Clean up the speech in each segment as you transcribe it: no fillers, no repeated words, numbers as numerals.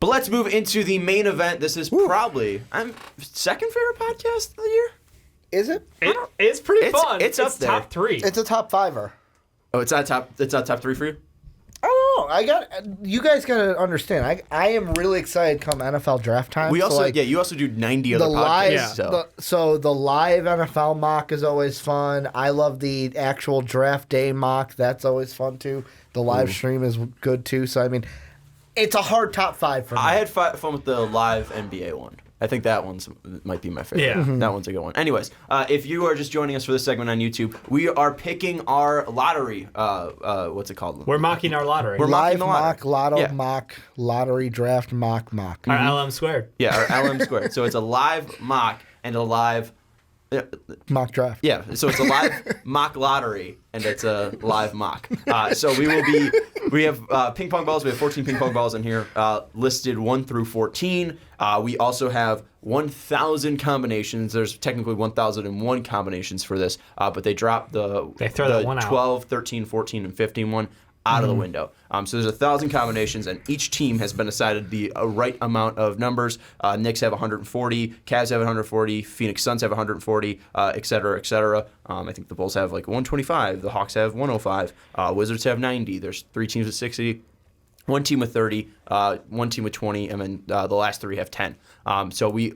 But let's move into the main event. This is probably second favorite podcast of the year. Is it? It's pretty fun. It's up there. Top 3. It's a top fiver. Oh, it's not top 3 for you? I don't know. You guys got to understand. I am really excited come NFL draft time. We so also, you also do 90 other podcasts. Live, so the live NFL mock is always fun. I love the actual draft day mock. That's always fun too. The live stream is good too. So I mean, it's a hard top 5 for me. I had fun with the live NBA one. I think that one might be my favorite. Yeah. That one's a good one. Anyways, if you are just joining us for this segment on YouTube, we are picking our lottery. What's it called? We're mocking our lottery. We're live mocking the lottery. mock, lotto Yeah. mock, lottery draft mock. Our LM squared. Yeah, our LM squared. So it's a live mock and a live... Mock draft. Yeah, so it's a live mock lottery, and it's a live mock. So we have ping pong balls. We have 14 ping pong balls in here, listed 1 through 14. We also have 1,000 combinations. There's technically 1,001 combinations for this, but they dropped the that one out. 12, 13, 14, and 15 one out of the window. So there's 1,000 combinations, and each team has been decided the right amount of numbers. Knicks have 140, Cavs have 140, Phoenix Suns have 140, et cetera, et cetera. I think the Bulls have like 125, the Hawks have 105, Wizards have 90. There's 3 teams with 60, 1 team with 30, 1 team with 20, and then the last 3 have 10. So we...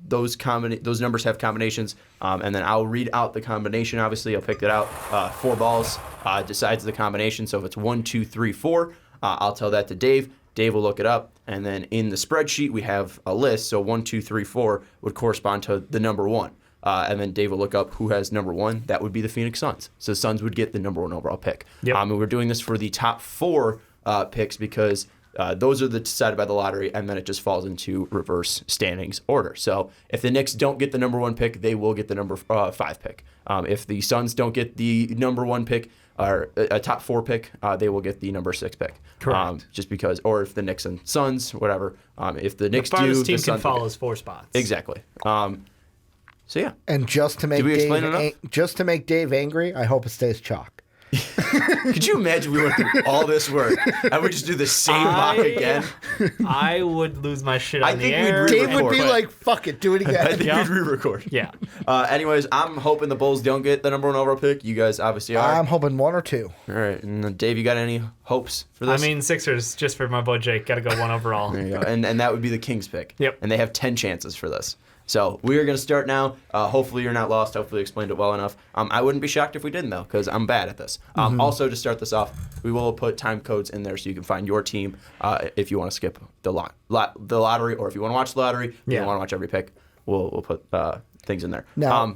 those numbers have combinations, and then I'll read out the combination. Obviously, I'll pick it out. 4 balls decides the combination. So if it's 1, 2, 3, 4, I'll tell that to Dave. Dave will look it up, and then in the spreadsheet we have a list. So 1, 2, 3, 4 would correspond to the number 1, and then Dave will look up who has number 1. That would be the Phoenix Suns. So the Suns would get the number 1 overall pick. Yep. And we're doing this for the top 4 picks because. Those are decided by the lottery, and then it just falls into reverse standings order. So if the Knicks don't get the number 1 pick, they will get the number 5 pick. If the Suns don't get the number 1 pick, or a top 4 pick, they will get the number 6 pick. Correct. Just because, or if the Knicks and Suns, whatever. If the Knicks The farthest do, team the can Suns fall is 4 spots. Exactly. So yeah. And just to make Dave angry, I hope it stays chalk. Could you imagine we went through all this work and we just do the same mock again? I would lose my shit on the think air. we'd Dave would be like, fuck it, do it I again. think we'd re-record. Yeah. Anyways, I'm hoping the Bulls don't get the number 1 overall pick. You guys obviously are. I'm hoping 1 or 2. All right. And then Dave, you got any hopes for this? I mean, Sixers, just for my boy Jake, got to go 1 overall. There you go. And that would be the Kings pick. Yep. And they have 10 chances for this. So we are going to start now. Hopefully you're not lost. Hopefully I explained it well enough. I wouldn't be shocked if we didn't, though, because I'm bad at this. Also, to start this off, we will put time codes in there so you can find your team if you want to skip the lottery, or if you want to watch the lottery, if you want to watch every pick, we'll put things in there. Now,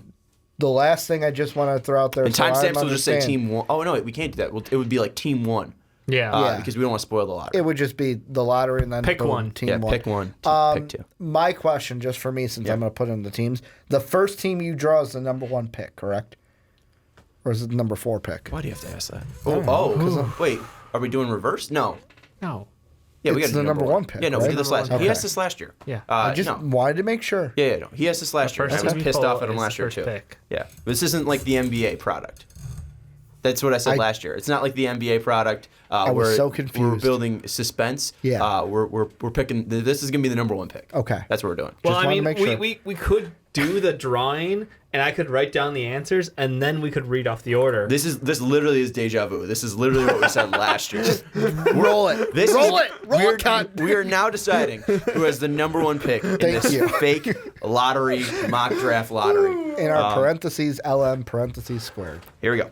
the last thing I just want to throw out there. And timestamps will just say team 1. Oh, no, we can't do that. It would be like team 1. Yeah. Because we don't want to spoil the lottery. It would just be the lottery and then Pick boom, 1. team 1. Pick 1, pick 2. My question, just for me, since I'm going to put in the teams, the first team you draw is the number 1 pick, correct? Or is it the number 4 pick? Why do you have to ask that? Wait, are we doing reverse? No. No. Yeah, we got It's the number 1 pick. Yeah, no, right? we did this last year. Okay. He asked this last year. Yeah. I just no. wanted to make sure. Yeah, no. He asked this last year. I first was team pissed poll off at him is last the year, first too. pick. Yeah. This isn't like the NBA product. That's what I said last year. It's not like the NBA product. I was so confused. We're building suspense. Yeah. We're picking. This is gonna be the number 1 pick. Okay. That's what we're doing. Well, Just I wanted mean, to make sure. we could do the drawing, and I could write down the answers, and then we could read off the order. This literally is deja vu. This is literally what we said last year. Roll it. Roll it, cut. We are now deciding who has the number 1 pick in this fake lottery, mock draft lottery. In our parentheses, LM parentheses squared. Here we go.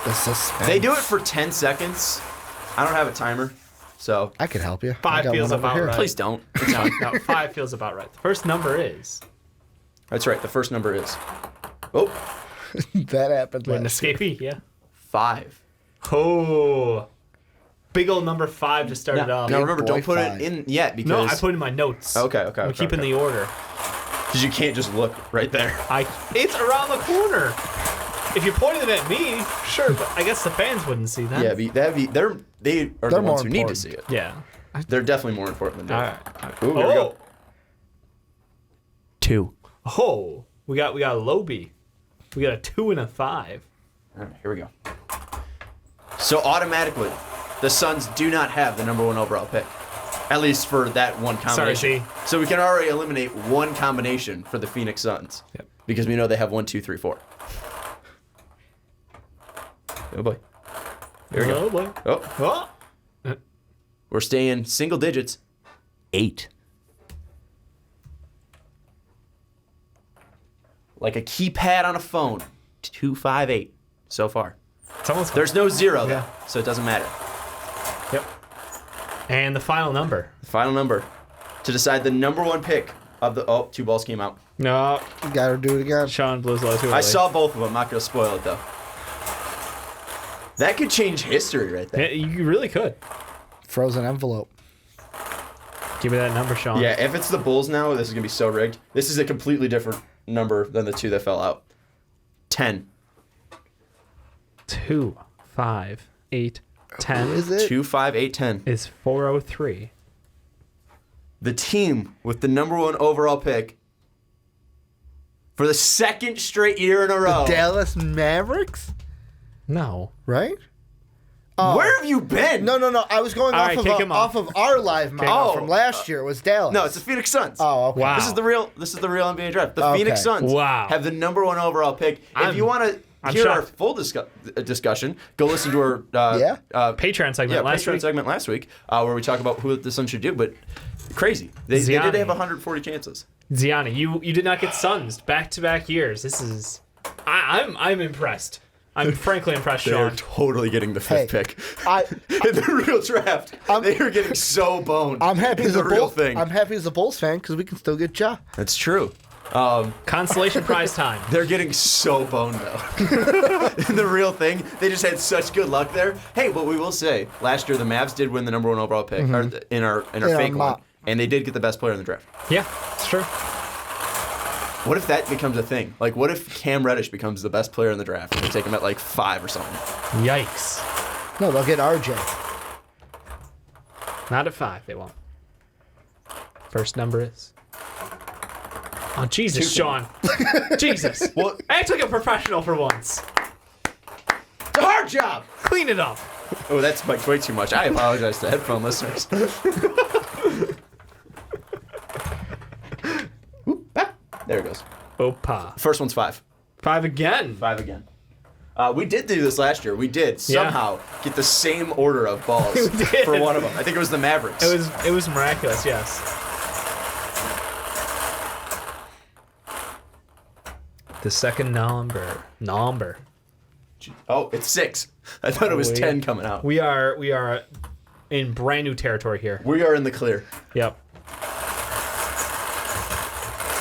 The suspense. They do it for 10 seconds. I don't have a timer, so I could help you. 5 feels about right. please don't. It's not. No, 5 feels about right. The first number is. That's right. The first number is. Oh, That happened An last year. escapee, yeah. 5. Oh. Big old number 5 to start it off. Now remember, boy, don't put 5. it in yet because. No, I put it in my notes. Okay. I'm keeping the order. Because you can't just look right there. It's around the corner. If you're pointing them at me, sure, but I guess the fans wouldn't see that. Yeah, they are the ones who need to see it. Yeah. They're definitely more important than All Dave. right. Ooh, here we go. 2. Oh, we got a Lobie. We got a 2 and a 5. All right, here we go. So automatically, the Suns do not have the number 1 overall pick. At least for that one combination. Sorry, Z. So we can already eliminate one combination for the Phoenix Suns. Yep. Because we know they have 1, 2, 3, 4. Oh boy. There we go. Oh, boy. Oh. Oh. We're staying single digits. 8. Like a keypad on a phone. 258 so far. It's almost There's no 0 though, Yeah. so it doesn't matter. Yep. And the final number. The final number to decide the number 1 pick of the. Oh, 2 balls came out. No. You gotta do it again. Sean blows low too early. I saw both of them. I'm not going to spoil it though. That could change history right there. Yeah, you really could. Frozen envelope. Give me that number, Sean. Yeah, if it's the Bulls now, this is going to be so rigged. This is a completely different number than the 2 that fell out. 10. 2, 5, 8, 10 Is it? 2, 5, 8, 10. is 403. The team with the number 1 overall pick for the 2nd straight year in a row. Dallas Mavericks? No. Right? Where have you been? No. I was going All off, right, of, kick him off off. of our live mock Oh. from last year. It was Dallas. No, it's the Phoenix Suns. Oh, okay. Wow. This is the real NBA draft. The Okay. Phoenix Suns Wow. have the number 1 overall pick. If I'm- you want to I'm hear our shocked. full discussion, go listen to our Patreon segment yeah, last Patreon week. segment last week where we talk about who the Suns should do. But crazy, they did Ziani. have 140 chances. Ziani, you did not get Suns back-to-back years. This is... I'm impressed. I'm frankly impressed, They're Sean. totally getting the 5th Hey, pick I- in the real draft. They are getting so boned. I'm happy in as the a real Bulls. thing. I'm happy as a Bulls fan because we can still get Ja. That's true. Consolation prize time. They're getting so boned though. In the real thing, they just had such good luck there. Hey, but we will say, last year the Mavs did win the number 1 overall pick or in our our fake one, mock. and they did get the best player in the draft. Yeah, it's true. What if that becomes a thing? Like, what if Cam Reddish becomes the best player in the draft and they take him at like 5 or something? Yikes. No, they'll get RJ. Not at 5, they won't. First number is... Oh, Jesus, 2. Sean. Jesus. Well, I took a professional for once. it's a hard job. Clean it up. Oh, that's like way too much. I apologize to headphone listeners. Oop, ah, there it goes. Opa. First one's 5. 5 again. 5 again. We did do this last year. We did somehow get the same order of balls did. for one of them. I think it was the Mavericks. It was miraculous, yes. The second number. Oh, it's 6. I thought it was 10 coming out. We are in brand new territory here. We are in the clear. Yep.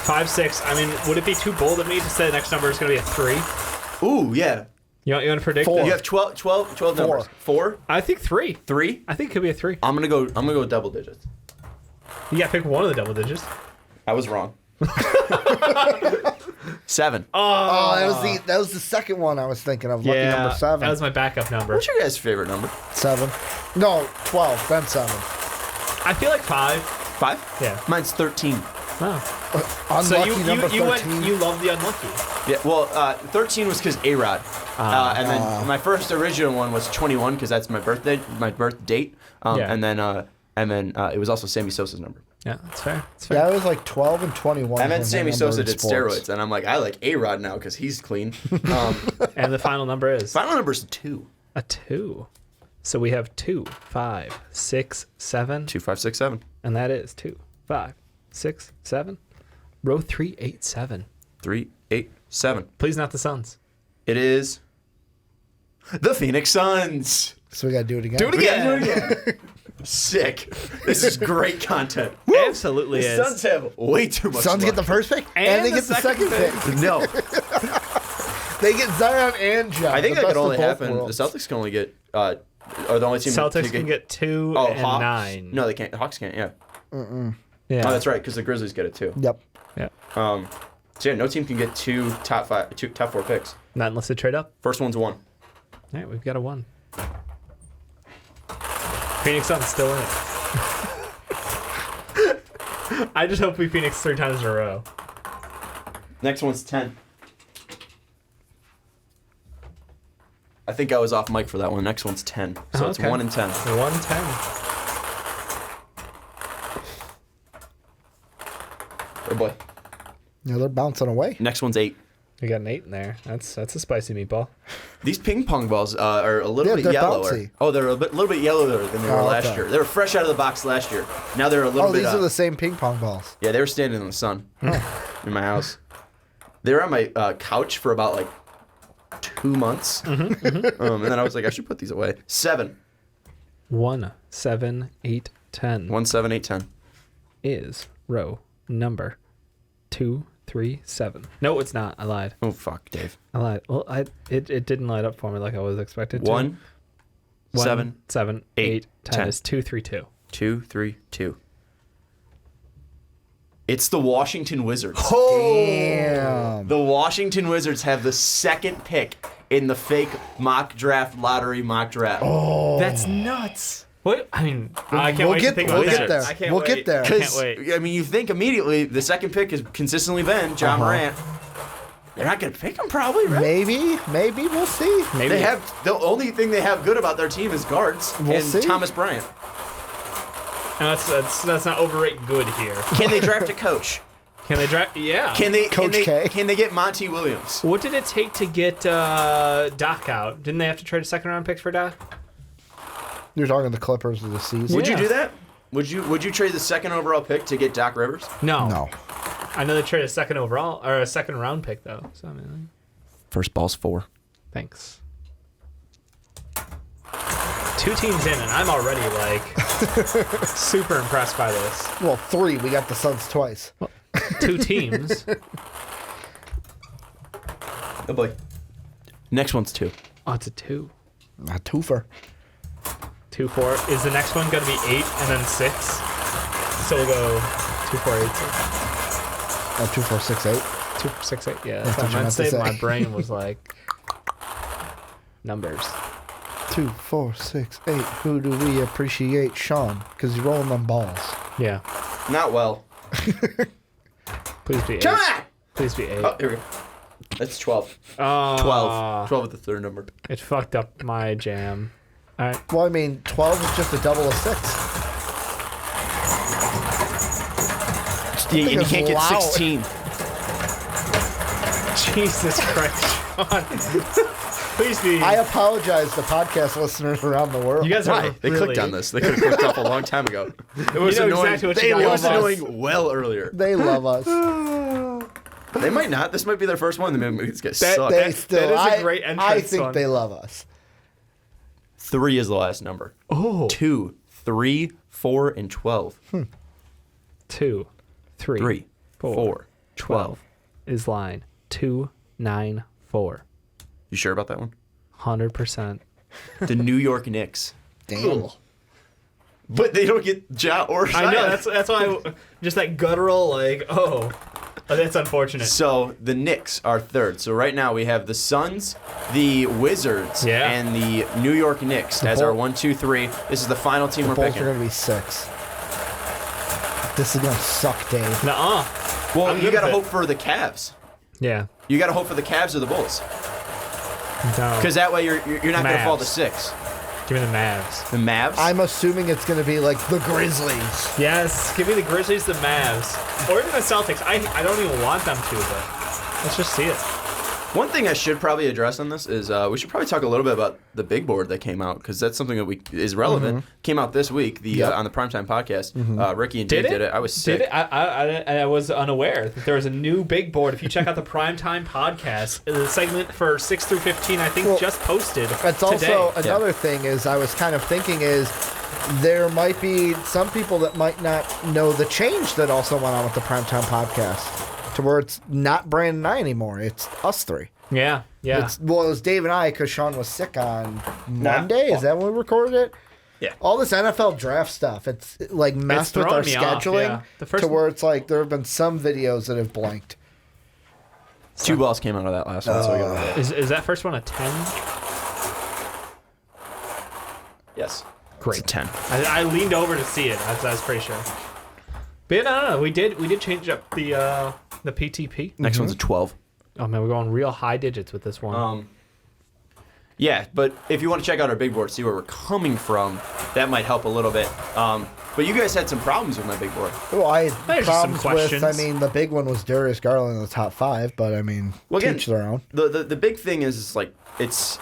5, 6. I mean, would it be too bold of me to say the next number is going to be a 3? Ooh, yeah. You want to predict? 4. You have 12 numbers. 4? I think 3. 3? I think it could be a 3. I'm gonna go with double digits. You got to pick one of the double digits. I was wrong. 7. Oh, that was the second one I was thinking of. Lucky number 7. That was my backup number. What's your guys' favorite number? 7. No, 12. Then 7. I feel like 5. 5? Yeah. Mine's 13. Oh. Unlucky So you number you 13. you love the unlucky. Yeah, well, 13 was because A-Rod. And then my first original one was 21 because that's my birth date. Yeah. And then it was also Sammy Sosa's number. Yeah, that's fair. That's fair. Yeah, it was like 12 and 21. And then was Sammy my number Sosa in did sports. steroids, and I'm like, I like A-Rod now because he's clean. And the final number is Final number's 2. a 2. So we have 2, 5, 6, 7, 2, 5, 6, 7. and that is 2, 5, 6, 7. Row 3, 8, 7. 3, 8, 7. Please not the Suns. It is the Phoenix Suns. So we got to do it again. Do it again. Sick. This is great content. Absolutely The is. Suns have way too much Suns get the luck. first pick, And they the get the second second pick. No, They get Zion and Ja. I think the that best could only of both happen. worlds. The Celtics can only get, are the only team Celtics to can get 2 oh, and Hawks? 9. No, they can't. The Hawks can't, yeah. Yeah. Oh, that's right, because the Grizzlies get it too. Yep. Yeah. So yeah, no team can get 2 top 4 picks. Not unless they trade up. First one's 1. All right, we've got a 1. Phoenix Suns still in it. I just hope we Phoenix 3 times in a row. Next one's 10. I think I was off mic for that one. Next one's 10. So it's 1 and 10. 110. Oh boy. Yeah, they're bouncing away. Next one's 8. We got an 8 in there. That's a spicy meatball. These ping pong balls are a little bit they're yellower. bouncy. Oh, they're little bit yellower than they were last okay. year. They were fresh out of the box last year. Now they're a little bit. These are the same ping pong balls. Yeah, they were standing in the sun in my house. They were on my couch for about like 2 months. And then I was like, I should put these away. 7. 1, 7, 8, 10 1, 7, 8, 10. is row number 2, 3, 7. No, it's not. I lied. Oh fuck, Dave. I lied. Well, it didn't light up for me like I was expected to. 1, 7, 7, 8, 10 is 2, 3, 2. 2, 3, 2. It's the Washington Wizards. Damn. The Washington Wizards have the second pick in the fake mock draft lottery mock draft. That's nuts. What? I mean, I can't wait to think we'll about get that. there. I can't We'll wait. get there. I can't Because, wait. I mean, you think immediately the second pick has consistently been John Morant. They're not going to pick him probably, right? Maybe we'll see. Maybe They have the only thing they have good about their team is guards and see. Thomas Bryant. And that's not overrate good here. Can they draft a coach? Can they draft? Yeah. Can they Coach K. Can they get Monty Williams? What did it take to get Doc out? Didn't they have to trade a second round pick for Doc? You're talking the Clippers of the season. Would you Yeah. do that? Would you trade the second overall pick to get Doc Rivers? No. No. I know they traded a second overall or a second round pick though. So I mean, First ball's 4. thanks. 2 teams in, and I'm already like super impressed by this. Well, 3. We got the Suns twice. 2 teams. Oh boy. Next one's 2. Oh, it's a 2. A twofer. 2, 4. Is the next one going to be 8 and then 6? So we'll go 2, 4, 8, 6. 2, 4, 6, 8. 2, 6, 8. Yeah, That's that's what what I you meant meant to to say. say. My brain was like numbers. 2, 4, 6, 8. Who do we appreciate? Sean, because he's rolling them balls. Yeah. Not well. Please be 8. Come on! Please be 8. Oh, here we go. That's 12. Oh, 12. 12 with the third number. It fucked up my jam. All right. Well, I mean, 12 is just a double of 6. Yeah, and you is can't get loud. 16. Jesus Christ, Sean. Please be. I apologize to podcast listeners around the world. You guys Why? are They really, clicked on this. They could have clicked off a long time ago. It was know annoying. exactly what you It got was on us. annoying well earlier. They love us. They might not. This might be their first one. They might get That- sucked. They still. is a I- great I entrance think one. they love us. 3 is the last number. Oh. 2, 3, 4, and 12. 2, 3, 3, 4, 12 is line 2, 9, 4. You sure about that one? 100%. The New York Knicks. Damn. But they don't get Ja or Zion. I know that's why just that guttural like that's unfortunate. So the Knicks are third. So right now we have the Suns, the Wizards, Yeah. and the New York Knicks as our Bull- 1, 2, 3. This is the final team we're Bulls picking. are going to be 6. This is going to suck, Dave. Nuh-uh. Well, I'm you good got to with it. hope for the Cavs. Yeah. You got to hope for the Cavs or the Bulls, No. because that way you're not going to fall to Mavs. 6. Give me the Mavs. The Mavs. I'm assuming it's going to be like the Grizzlies. Yes. Give me the Grizzlies, the Mavs, or even the Celtics. I don't even want them to, but let's just see it. One thing I should probably address on this is we should probably talk a little bit about the big board that came out, because that's something that is relevant. Came out this week on the Primetime podcast. Ricky and Dave did it. I was sick. Did it? I was unaware that there was a new big board. If you check out the Primetime podcast, the segment for 6 through 15, I think Well, just posted That's also today. another thing is I was kind of thinking is there might be some people that might not know the change that also went on with the Primetime podcast to where it's not Brandon and I anymore. It's us 3. Yeah. It was Dave and I because Sean was sick on Monday. Nah. Is that when we recorded it? Yeah. All this NFL draft stuff, it's like messed with our throwing me off, scheduling yeah. The first to where it's like there have been some videos that have blanked. 2 balls came out of that last one, so we got it. Is that first one a 10? Yes. Great. It's a 10. I leaned over to see it. I was pretty sure. But yeah, no. We did change up the PTP. Next one's a 12. Oh man, we're going real high digits with this one. Yeah, but if you want to check out our big board, see where we're coming from, that might help a little bit. But you guys had some problems with my big board. Well, I There's had just some problems with. I questions. mean, the big one was Darius Garland in the top 5, but I mean, Again, teach their own. The big thing is like it's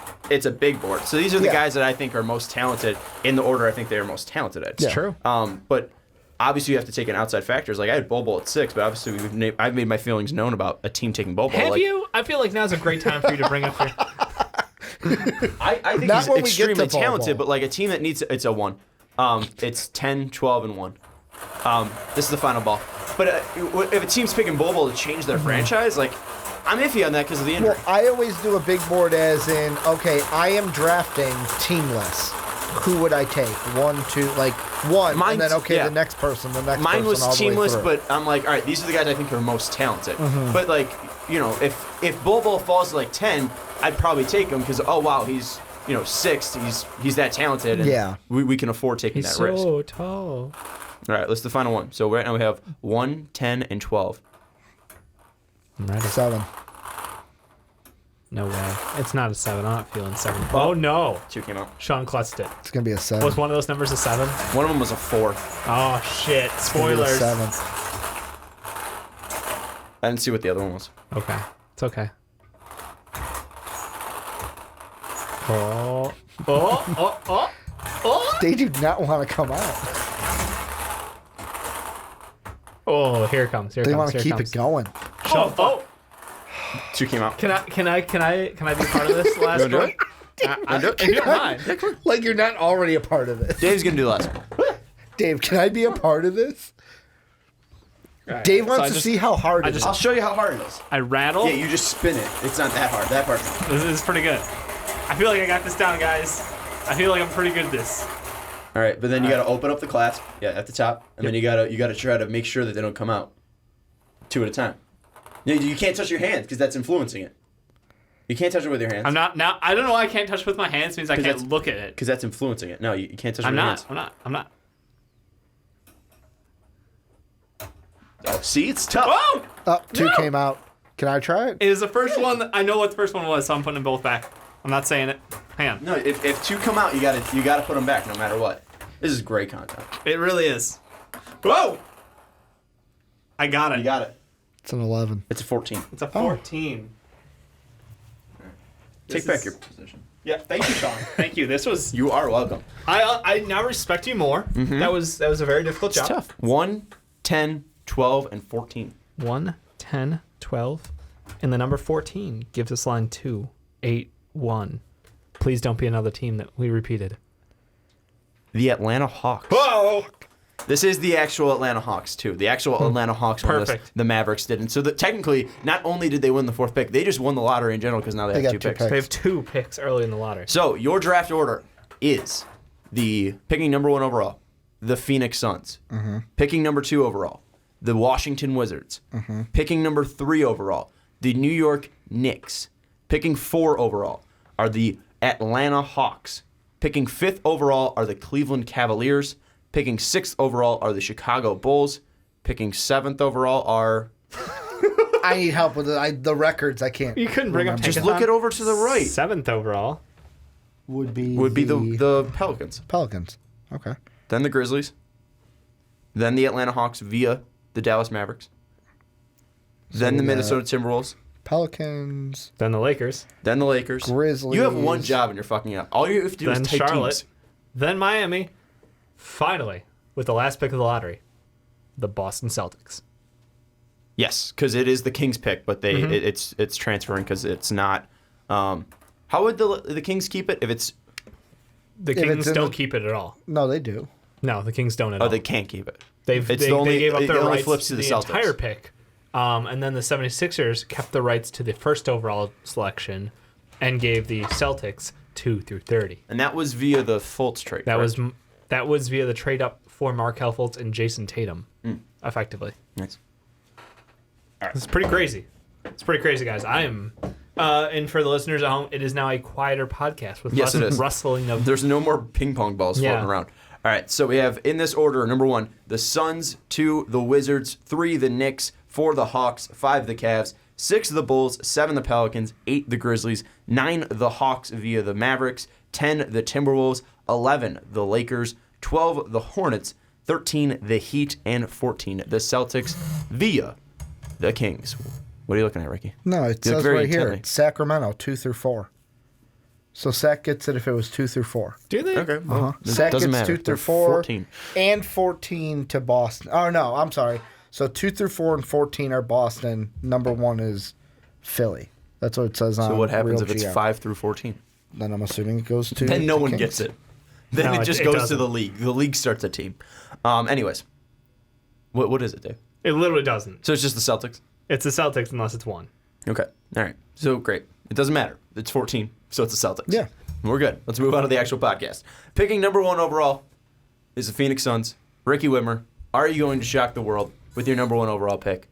a big board. So these are the Yeah. guys that I think are most talented in the order I think they are most talented at. Yeah. True. But obviously you have to take in outside factors. Like I had Bobo at 6, but obviously I've made my feelings known about a team taking Bobo. Have like, you? I feel like now's a great time for you to bring up your. I think Not he's when we get to extremely Bobo. talented, but like a team that needs it's a 1. It's 10, 12, and 1. This is the final ball. But if a team's picking Bobo to change their franchise, like I'm iffy on that because of the injury. Well, I always do a big board as in, okay, I am drafting teamless. Who would I take? 1, 2, like 1, and Mine's- then okay, yeah. the next person, the next Mine person. was all the way teamless, through. but I'm like, all right, these are the guys I think are most talented. But like, if Bobo falls to like 10, I'd probably take him because wow, he's 6th, he's that talented, and Yeah. we can afford taking He's that risk. so tall. All right, let's do the final one. So right now we have 1, 10, and 12. I'm ready. 7. No way. It's not a 7. I'm not feeling 7. Oh no. 2 came out. Sean clutched it. It's gonna be a 7. Was one of those numbers a 7? One of them was a 4. Oh shit. It's gonna be a Spoilers. 7. I didn't see what the other one was. Okay. It's okay. Oh. Oh. Oh. Oh. Oh. They do not want to come out. Oh, here it comes. Here it They comes. want to here keep comes. it going. Sean, oh. 2 came out. Can I be part of this last wanna do one? it? If you don't mind. Like you're not already a part of it. Dave's gonna do the last one. Dave, can I be a part of this? Alright, Dave so wants I to just- see how hard it just- is. I'll show you how hard it is. I rattle. Yeah, you just spin it. It's not that hard. That part. This is pretty good. I feel like I got this down, guys. I feel like I'm pretty good at this. All right, but then you got to open up the clasp, at the top, and then you gotta try to make sure that they don't come out 2 at a time. You can't touch your hands because that's influencing it. You can't touch it with your hands I'm not now. I don't know why I can't touch with my hands. Means I 'Cause can't that's- look at it. because that's influencing it. No, you can't touch it I'm with your not. hands. I'm not. Oh, see, it's tough. Oh! Oh, 2 No! came out. Can I try it? It is the first one. I know what the first one was, so I'm putting them both back. I'm not saying it. Hang on. No, if 2 come out, you gotta put them back no matter what. This is great content. It really is. Whoa! I got it. You got it. It's an 11. It's a 14. It's a 14. Take This back is- your position. Yeah. Thank you, Sean. Thank you. This was. You are welcome. I now respect you more. That was a very difficult It's job. tough. 1, 10, 12, and 14. 1, 10, 12, and the number 14 gives us line 2, 8, 1. Please don't be another team that we repeated. The Atlanta Hawks. Whoa! This is the actual Atlanta Hawks, too. The actual Atlanta Hawks won this. Perfect. The Mavericks didn't. So technically, not only did they win the 4th pick, they just won the lottery in general because now they have got 2 2 picks. picks. They have 2 picks early in the lottery. So your draft order is the picking number 1 overall, the Phoenix Suns. Picking number 2 overall, the Washington Wizards. Picking number 3 overall, the New York Knicks. Picking 4 overall are the Atlanta Hawks. Picking 5th overall are the Cleveland Cavaliers. Picking 6th overall are the Chicago Bulls. Picking 7th overall are... I need help with the records. I can't. You couldn't bring up remember. Just look it over to the right. 7th overall. Would be The Pelicans. Pelicans. Okay. Then the Grizzlies. Then the Atlanta Hawks via the Dallas Mavericks. Then the we got- Minnesota Timberwolves. Pelicans. Then the Lakers. Then the Lakers. Grizzlies. You have one job and you're fucking up. All you have to do Then is type Charlotte. teams. Then Miami. Finally, with the last pick of the lottery, the Boston Celtics. Yes, because it is the Kings pick, but they it's transferring because it's not. How would the Kings keep it if it's? The it's Kings in don't the- keep it at all. No, they do. No, the Kings don't at Oh, all. they can't keep it. They It's they the only- gave up it their only rights flips to to the the Celtics. entire pick. And then the 76ers kept the rights to the first overall selection and gave the Celtics 2 through 30. And that was via the Fultz trade. That correct? was via the trade up for Markelle Fultz and Jason Tatum, effectively. Nice. It's pretty crazy. It's pretty crazy, guys. I am, and for the listeners at home, it is now a quieter podcast with Yes, less it is. rustling of. There's no more ping pong balls floating Yeah. around. All right, so we have in this order: number 1, the Suns; 2, the Wizards; 3, the Knicks; 4, the Hawks; 5, the Cavs; 6 the Bulls, 7 the Pelicans, 8 the Grizzlies, 9 the Hawks via the Mavericks, 10 the Timberwolves, 11 the Lakers, 12 the Hornets, 13 the Heat, and 14 the Celtics via the Kings. What are you looking at, Ricky? No, it You look says very right here, intently. Sacramento, 2 through 4. So Sac gets it if it was 2 through 4. Do they? Okay, well, it Sac doesn't gets matter. 2 through They're 4. 14. And 14 to Boston. Oh, no, I'm sorry. So 2 through 4 and 14 are Boston. Number 1 is Philly. That's what it says on So what happens Real if it's GM. 5 through 14? Then I'm assuming it goes to Then no to one Kings. gets it. Then No, it just it goes to doesn't. the league. The league starts a team. Anyways, what is it, Dave? It literally doesn't. So it's just the Celtics? It's the Celtics unless it's 1. Okay. All right. So great. It doesn't matter. It's 14, so it's the Celtics. Yeah. We're good. Let's move on to the actual podcast. Picking number 1 overall is the Phoenix Suns. Ricky Widmer, are you going to shock the world with your number 1 overall pick?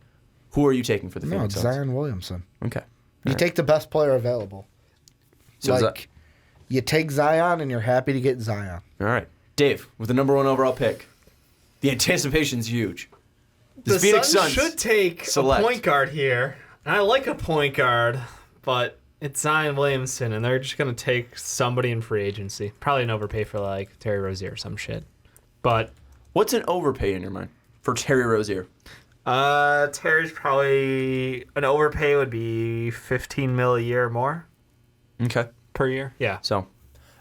Who are you taking for the No, Phoenix it's Suns? Zion Williamson. Okay. You take the best player available. So is Like, you take Zion and you're happy to get Zion. All right. Dave, with the number 1 overall pick, the anticipation's huge. The Phoenix Suns should take select. a point guard here. And I like a point guard, but it's Zion Williamson, and they're just going to take somebody in free agency. Probably an overpay for, like, Terry Rozier or some shit. But What's an overpay in your mind for Terry Rozier? Terry's probably... An overpay would be $15 million a year or more Okay. per year. Yeah. So,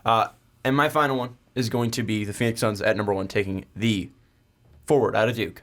and my final one is going to be the Phoenix Suns at number 1 taking the forward out of Duke.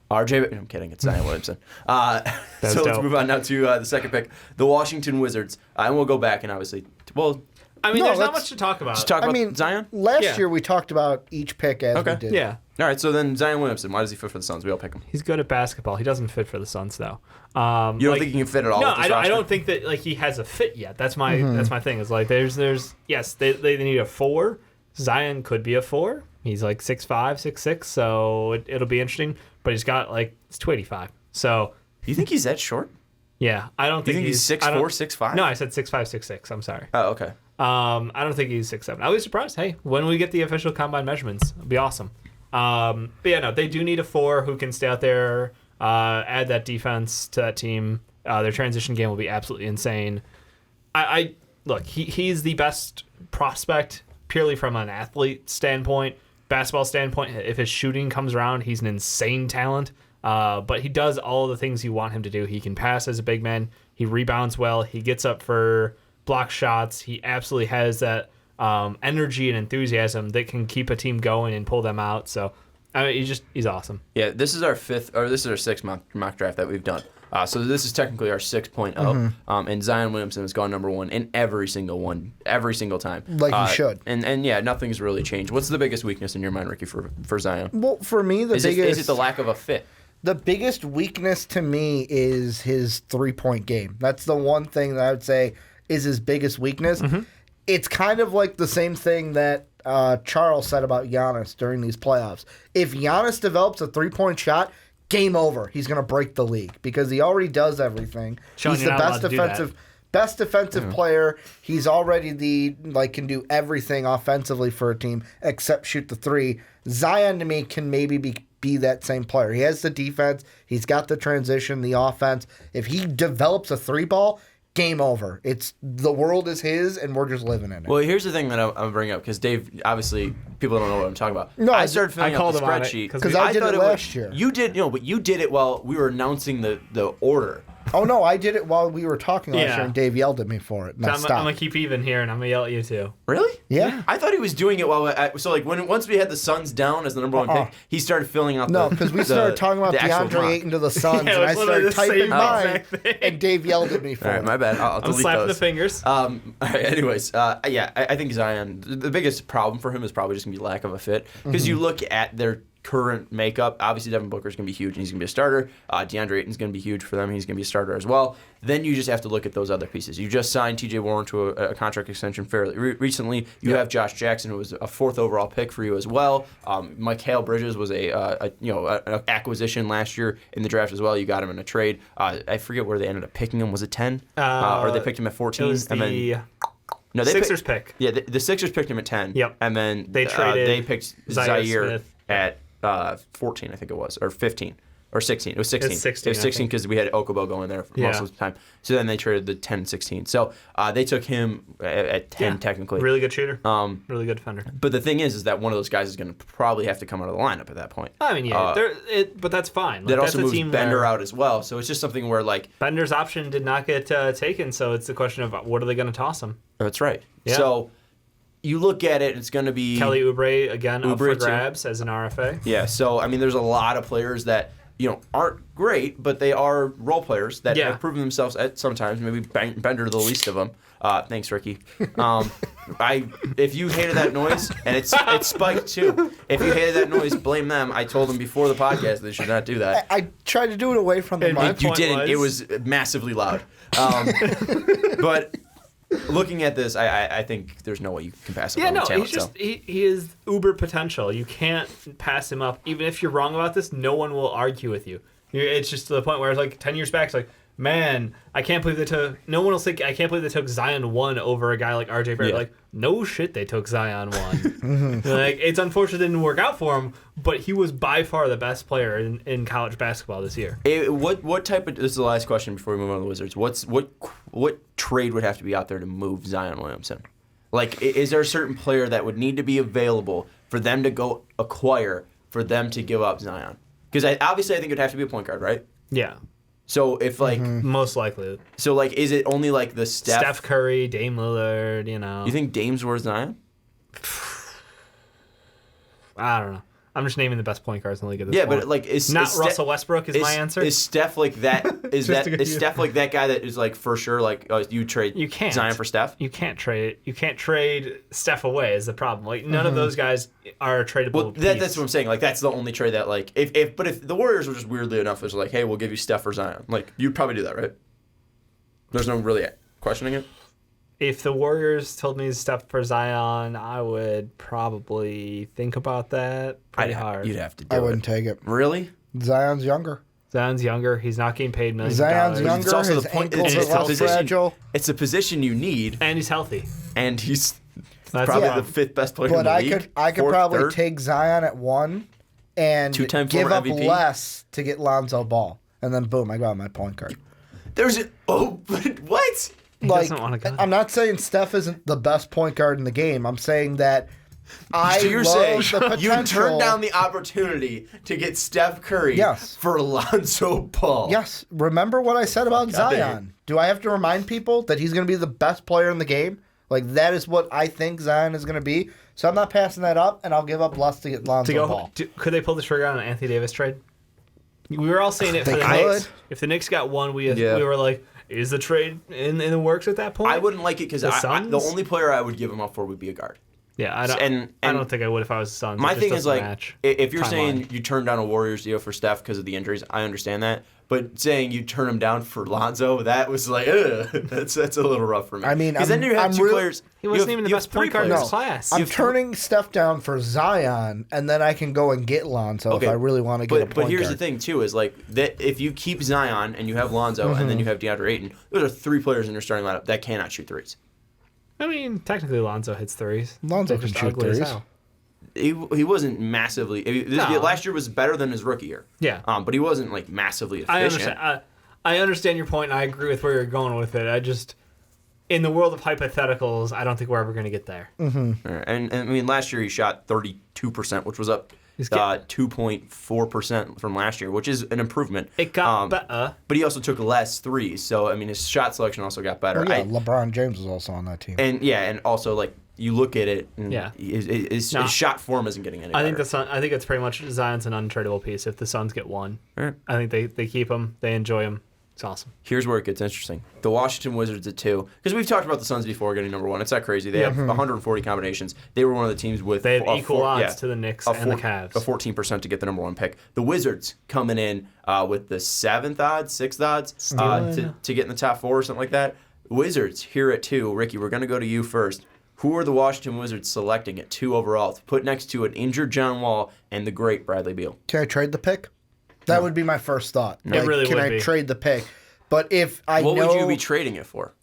I'm kidding. It's Zion Williamson. So let's dope. move on now to the second pick, the Washington Wizards. And we'll go back and obviously, well, I mean, No, there's not let's- much to talk about. just talk about Zion. last Yeah. year we talked about each pick as Okay. we did. Yeah. All right. So then Zion Williamson. Why does he fit for the Suns? We all pick him. He's good at basketball. He doesn't fit for the Suns, though. You don't think he can fit at all? No, with this I roster? don't think that like he has a fit yet. That's my thing. Is like there's yes they need a 4. Zion could be a 4. He's like 6'5", 6'6", so it'll be interesting. But he's got like it's 285. So You think he's that short? yeah, I don't You think think he's I 6'4", don't- 6'5"? No, I said 6'5", 6'6". I'm sorry. Oh, okay. I don't think he's 6'7". I was surprised. Hey, when we get the official combine measurements, it'll be awesome. But yeah, no, they do need a 4 who can stay out there, add that defense to that team. Their transition game will be absolutely insane. I look, he's the best prospect purely from an athlete standpoint, basketball standpoint. If his shooting comes around, he's an insane talent. But he does all the things you want him to do. He can pass as a big man. He rebounds well. He gets up for block shots. He absolutely has that energy and enthusiasm that can keep a team going and pull them out. So, I mean, he's awesome. Yeah, this is our 6th mock draft that we've done. So this is technically our 6.0. And Zion Williamson has gone number 1 in every single one, every single time. Like he should. And yeah, nothing's really changed. What's the biggest weakness in your mind, Ricky, for Zion? Well, for me, Is it the lack of a fit? The biggest weakness to me is his 3-point game. That's the one thing that I would say is his biggest weakness. It's kind of like the same thing that Charles said about Giannis during these playoffs. If Giannis develops a 3-point shot, game over. He's going to break the league because he already does everything. Sean, He's you're the not best allowed to do that. best defensive player. He's already can do everything offensively for a team except shoot the 3. Zion to me can maybe be that same player. He has the defense. He's got the transition, the offense. If he develops a 3-ball, game over. It's the world is his, and we're just living in it. Well, here's the thing that I'm bringing up because Dave, obviously, people don't know what I'm talking about. No, I started filling I out called the him on it, spreadsheet 'cause I did thought it was- last year. You did, but you did it while we were announcing the order. Oh no, I did it while we were talking last Yeah. year, and Dave yelled at me for it. And I I'm stopped. gonna keep even here, and I'm gonna yell at you too. Really? Yeah. I thought he was doing it once we had the Suns down as the number 1 pick, he started filling out. No, because we started talking about the actual DeAndre mock. Ayton to the Suns, Yeah, it and I was literally started the same typing mine, exact thing. and Dave yelled at me for All right, it. my bad. I'll I'm delete slapping those. the fingers. All right, anyways, I think Zion, the biggest problem for him is probably just going to be lack of a fit. Because you look at their current makeup, obviously Devin Booker's going to be huge and he's going to be a starter. DeAndre Ayton's going to be huge for them. He's going to be a starter as well. Then you just have to look at those other pieces. You just signed TJ Warren to a contract extension fairly recently. You have Josh Jackson, who was a 4th overall pick for you as well. Mikal Bridges was an acquisition last year in the draft as well. You got him in a trade. I forget where they ended up picking him. Was it 10? Or they picked him at 14? It was the No, they Sixers pick. Yeah, the Sixers picked him at 10. Yep. And then They traded they picked Zaire Zaire Smith. at 14, I think it was, or 15. Or 16. It was 16. It's 16, It was 16 because we had Okubo going there for most of the time. So then they traded the 10 16. So they took him at 10 technically. Really good shooter. Really good defender. But the thing is that one of those guys is going to probably have to come out of the lineup at that point. I mean, but that's fine. That that's also moves Bender out as well. So it's just something where like Bender's option did not get taken. So it's the question of what are they going to toss him? That's right. Yeah. So you look at it, it's going to be Kelly Oubre again up for too. grabs as an RFA. Yeah. So I mean, there's a lot of players that aren't great, but they are role players that have proven themselves at sometimes. Maybe Bender the least of them. Thanks, Ricky. If you hated that noise, and it's spiked too. If you hated that noise, blame them. I told them before the podcast they should not do that. I tried to do it away from the mic. You didn't. It was massively loud. But looking at this, I think there's no way you can pass him. Yeah, no, talent, he's just he is uber potential. You can't pass him up. Even if you're wrong about this, no one will argue with you. It's just to the point where it's like 10 years back, it's like, man, I can't believe they took. No one will think I can't believe they took Zion 1 over a guy like RJ Barrett. Yeah. Like, no shit, they took Zion 1. Like, it's unfortunate it didn't work out for him, but he was by far the best player in college basketball this year. What type of? This is the last question before we move on to the Wizards. What trade would have to be out there to move Zion Williamson? Like, is there a certain player that would need to be available for them to go acquire for them to give up Zion? Because obviously I think it'd have to be a point guard, right? Yeah. So if like Most likely. so like is it only like the Steph Curry, Dame Lillard, You think Dame's worth Zion? I don't know. I'm just naming the best point guards in the league at this Yeah, point. but like is Russell Westbrook is my answer. Is Steph like that? Is Steph like that guy that is like for sure like you trade Zion for Steph? You can't trade. You can't trade Steph away. Is the problem? Like none of those guys are tradable. Well, that's what I'm saying. Like that's the only trade that like if the Warriors were just weirdly enough, it was like, hey, we'll give you Steph for Zion. Like you'd probably do that, right? There's no really questioning it. If the Warriors told me Steph for Zion, I would probably think about that pretty hard. You'd have to do I wouldn't take it. Really? Zion's younger. Zion's younger. He's not getting paid millions Zion's of dollars. younger. It's also His the point. ankles It's are less fragile. It's a position you need, And he's healthy. and he's That's probably the the fifth best player in But the I league. could Fourth, probably third. take Zion at 1 and Two-time give former up MVP? less to get Lonzo Ball, and then boom, I got my point guard. But what? Like, doesn't wanna go there. I'm not saying Steph isn't the best point guard in the game. I'm saying that So you're saying the potential. you turned down the opportunity to get Steph Curry Yes. for Lonzo Ball? Yes. Remember what I said about God Zion? Do I have to remind people that he's going to be the best player in the game? Like, that is what I think Zion is going to be. So I'm not passing that up, and I'll give up less to get Lonzo Ball. Could they pull the trigger on an Anthony Davis trade? We were all saying it for They the could. Knicks. If the Knicks got one, we Yeah. were like, is the trade in the works at that point? I wouldn't like it because The the Suns? only player I would give him up for would be a guard. Yeah, I don't. And- I don't think I would if I was the Suns. My It just thing is doesn't like, match if you're timeline. saying you turned down a Warriors deal for Steph because of the injuries, I understand that. But saying you turn him down for Lonzo, that was like, ugh, that's a little rough for me. I mean, because then you have I'm two really- players. He you wasn't have- even the you have best point three guard in players. his class. I'm turning Steph down for Zion, and then I can go and get Lonzo if I really want to get a point But here's guard. the thing too: is like that if you keep Zion and you have Lonzo and then you have DeAndre Ayton, those are three players in your starting lineup that cannot shoot threes. I mean, technically Lonzo hits threes. Lonzo They're can just shoot ugly as threes. hell. He wasn't massively. No. Last year was better than his rookie year. Yeah. But he wasn't like massively efficient. I understand. I understand your point, and I agree with where you're going with it. I just, in the world of hypotheticals, I don't think we're ever going to get there. And I mean, last year he shot 32%, which was up He's getting- 2.4% from last year, which is an improvement. It got better. But he also took less threes, so I mean his shot selection also got better. Oh, yeah, LeBron James was also on that team. And also like you look at it, and Yeah. his shot form isn't getting any I better. think I think it's pretty much Zion's an untradeable piece. If the Suns get one, Right. I think they keep him. They enjoy him. It's awesome. Here's where it gets interesting. The Washington Wizards at 2, because we've talked about the Suns before getting number 1. It's not crazy. They have 140 combinations. They were one of the teams with They have equal odds yeah, to the Knicks a and the Cavs. A 14% to get the number 1 pick. The Wizards coming in with the 7th odds, 6th odds to get in the top 4 or something like that. Wizards here at 2. Ricky, we're going to go to you first. Who are the Washington Wizards selecting at 2 overall to put next to an injured John Wall and the great Bradley Beal? Can I trade the pick? That would be my first thought. It really can would I be. trade the pick? But if I What know, would you be trading it for?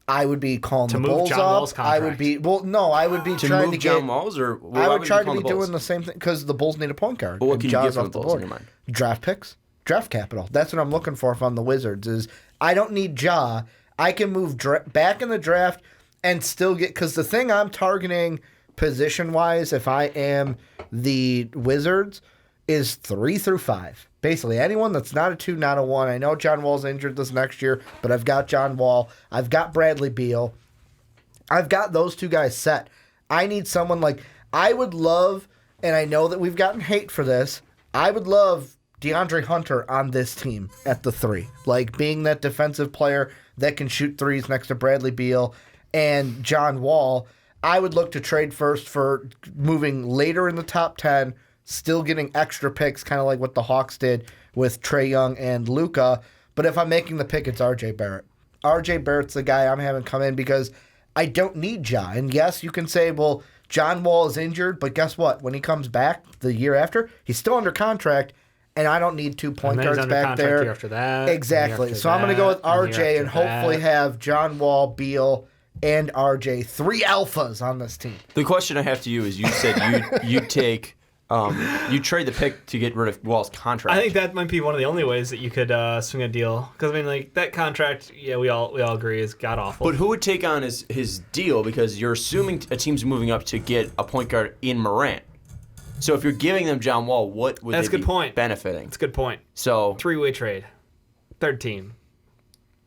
I would be calling the move Bulls John up. Wall's I would contract. be I would be To trying move to John get. Walls? Or I would try to call be the Bulls? doing the same thing because the Bulls need a point guard. But what and can you Ja's give from off the the Bulls in board. your mind? Draft picks. draft capital. That's what I'm looking for from the Wizards is I don't need Ja. I can move back in the draft and still get, because the thing I'm targeting position-wise, if I am the Wizards, is 3 through 5. Basically, anyone that's not a 2, not a 1. I know John Wall's injured this next year, but I've got John Wall. I've got Bradley Beal. I've got those two guys set. I need someone like, I would love, and I know that we've gotten hate for this, I would love DeAndre Hunter on this team at the 3. Like, being that defensive player that can shoot threes next to Bradley Beal and John Wall. I would look to trade first for moving later in the top 10, still getting extra picks, kind of like what the Hawks did with Trae Young and Luka. But if I'm making the pick, it's RJ Barrett. RJ Barrett's the guy I'm having come in because I don't need Ja. And yes, you can say, well, John Wall is injured, but guess what? When he comes back the year after, he's still under contract, and I don't need 2 point guards back there. Year after that, exactly. So I'm going to go with RJ and hopefully have John Wall, Beal, and RJ, 3 alphas on this team. The question I have to you is, you said you take you trade the pick to get rid of Wall's contract. I think that might be one of the only ways that you could swing a deal, because I mean, like, that contract, yeah, we all agree is god awful. But who would take on his deal? Because you're assuming a team's moving up to get a point guard in Morant. So if you're giving them John Wall, what would That's they a good be point. benefiting? That's a good point. So 3-way trade, 3rd team,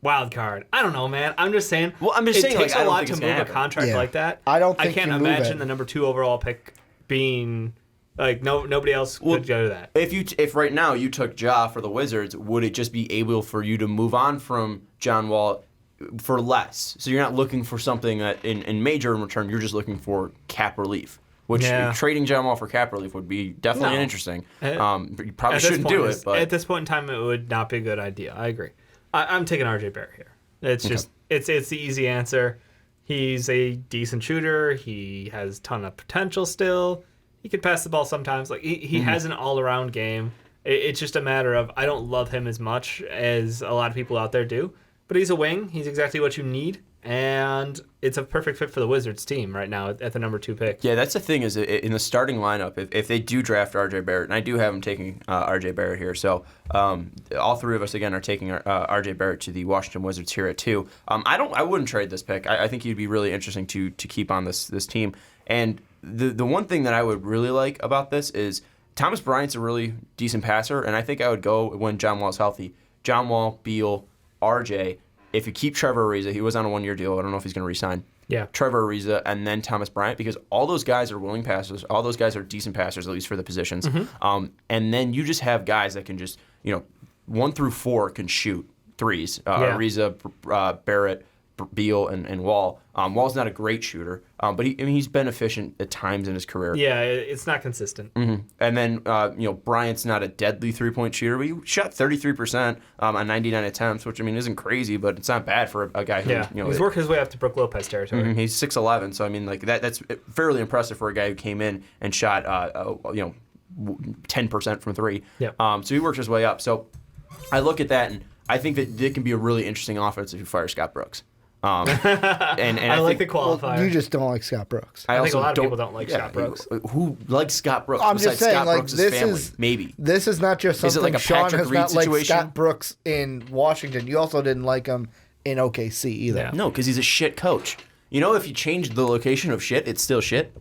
wild card. I don't know, man. I'm just saying. Well, I'm just saying, it takes like, I a don't lot think to it's move gonna a happen. contract Yeah. like that. I don't I think can't you move imagine it. the number 2 overall pick being like nobody else could go to that. If right now you took Ja for the Wizards, would it just be able for you to move on from John Wall for less? So you're not looking for something that in major in return. You're just looking for cap relief. Which trading John Wall for cap relief would be definitely interesting. You probably shouldn't do it. But at this point in time, it would not be a good idea. I agree. I'm taking RJ Barrett here. It's just it's the easy answer. He's a decent shooter. He has a ton of potential still. He can pass the ball sometimes. Like he has an all-around game. It's just a matter of, I don't love him as much as a lot of people out there do. But he's a wing. He's exactly what you need. And it's a perfect fit for the Wizards team right now at the number 2 pick. Yeah, that's the thing is in the starting lineup, if they do draft RJ Barrett, and I do have him taking RJ Barrett here, so all 3 of us again are taking RJ Barrett to the Washington Wizards here at 2. I wouldn't trade this pick. I think he'd be really interesting to keep on this team. And the one thing that I would really like about this is Thomas Bryant's a really decent passer, and I think I would go when John Wall's healthy. John Wall, Beal, RJ. If you keep Trevor Ariza, he was on a 1-year deal. I don't know if he's going to re-sign. Yeah. Trevor Ariza and then Thomas Bryant, because all those guys are willing passers. All those guys are decent passers, at least for the positions. And then you just have guys that can just, 1 through 4 can shoot threes. Ariza, Barrett, Beal, and Wall. Wall's not a great shooter, but he's been efficient at times in his career. Yeah, it's not consistent. And then, Bryant's not a deadly three-point shooter, but he shot 33% on 99 attempts, which, isn't crazy, but it's not bad for a guy who, he's worked his way up to Brook Lopez territory. He's 6'11", so, that's fairly impressive for a guy who came in and shot, 10% from 3. Yep. So he worked his way up. So I look at that, and I think that it can be a really interesting offense if you fire Scott Brooks. And I like the qualifier. Well, you just don't like Scott Brooks. I think a lot of people don't like Scott Brooks. Who likes Scott Brooks? I'm just saying, Scott like, Brooks' this family? is Maybe. This is not just something like a Sean Patrick has Reed not liked situation? Scott Brooks in Washington. You also didn't like him in OKC either. Yeah. No, because he's a shit coach. If you change the location of shit, it's still shit.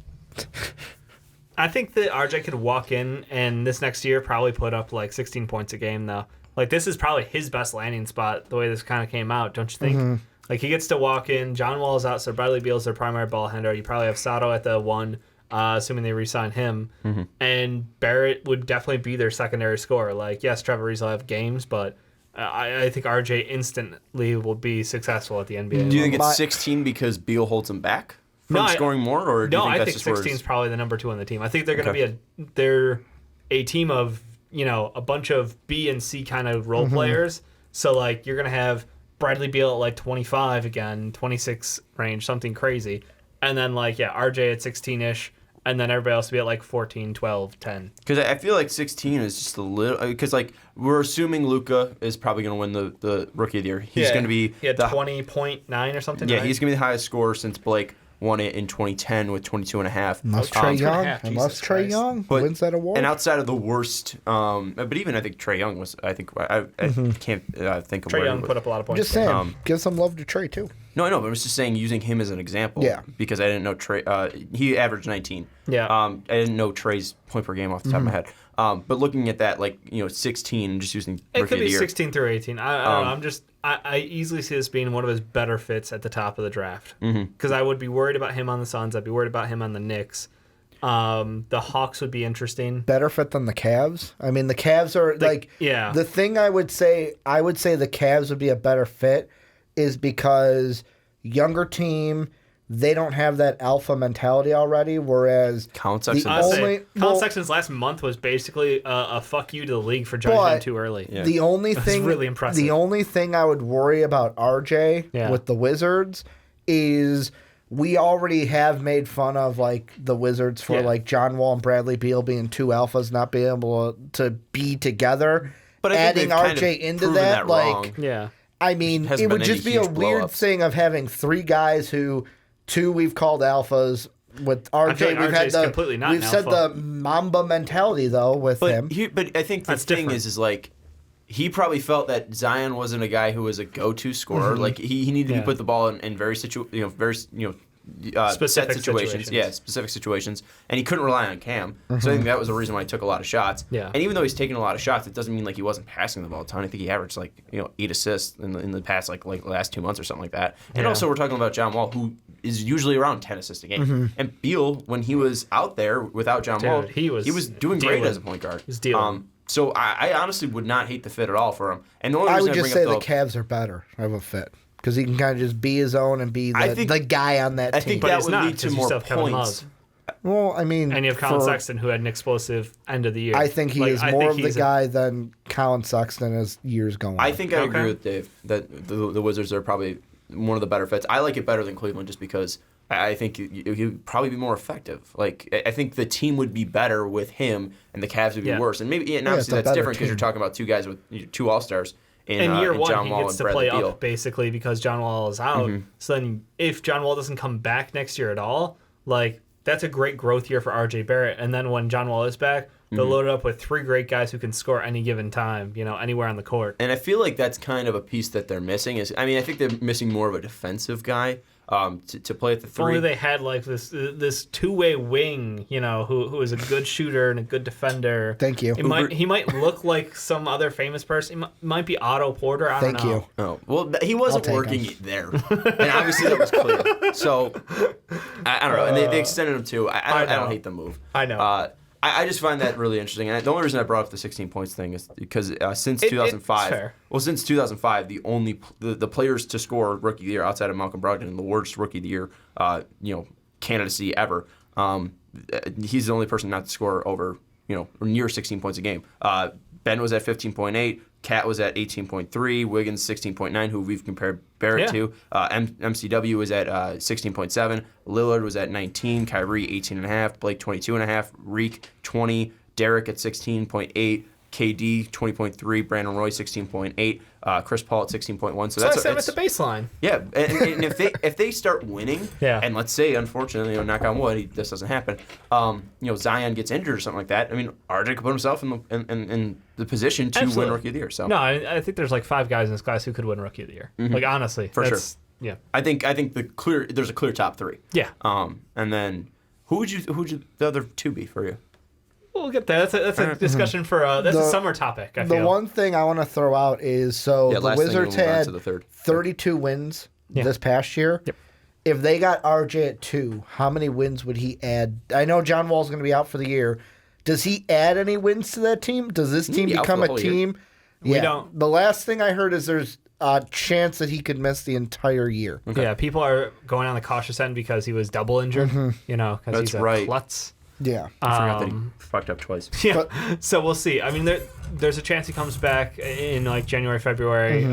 I think that RJ could walk in and this next year probably put up like 16 points a game, though. Like, this is probably his best landing spot, the way this kind of came out, don't you think? Like, he gets to walk in. John Wall is out, so Bradley Beal's their primary ball handler. You probably have Sato at the 1, assuming they re-sign him. And Barrett would definitely be their secondary scorer. Like, yes, Trevor Ariza will have games, but I think RJ instantly will be successful at the NBA. Do you think it's 16 because Beal holds him back from scoring more, or do you think I that's think just where 16 is probably the number 2 on the team. I think they're going to be they're a team of a bunch of B and C kind of role players. So like you're going to have Bradley Beal at like 25 again, 26 range, something crazy, and then RJ at 16ish. And then everybody else will be at like 14, 12, 10. Because I feel like 16 is just a little... Because, we're assuming Luka is probably going to win the Rookie of the Year. He's going to be... He had 20.9 or something. Yeah, right? he's going to be the highest scorer since Blake. won it in 2010 with 22.5. Unless Trae Young, Jesus unless Trae Christ. Young But- wins that award. And outside of the worst, but even I think Trae Young was. I think I can't think of Trae where Young he was. put up a lot of points. Just saying, give some love to Trae too. No, I know, but I was just saying using him as an example. Yeah. Because I didn't know Trae. He averaged 19. Yeah. I didn't know Trae's point per game off the top of my head. But looking at that, 16, just using It rookie could of the be year. 16 through 18. I don't know. I easily see this being one of his better fits at the top of the draft. Because I would be worried about him on the Suns. I'd be worried about him on the Knicks. The Hawks would be interesting. Better fit than the Cavs. I mean, the Cavs are yeah. The thing I would say the Cavs would be a better fit is because younger team, they don't have that alpha mentality already. Whereas Colin the Sexton. only Colin Sexton's last month was basically a fuck you to the league for judging him too early. Yeah. the only thing really impressive. The only thing I would worry about RJ Yeah. with the Wizards is we already have made fun of the Wizards for Yeah. John Wall and Bradley Beal being two alphas not being able to be together. But I think adding they've kind RJ of into proven that, wrong. Yeah. I mean, Hasn't it would been any just be a huge weird blow-ups. thing of having three guys who two we've called alphas. With RJ, feel like we've had RJ's completely not we've an said alpha. the Mamba mentality though with him. But I think the That's thing different. is he probably felt that Zion wasn't a guy who was a go-to scorer. He needed to Yeah. be put the ball in very Specific set situations. situations. Yeah, specific situations, and he couldn't rely on Cam. So I think that was the reason why he took a lot of shots. Yeah. And even though he's taking a lot of shots, it doesn't mean he wasn't passing the ball a ton. I think he averaged 8 assists in the past last 2 months or something like that. And Yeah. also we're talking about John Wall, who is usually around 10 assists a game. And Beal, when he was out there without John Wall, he was doing great dealing. as a point guard. He was dealing. So I honestly would not hate the fit at all for him. And the only I reason would just bring say up the Cavs are better of a fit because he can kind of just be his own and be the guy on that I team. think But that he's would not, lead to 'cause you more still have Kevin points. Love. Well, I mean, And you have Colin Sexton, who had an explosive end of the year. I think he is more of the guy than Colin Sexton as years go on. I think I agree Okay. with Dave that the Wizards are probably one of the better fits. I like it better than Cleveland just because I think he would probably be more effective. I think the team would be better with him, and the Cavs would be worse. And maybe it's obviously a that's better different because you're team. talking about two guys with two All-Stars in year in one, John he Wall gets and to Bradley play Beal. up basically because John Wall is out. So then, if John Wall doesn't come back next year at all, that's a great growth year for RJ Barrett. And then when John Wall is back, they'll load it up with three great guys who can score any given time, anywhere on the court. And I feel like that's kind of a piece that they're missing. I think they're missing more of a defensive guy to play at the If only three. they had this two-way wing, who is a good shooter and a good defender. Thank you. He might look like some other famous person. He might be Otto Porter. I don't Thank know. you. Oh, well, he wasn't take working him. there. And obviously that was clear. So, I don't know. And they extended him too. I don't hate the move. I know. I just find that really interesting. And the only reason I brought up the 16 points thing is because since It's 2005, fair. since 2005, the players to score Rookie of the Year outside of Malcolm Brogdon and the worst Rookie of the Year, candidacy ever. He's the only person not to score over, or near 16 points a game. Ben was at 15.8. Cat was at 18.3. Wiggins 16.9, who we've compared Barrett to. MCW was at 16.7. Lillard was at 19. Kyrie 18.5. Blake 22.5. Reek 20. Derek at 16.8. KD 20.3. Brandon Roy 16.8. Chris Paul at 16.1. So So I that's said him at the baseline. yeah, and if they start winning, Yeah. and let's say unfortunately, knock on wood, this doesn't happen. Zion gets injured or something like that. I mean, RJ could put himself in the position to Absolutely. win Rookie of the Year. So No, I think there's 5 guys in this class who could win Rookie of the Year. Honestly, For sure. Yeah. I think there's a clear top 3. Yeah. And then who would the other 2 be for you? We'll get there. That's a discussion for that's a summer topic. I The feel. one thing I want to throw out is the last thing, Wizards we'll move on had to the third. 32 wins this past year. Yep. If they got RJ at 2, how many wins would he add? I know John Wall's going to be out for the year. Does he add any wins to that team? Does this team be out become for a the whole year. team? We don't- The last thing I heard is there's a chance that he could miss the entire year. Yeah, people are going on the cautious end because he was double injured. Because That's he's a right. klutz. Yeah. I forgot that he fucked up twice. Yeah, so we'll see. I mean, there's a chance he comes back in January, February,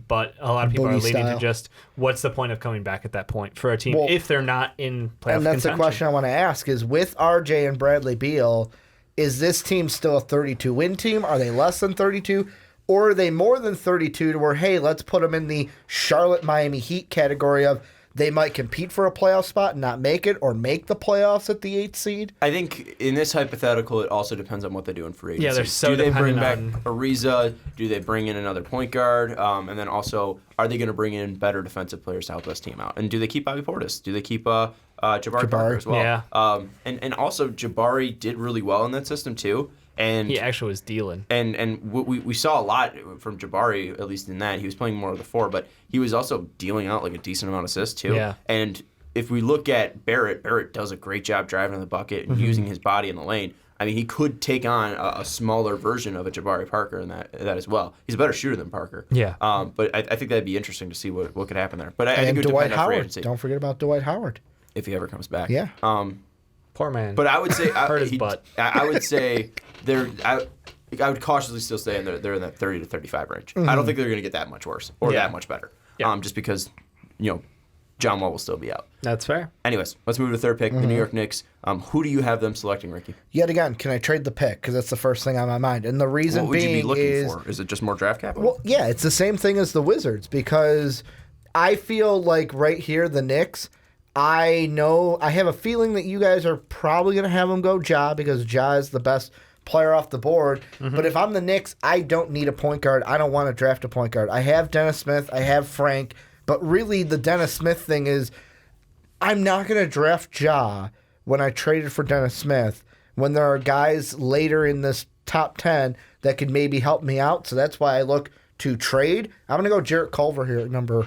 but a lot of people are Boogie leaning style. to just what's the point of coming back at that point for a team Well, if they're not in playoff And that's the contention? question I want to ask is with RJ and Bradley Beal, is this team still a 32-win team? Are they less than 32? Or are they more than 32 to where, hey, let's put them in the Charlotte-Miami Heat category of they might compete for a playoff spot and not make it, or make the playoffs at the 8th seed. I think in this hypothetical, it also depends on what they do in free agency. Yeah, they're so do they bring dependent back Ariza? Do they bring in another point guard? And then also, are they going to bring in better defensive players to help this team out? And do they keep Bobby Portis? Do they keep Jabari Parker as well? Yeah. And also, Jabari did really well in that system too. And He actually was dealing. And we saw a lot from Jabari, at least in that. He was playing more of the 4, but he was also dealing out like a decent amount of assists too. Yeah. And if we look at Barrett does a great job driving the bucket and using his body in the lane. I mean, he could take on a smaller version of a Jabari Parker in that as well. He's a better shooter than Parker. Yeah. But I think that'd be interesting to see what could happen there. But I think And it would Dwight depend on free Howard. agency, Don't forget about Dwight Howard. if he ever comes back. Yeah. Poor man. But I would say Hurt his butt. I would say I would cautiously still say they're in that 30 to 35 range. I don't think they're going to get that much worse or Yeah. that much better. Yeah. Just because John Wall will still be out. That's fair. Anyways, let's move to the third pick, the New York Knicks. Who do you have them selecting, Ricky? Yet again, can I trade the pick? Because that's the first thing on my mind. And the reason What would you being be looking is, for? Is it just more draft capital? well, yeah, it's the same thing as the Wizards, because I feel like right here, the Knicks, I have a feeling that you guys are probably going to have them go Ja, because Ja is the best player off the board. But if I'm the Knicks, I don't need a point guard. I don't want to draft a point guard. I have Dennis Smith. I have Frank. But really, the Dennis Smith thing is, I'm not going to draft Ja when I traded for Dennis Smith, when there are guys later in this top 10 that could maybe help me out. So that's why I look to trade. I'm going to go Jarrett Culver here at number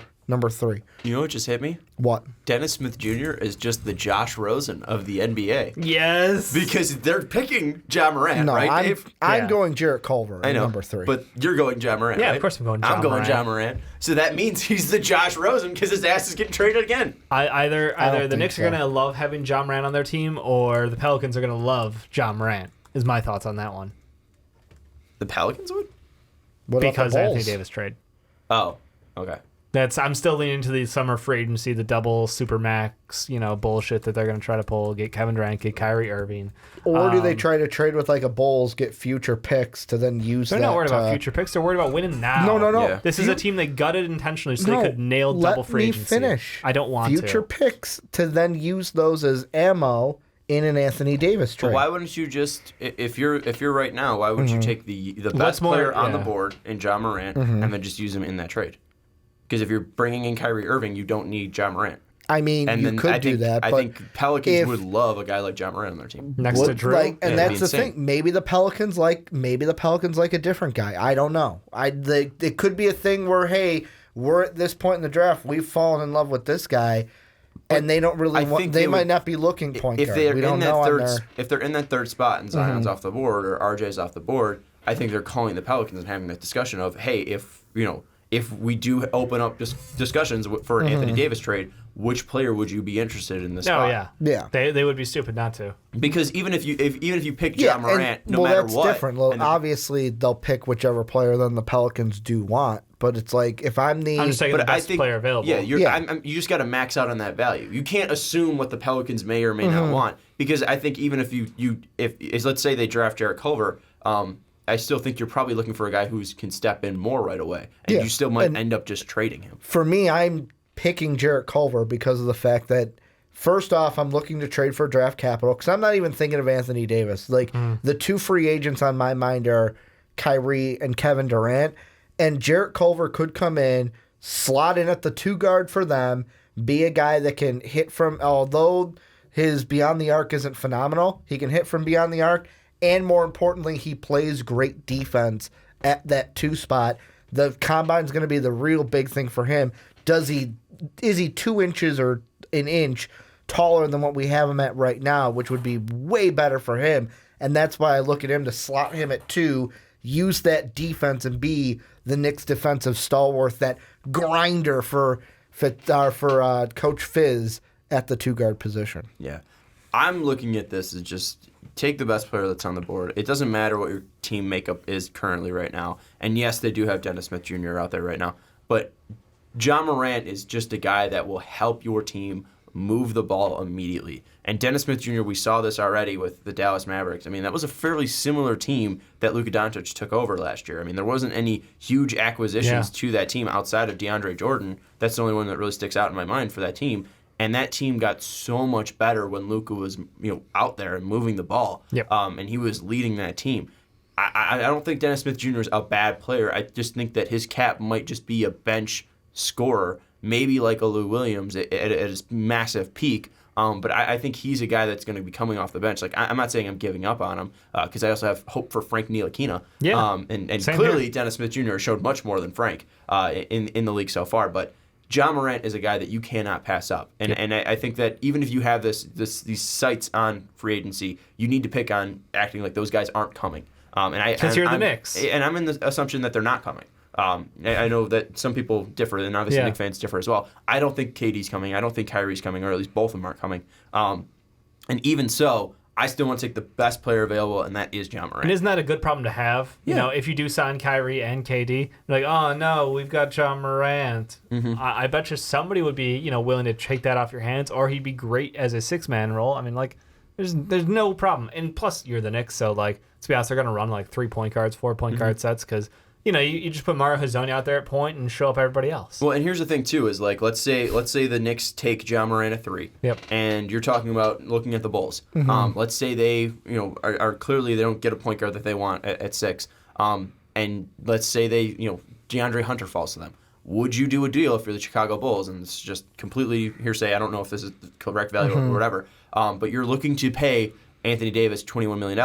3. You know what just hit me? What? Dennis Smith Jr. is just the Josh Rosen of the NBA. Yes. Because they're picking Ja Morant, No, right, Dave? I'm Yeah. going Jarrett Culver at I know, number 3. but you're going Ja Morant, Yeah, right? of course I'm going Ja I'm going Morant. Ja Morant. So that means he's the Josh Rosen because his ass is getting traded again. Either don't the think Knicks so. are going to love having John Morant on their team, or the Pelicans are going to love John Morant, is my thoughts on that one. The Pelicans would? What about the Because Anthony Bulls? Davis trade. Oh, okay. I'm still leaning to the summer free agency, the double supermax, bullshit that they're going to try to pull. Get Kevin Durant, get Kyrie Irving. Or do they try to trade with like a Bulls, get future picks to then use They're that not worried about to- future picks. They're worried about winning now. No. Yeah. This is a team they gutted intentionally so they could nail let double free me agency. finish. I don't want future to. picks to then use those as ammo in an Anthony Davis trade. But why wouldn't you just, if you're right now, why wouldn't you take the best more- player on the yeah. board in Ja Morant and then just use him in that trade? Because if you're bringing in Kyrie Irving, you don't need Ja Morant. I mean, And you then could I do think, that, I but think Pelicans if- would love a guy like Ja Morant on their team. Next to Drew. and Yeah, that's the it'd be insane. thing. Maybe the Pelicans like a different guy. I don't know. It could be a thing where, hey, we're at this point in the draft, we've fallen in love with this guy, and they don't really I want. think They they might would- not be looking point If guard. they're We in don't that know on third, their. if they're in that third spot and Zion's off the board or RJ's off the board, I think they're calling the Pelicans and having that discussion of, hey, if we do open up discussions for an Anthony Davis trade, which player would you be interested in this No, spot? Yeah. They would be stupid not to. Because even if you pick Ja Morant, no well, matter that's what, different. Well, and obviously they'll pick whichever player then the Pelicans do want. But it's like if I'm the I'm just taking the but I best think player available. Yeah, Yeah. you just got to max out on that value. You can't assume what the Pelicans may or may not want because I think even if if let's say they draft Jarrett Culver, I still think you're probably looking for a guy who can step in more right away, and Yeah, you still might and- end up just trading him. for me, I'm picking Jarrett Culver because of the fact that, first off, I'm looking to trade for draft capital because I'm not even thinking of Anthony Davis. Like, the two free agents on my mind are Kyrie and Kevin Durant, and Jarrett Culver could come in, slot in at the 2 guard for them, be a guy that can hit from, although his beyond the arc isn't phenomenal, he can hit from beyond the arc, and more importantly, he plays great defense at that 2 spot. The combine's going to be the real big thing for him. Is he 2 inches or an inch taller than what we have him at right now, which would be way better for him. And that's why I look at him to slot him at 2, use that defense and be the Knicks defensive stalwart, that grinder for Coach Fizz at the 2 guard position. Yeah. I'm looking at this as just take the best player that's on the board. It doesn't matter what your team makeup is currently right now. And yes, they do have Dennis Smith Jr. out there right now. But Ja Morant is just a guy that will help your team move the ball immediately. And Dennis Smith Jr., we saw this already with the Dallas Mavericks. I mean, that was a fairly similar team that Luka Doncic took over last year. I mean, there wasn't any huge acquisitions to that team outside of DeAndre Jordan. That's the only one that really sticks out in my mind for that team. And that team got so much better when Luka was, out there and moving the ball. Yep. And he was leading that team. I don't think Dennis Smith Jr. is a bad player. I just think that his cap might just be a bench scorer, maybe like a Lou Williams at his massive peak. But I think he's a guy that's going to be coming off the bench. Like, I'm not saying I'm giving up on him because I also have hope for Frank Ntilikina. Yeah. And clearly Dennis Smith Jr. showed much more than Frank in the league so far. But Ja Morant is a guy that you cannot pass up. And I think that even if you have these sights on free agency, you need to pick on acting like those guys aren't coming. Because you're the Knicks. And I'm in the assumption that they're not coming. I know that some people differ, and obviously Knicks fans differ as well. I don't think KD's coming. I don't think Kyrie's coming, or at least both of them aren't coming. And even so, I still want to take the best player available, and that is Ja Morant. And isn't that a good problem to have? You know, if you do sign Kyrie and KD, you're like, oh no, we've got Ja Morant. Mm-hmm. I bet you somebody would be, willing to take that off your hands, or he'd be great as a 6-man role. I mean, there's no problem. And plus, you're the Knicks, so let's be honest, they're gonna run 3-point guards, 4-point guard sets because. You just put Mario Hezonja out there at point and show up everybody else. Well, and here's the thing too: is let's say the Knicks take Ja Morant at 3. Yep. And you're talking about looking at the Bulls. Mm-hmm. Let's say they are clearly they don't get a point guard that they want at 6. And let's say they DeAndre Hunter falls to them. Would you do a deal if you're the Chicago Bulls? And it's just completely hearsay. I don't know if this is the correct value or whatever. But you're looking to pay Anthony Davis $21 million.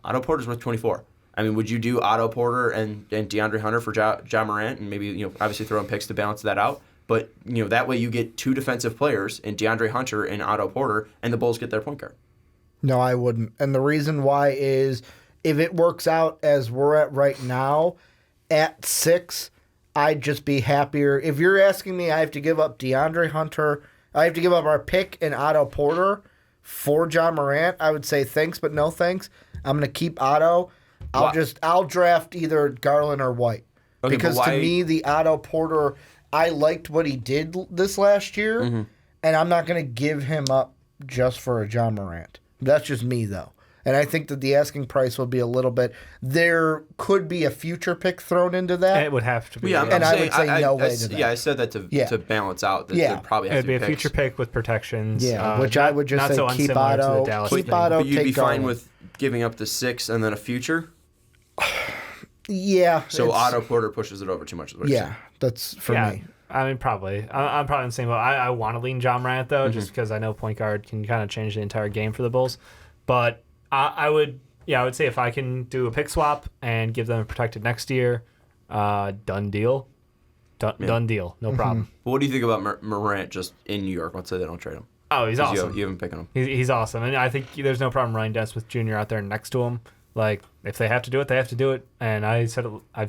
Otto Porter's worth 24. I mean, would you do Otto Porter and DeAndre Hunter for Ja Morant and maybe obviously throw in picks to balance that out? But that way you get 2 defensive players in DeAndre Hunter and Otto Porter, and the Bulls get their point guard. No, I wouldn't. And the reason why is if it works out as we're at right now, at 6, I'd just be happier. If you're asking me, I have to give up DeAndre Hunter, I have to give up our pick and Otto Porter for Ja Morant, I would say thanks, but no thanks. I'm going to keep Otto. I'll draft either Garland or White. Okay, because to me, the Otto Porter, I liked what he did this last year, and I'm not going to give him up just for a Ja Morant. That's just me, though. And I think that the asking price will be a little bit. There could be a future pick thrown into that. It would have to be. Yeah, and I would say no way to that. Yeah, I said that to balance out. That probably has It'd to be a future pick with protections. Yeah, which I would just say so keep Otto. Keep Otto. But you'd be fine with giving up the 6 and then a future? Yeah. So Otto Porter pushes it over too much. That's for me. I mean, probably. I'm probably in the same boat. I want to lean Ja Morant, though, just because I know point guard can kind of change the entire game for the Bulls. But I would say if I can do a pick swap and give them a protected next year, done deal. Done deal. No problem. But what do you think about Morant just in New York? Let's say they don't trade him. Oh, he's awesome. You haven't picked him. He's awesome. And I think there's no problem Ryan Dennis-Smith Jr. out there next to him. If they have to do it, they have to do it. And I've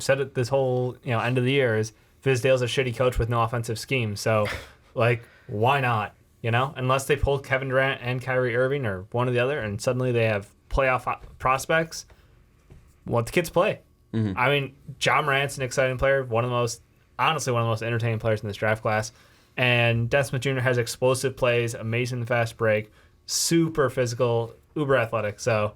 said it this whole end of the year is Fizdale's a shitty coach with no offensive scheme. So, why not? Unless they pull Kevin Durant and Kyrie Irving or one or the other, and suddenly they have playoff prospects. Let the kids play. Mm-hmm. I mean, Ja Morant's an exciting player. One of the most entertaining players in this draft class. And Dennis Smith Jr. has explosive plays, amazing fast break, super physical, uber athletic. So.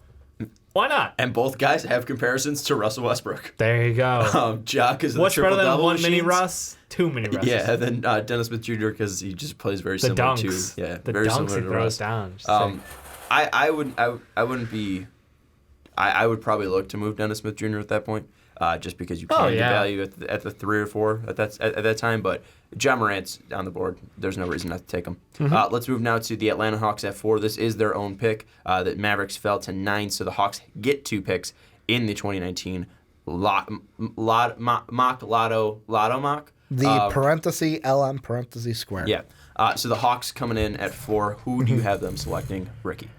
Why not? And both guys have comparisons to Russell Westbrook. There you go. Ja because of what's the better than triple-double one machines. mini Russ? 2 mini Russes. Yeah, and then Dennis Smith Jr. because he just plays very the similar dunks. to the very dunks similar he to throws Russ. down. I wouldn't be. I would probably look to move Dennis Smith Jr. at that point, just because you can get value at the 3 or 4 at that time. But Ja Morant's on the board. There's no reason not to take him. Mm-hmm. Let's move now to the Atlanta Hawks at 4. This is their own pick. The Mavericks fell to 9, so the Hawks get 2 picks in the 2019 lotto mock. The parenthesis LM parenthesis square. Yeah. So the Hawks coming in at 4. Who do you have them selecting, Ricky?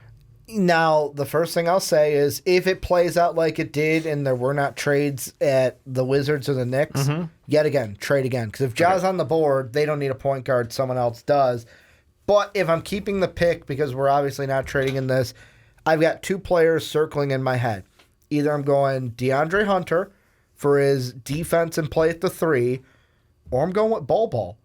Now, the first thing I'll say is if it plays out like it did and there were not trades at the Wizards or the Knicks, yet again, trade again. Because if Ja's on the board, they don't need a point guard. Someone else does. But if I'm keeping the pick, because we're obviously not trading in this, I've got 2 players circling in my head. Either I'm going DeAndre Hunter for his defense and play at the 3, or I'm going with Bol Bol.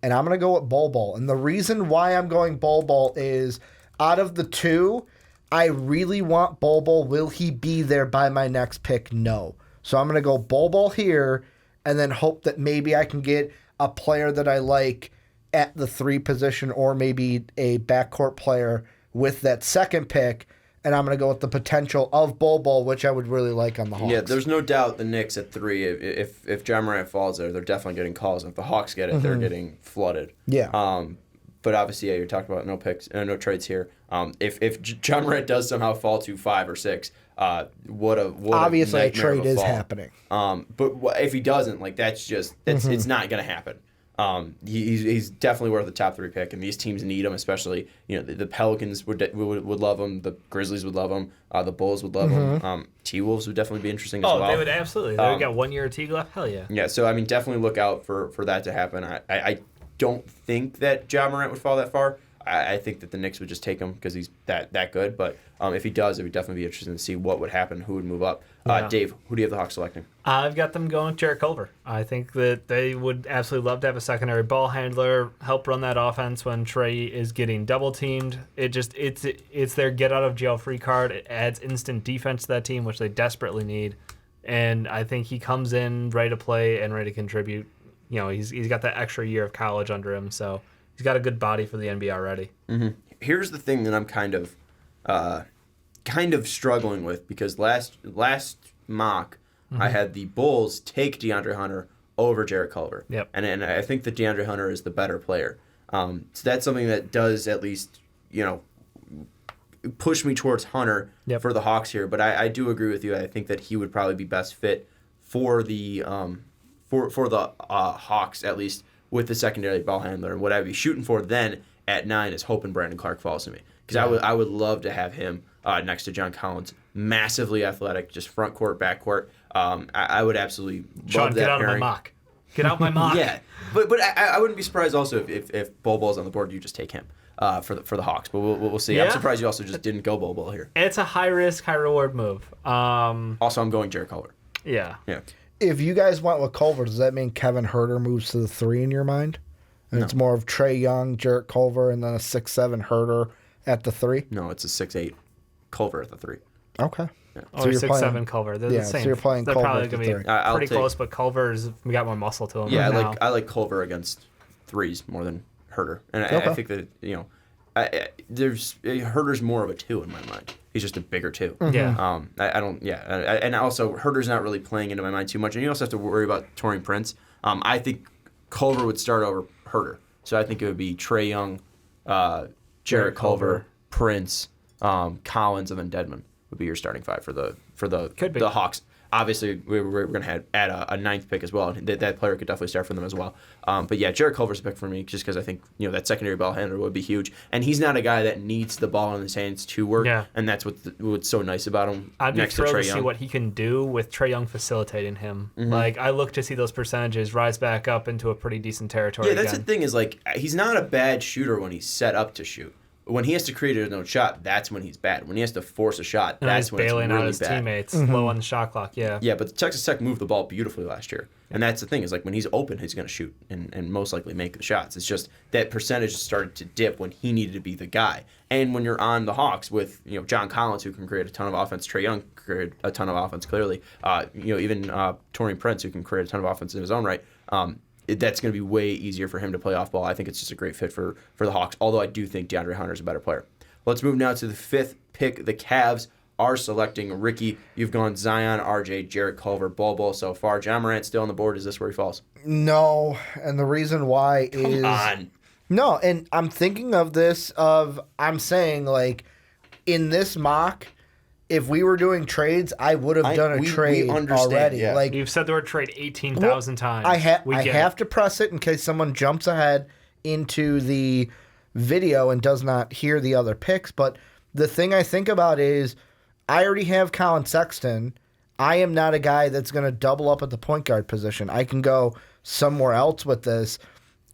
and I'm going to go with Bol Bol. And the reason why I'm going Bol Bol is out of the two, I really want Bol Bol. Will he be there by my next pick? No. So I'm going to go Bol Bol here and then hope that maybe I can get a player that I like at the 3 position or maybe a backcourt player with that second pick. And I'm going to go with the potential of Bol Bol, which I would really like on the Hawks. Yeah, there's no doubt the Knicks at 3, if Ja Morant falls there, they're definitely getting calls. If the Hawks get it, they're getting flooded. Yeah. But obviously, yeah, you're talking about no picks, no trades here. If Ja Morant does somehow fall to 5 or 6, what a obviously a nightmare of trade is fall. happening. But if he doesn't, like it's not going to happen. He's definitely worth the top 3 pick, and these teams need him, especially the Pelicans would love him, the Grizzlies would love him, the Bulls would love him, T-Wolves would definitely be interesting as well. They would absolutely. They got 1 year of Teague left. Hell yeah. Yeah, so I mean, definitely look out for that to happen. I don't think that Ja Morant would fall that far. I think that the Knicks would just take him because he's that good. But if he does, it would definitely be interesting to see what would happen, who would move up. Dave, who do you have the Hawks selecting? I've got them going Jarrett Culver. I think that they would absolutely love to have a secondary ball handler, help run that offense when Trey is getting double teamed. It's their get out of jail free card. It adds instant defense to that team, which they desperately need. And I think he comes in ready to play and ready to contribute. He's got that extra year of college under him, so he's got a good body for the NBA already. Mm-hmm. Here's the thing that I'm kind of struggling with, because last mock I had the Bulls take DeAndre Hunter over Jarrett Culver. Yep. And I think that DeAndre Hunter is the better player. So that's something that does at least push me towards Hunter for the Hawks here. But I do agree with you. I think that he would probably be best fit for the for the Hawks, at least with the secondary ball handler. And what I'd be shooting for then at 9 is hoping Brandon Clark falls to me, because I would love to have him next to John Collins, massively athletic, just front court, back court. I would absolutely love that get out pairing. of my mock. Get out my mock. Yeah, but I wouldn't be surprised also if Bol Bol's on the board, you just take him for the Hawks. But we'll see. Yeah. I'm surprised you also just didn't go Bol Bol here. It's a high risk, high reward move. Also, I'm going Jarrett Culver. Yeah. Yeah. If you guys went with Culver, does that mean Kevin Huerter moves to the 3 in your mind? And it's more of Trey Young, Jarrett Culver, and then a 6'7" Huerter at the 3? No, it's a 6'8" Culver at the 3. Okay. Yeah. Or 6'7" Culver. They're the same. So you're playing They're Culver probably at the going to be 3. pretty close, but Culver's got more muscle to him. Yeah, right I like Culver against 3s more than Huerter, and I think that Huerter's more of a 2 in my mind. He's just a bigger 2. Yeah. I don't. Yeah, and also Huerter's not really playing into my mind too much, and you also have to worry about Taurean Prince. I think Culver would start over Huerter, so I think it would be Trae Young, Jarrett Culver, Prince, Collins, and then Dedmon would be your starting 5 for the Hawks. Obviously, we're going to add a 9th pick as well. That player could definitely start for them as well. But yeah, Jarrett Culver's a pick for me, just because I think that secondary ball handler would be huge, and he's not a guy that needs the ball in his hands to work. Yeah. And that's what's so nice about him. I'd be next to thrilled Trae to see Young. what he can do with Trae Young facilitating him. I look to see those percentages rise back up into a pretty decent territory. Yeah, that's again. the thing is, he's not a bad shooter when he's set up to shoot. When he has to create his own shot, that's when he's bad. When he has to force a shot, that's when it's really bad. Bailing out his teammates, low on the shot clock. Yeah. Yeah, but Texas Tech moved the ball beautifully last year, and that's the thing is when he's open, he's going to shoot and most likely make the shots. It's just that percentage started to dip when he needed to be the guy. And when you're on the Hawks with John Collins, who can create a ton of offense, Trae Young can create a ton of offense clearly. Even Taurean Prince, who can create a ton of offense in his own right. That's going to be way easier for him to play off ball. I think it's just a great fit for the Hawks, although I do think DeAndre Hunter is a better player. Let's move now to the 5th pick. The Cavs are selecting Ricky. You've gone Zion, RJ, Jarrett Culver, Bol Bol so far. Ja Morant still on the board. Is this where he falls? No, and the reason why is... Come on. No, and I'm thinking of this I'm saying, in this mock, if we were doing trades, I would have done a trade already. Yeah. You've said the word trade 18,000 times. I have to press it in case someone jumps ahead into the video and does not hear the other picks. But the thing I think about is I already have Colin Sexton. I am not a guy that's going to double up at the point guard position. I can go somewhere else with this.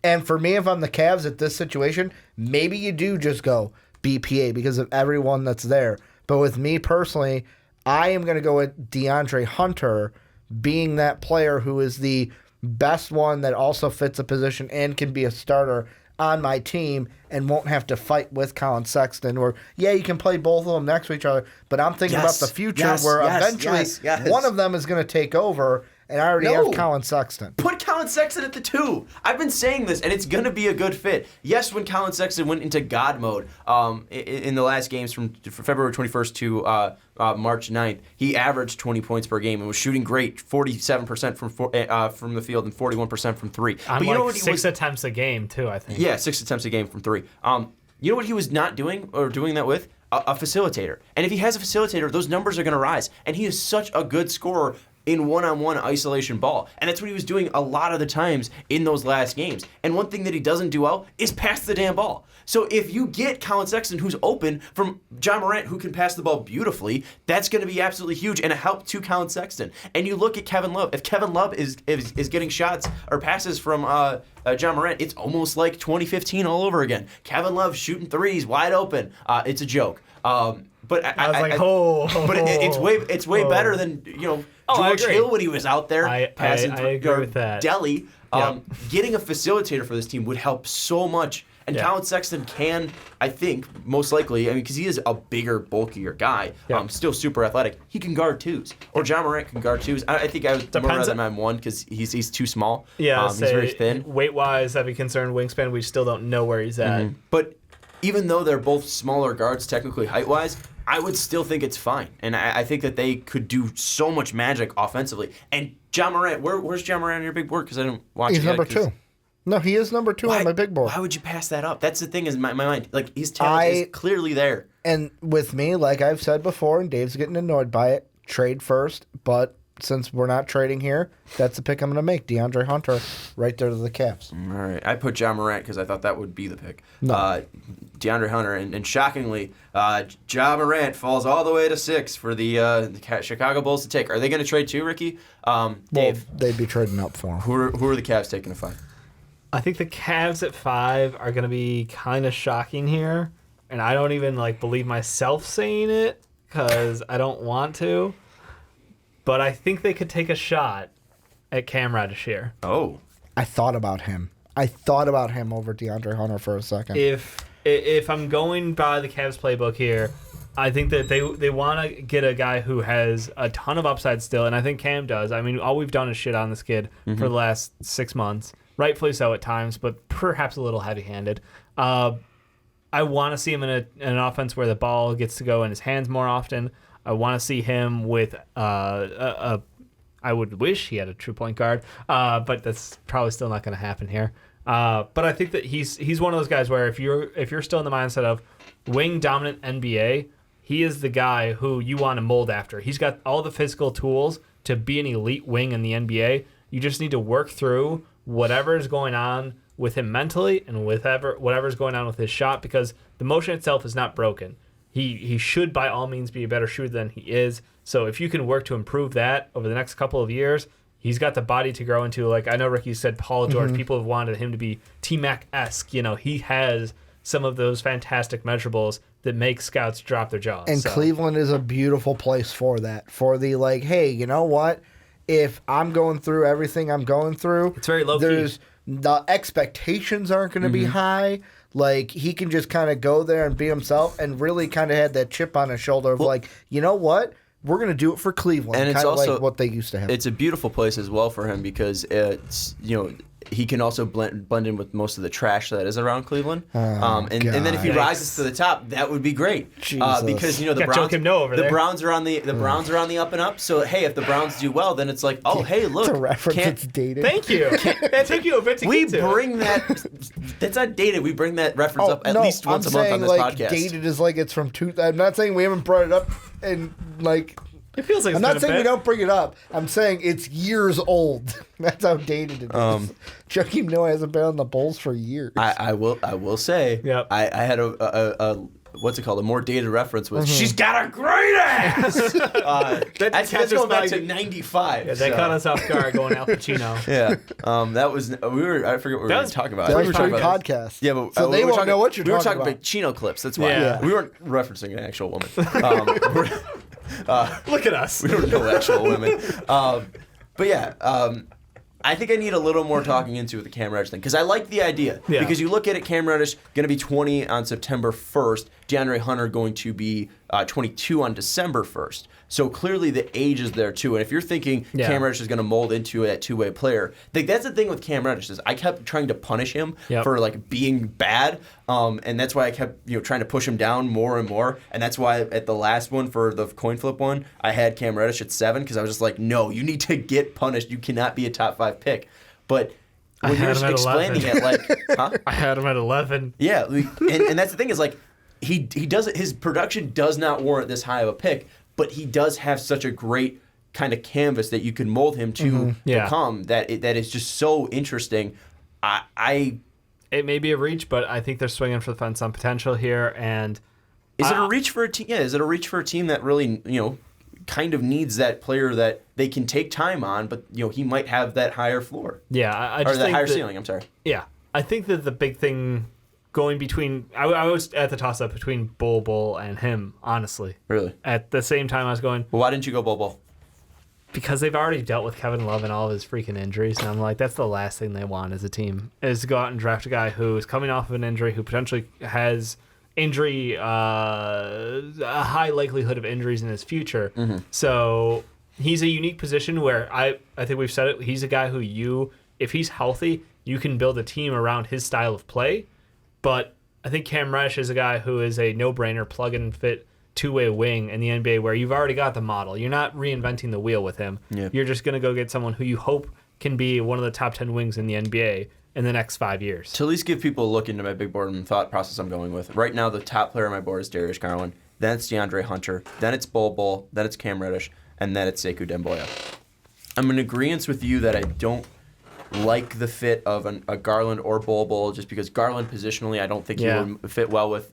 And for me, if I'm the Cavs at this situation, maybe you do just go BPA because of everyone that's there. But with me personally, I am going to go with DeAndre Hunter being that player who is the best one that also fits a position and can be a starter on my team and won't have to fight with Colin Sexton. Or, yeah, you can play both of them next to each other, but I'm thinking about the future where eventually one of them is going to take over, and I already have Colin Sexton. Put Colin Sexton at the 2. I've been saying this, and it's going to be a good fit. Yes, when Colin Sexton went into God mode in the last games from February 21st to March 9th, he averaged 20 points per game and was shooting great, 47% from the field and 41% from 3. But you know what, 6 attempts a game, too, I think. Yeah, 6 attempts a game from 3. You know what he was not doing or doing that with? A facilitator. And if he has a facilitator, those numbers are going to rise. And he is such a good scorer in one-on-one isolation ball. And that's what he was doing a lot of the times in those last games. And one thing that he doesn't do well is pass the damn ball. So if you get Colin Sexton, who's open, from John Morant, who can pass the ball beautifully, that's going to be absolutely huge and a help to Colin Sexton. And you look at Kevin Love. If Kevin Love is getting shots or passes from John Morant, it's almost like 2015 all over again. Kevin Love shooting threes wide open. It's a joke. But it's way better than George Hill when he was out there passing I agree with that. Delhi. Getting a facilitator for this team would help so much. And Colin Sexton can, I think, most likely, because he is a bigger, bulkier guy, still super athletic, he can guard 2s. Or John Morant can guard 2s. I think I would more rather him on 1 because he's too small. Yeah, he's very thin. Weight-wise, I'd be concerned. Wingspan, we still don't know where he's at. But even though they're both smaller guards, technically height-wise, I would still think it's fine. And I think that they could do so much magic offensively. And John Morant, where's John Morant on your big board? Because I didn't watch it. He's number 2. No, he is number 2 on my big board. Why would you pass that up? That's the thing in my mind. Like, his talent is clearly there. And with me, like I've said before, and Dave's getting annoyed by it, trade first. But since we're not trading here, that's the pick I'm going to make. DeAndre Hunter right there to the Cavs. All right. I put John Morant because I thought that would be the pick. No. DeAndre Hunter. And shockingly, John Morant falls all the way to 6 for the Chicago Bulls to take. Are they going to trade too, Ricky? Dave? Well, they'd be trading up for him. Who are the Cavs taking at 5? I think the Cavs at 5 are going to be kind of shocking here. And I don't even believe myself saying it because I don't want to. But I think they could take a shot at Cam Reddish here. Oh. I thought about him. Over DeAndre Hunter for a second. If I'm going by the Cavs playbook here, I think that they want to get a guy who has a ton of upside still, and I think Cam does. I mean, all we've done is shit on this kid for the last 6 months. Rightfully so at times, but perhaps a little heavy-handed. I want to see him in an offense where the ball gets to go in his hands more often. I want to see him with I would wish he had a true point guard, but that's probably still not going to happen here. But I think that he's one of those guys where if you're still in the mindset of wing dominant NBA, he is the guy who you want to mold after. He's got all the physical tools to be an elite wing in the NBA. You just need to work through whatever's going on with him mentally and whatever's going on with his shot, because the motion itself is not broken. He should by all means be a better shooter than he is. So if you can work to improve that over the next couple of years, he's got the body to grow into. Like I know Ricky said, Paul George. People have wanted him to be T-Mac-esque. He has some of those fantastic measurables that make scouts drop their jaws. And Cleveland is a beautiful place for that. For the hey, you know what? If I'm going through everything I'm going through, it's very low key. The expectations aren't going to be high. He can just kind of go there and be himself, and really kind of had that chip on his shoulder of you know what? We're going to do it for Cleveland. And it's also like what they used to have. It's a beautiful place as well for him because it's he can also blend in with most of the trash that is around Cleveland. And then if he rises to the top, that would be great. Because the Browns are on the up and up. So hey, if the Browns do well, then it's like, oh hey, look, it's a reference. It's dated. Thank you. That took you a bit to get to. We bring that. That's not dated. We bring that reference up at least once a month on this podcast. Dated is it's from I'm not saying we haven't brought it up and It feels like I'm not saying we don't bring it up. I'm saying it's years old. That's how dated it is. Joakim Noah hasn't been on the Bulls for years. I will say. Yep. I had a what's it called? A more dated reference was she's got a great ass. That's going back to '95. Yeah, that caught us off guard going Al Pacino. Yeah. That was I forget what we were talking about. That was we were talking about podcast. Yeah, but so they won't know what you're talking about. We were talking about Chino clips. That's why. Yeah. We weren't referencing an actual woman. Look at us. We don't know actual women. But yeah, I think I need a little more talking into the Cam Reddish thing because I like the idea. Yeah. Because you look at it, Cam Reddish going to be 20 on September 1st, DeAndre Hunter going to be 22 on December 1st. So clearly the age is there too. And if you're thinking Cam Reddish is going to mold into a two-way player, that's the thing with Cam Reddish is I kept trying to punish him for like being bad, and that's why I kept trying to push him down more and more. And that's why at the last one for the coin flip one, I had Cam Reddish at 7 because I was just like, no, you need to get punished. You cannot be a top 5 pick. But when you're explaining it, like, I had him at 11. Yeah, and that's the thing is like he doesn't. His production does not warrant this high of a pick, but he does have such a great kind of canvas that you can mold him to become. That is just so interesting. It may be a reach, but I think they're swinging for the fence on potential here. And is it a reach for a team? Yeah, is it a reach for a team that really kind of needs that player that they can take time on, but he might have that higher floor. Yeah, I just or that think higher ceiling. I'm sorry. Yeah, I think that the big thing going between I was at the toss up between Bull and him, honestly. Really? At the same time, I was going. Well, why didn't you go Bull? Because they've already dealt with Kevin Love and all of his freaking injuries, and I'm like, that's the last thing they want as a team is to go out and draft a guy who is coming off of an injury, who potentially has injury, a high likelihood of injuries in his future. Mm-hmm. So he's a unique position where I think we've said it. He's a guy who if he's healthy, you can build a team around his style of play. But I think Cam Reddish is a guy who is a no-brainer, plug-and-fit two-way wing in the NBA where you've already got the model. You're not reinventing the wheel with him. Yeah. You're just going to go get someone who you hope can be one of the top 10 wings in the NBA in the next 5 years. To at least give people a look into my big board and thought process I'm going with. Right now, the top player on my board is Darius Garland. Then it's DeAndre Hunter. Then it's Bull. Then it's Cam Reddish. And then it's Sekou Demboya. I'm in agreement with you that I don't like the fit of a Garland or Bull just because Garland positionally, I don't think he would fit well with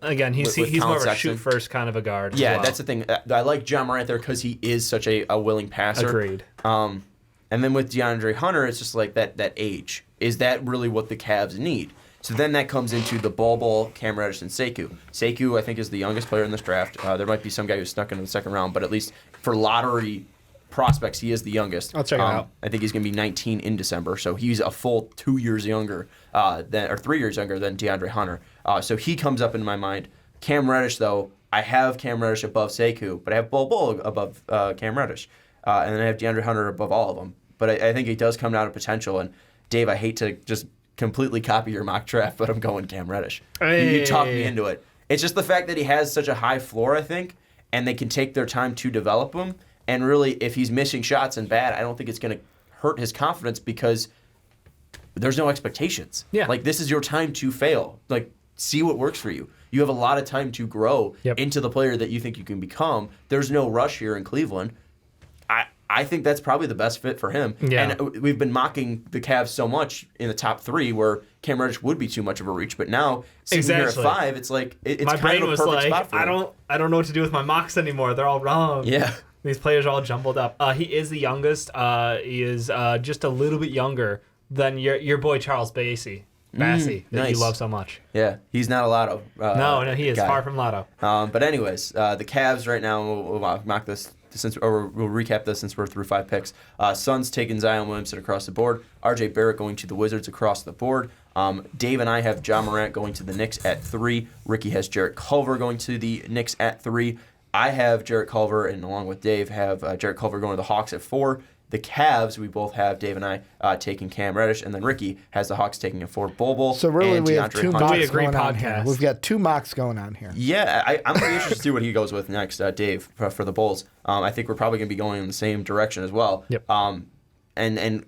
again, he's more of a shoot-first kind of a guard. Yeah, that's the thing. I like John Morant there because he is such a willing passer. Agreed. And then with DeAndre Hunter, it's just like that age. Is that really what the Cavs need? So then that comes into the Bull, Cam Reddish, and Sekou. Sekou, I think, is the youngest player in this draft. There might be some guy who snuck into the second round, but at least for lottery prospects, he is the youngest. I'll check it out. I think he's going to be 19 in December, so he's a full 2 years younger, or 3 years younger than DeAndre Hunter. So he comes up in my mind. Cam Reddish, though, I have Cam Reddish above Sekou, but I have Bull above Cam Reddish. And then I have DeAndre Hunter above all of them. But I think it does come down to potential. And, Dave, I hate to just completely copy your mock draft, but I'm going Cam Reddish. You talked me into it. It's just the fact that he has such a high floor, I think, and they can take their time to develop him. And really, if he's missing shots and bad, I don't think it's going to hurt his confidence because there's no expectations. Yeah. Like, this is your time to fail. Like, see what works for you. You have a lot of time to grow into the player that you think you can become. There's no rush here in Cleveland. I think that's probably the best fit for him. Yeah. And we've been mocking the Cavs so much in the top 3 where Cam Reddish would be too much of a reach. But now, sitting here at 5, it's like it's my kind of a perfect spot for him. I don't know what to do with my mocks anymore. They're all wrong. Yeah. These players are all jumbled up. He is the youngest. He is just a little bit younger than your boy Charles Bassey that nice. you love so much. Yeah, he's not a lotto. No, he is far from lotto. But anyways, the Cavs right now, we'll mock this. We'll recap this since we're through 5 picks. Suns taking Zion Williamson across the board. RJ Barrett going to the Wizards across the board. Dave and I have John Morant going to the Knicks at 3. Ricky has Jarrett Culver going to the Knicks at 3. I have Jarrett Culver, and along with Dave, have Jarrett Culver going to the Hawks at 4. The Cavs, we both have, Dave and I, taking Cam Reddish, and then Ricky has the Hawks taking a 4 Bull. So really, we have 2 mocks going on podcast. here. We've got 2 mocks going on here. Yeah, I'm really interested to see what he goes with next, Dave, for the Bulls. I think we're probably going to be going in the same direction as well. Yep. And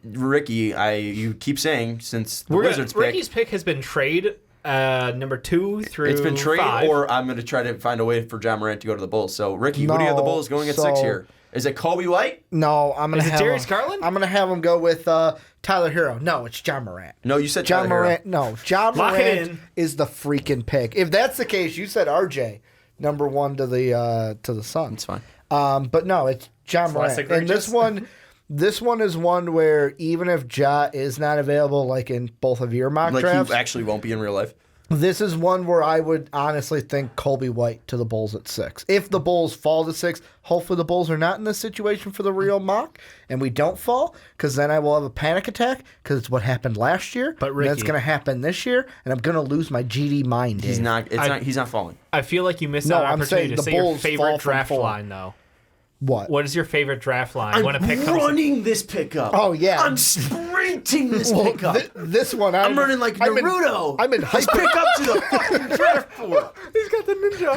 Ricky, you keep saying since the Wizards pick. Ricky's pick has been trade number 2 through 5. It's been trade, or I'm going to try to find a way for John Morant to go to the Bulls. So, Ricky, what do you have the Bulls going at 6 here? Is it Kobe White? No, I'm going to have Darius Garland? I'm going to have him go with Tyler Hero. No, it's John Morant. No, you said John Tyler Morant. Hero. No, John Lock Morant is the freaking pick. If that's the case, you said RJ, number 1 to the Suns. It's fine. But no, it's John Morant. And this one is one where even if Ja is not available, like in both of your mock drafts, he actually won't be in real life. This is one where I would honestly think Colby White to the Bulls at 6. If the Bulls fall to 6, hopefully the Bulls are not in this situation for the real mock, and we don't fall, because then I will have a panic attack, because it's what happened last year, But Ricky, and it's going to happen this year, and I'm going to lose my GD mind. Dave. He's not falling. I feel like you missed No, out an I'm opportunity saying to the say your Bulls favorite fall from draft 4. line, though. What? What is your favorite draft line I'm when a pick comes in? running this pickup. Oh, yeah. I'm sprinting this Well, pickup. this one, I'm running like Naruto. I'm in Let's hyper. pick up to the fucking draft board. He's got the ninja.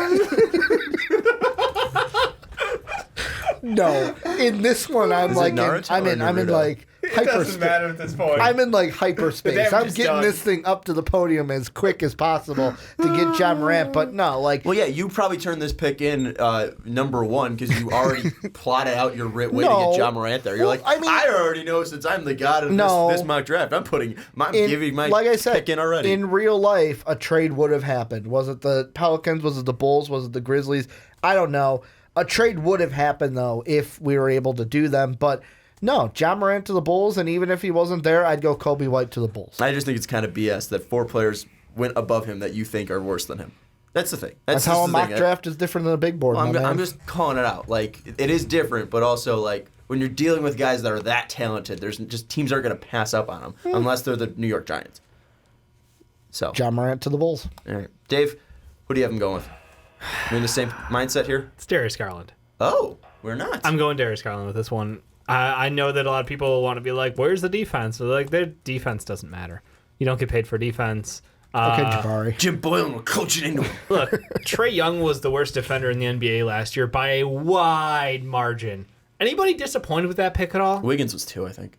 No, in this one, I'm Is it like, Naruto I'm or in Naruto? like hyperspace. at this point. I'm in like hyperspace. damage I'm is getting done. this thing up to the podium as quick as possible to get John Morant. But no, like, Well, yeah, you probably turned this pick in number 1 because you already plotted out your way to No. get John Morant there. You're Well, like, I mean- I already know since I'm the god of No. this mock draft. I'm giving my like I said, pick in already. in real life, a trade would have happened. Was it the Pelicans? Was it the Bulls? Was it the Grizzlies? I don't know. A trade would have happened, though, if we were able to do them. But no, John Morant to the Bulls, and even if he wasn't there, I'd go Kobe White to the Bulls. I just think it's kind of BS that 4 players went above him that you think are worse than him. That's the thing. That's just how a the mock thing. draft is different than a big board. Well, my man. I'm just calling it out. Like, it is different, but also, like, when you're dealing with guys that are that talented, there's just teams aren't going to pass up on them unless they're the New York Giants. So, John Morant to the Bulls. all right. Dave, who do you have him going with? We're in the same mindset here? It's Darius Garland. Oh, we're not. I'm going Darius Garland with this one. I know that a lot of people want to be like, where's the defense? They're like, their defense doesn't matter. You don't get paid for defense. Okay, Jabari. Jim Boylan will coach it into him. Look, Trae Young was the worst defender in the NBA last year by a wide margin. Anybody disappointed with that pick at all? Wiggins was 2, I think.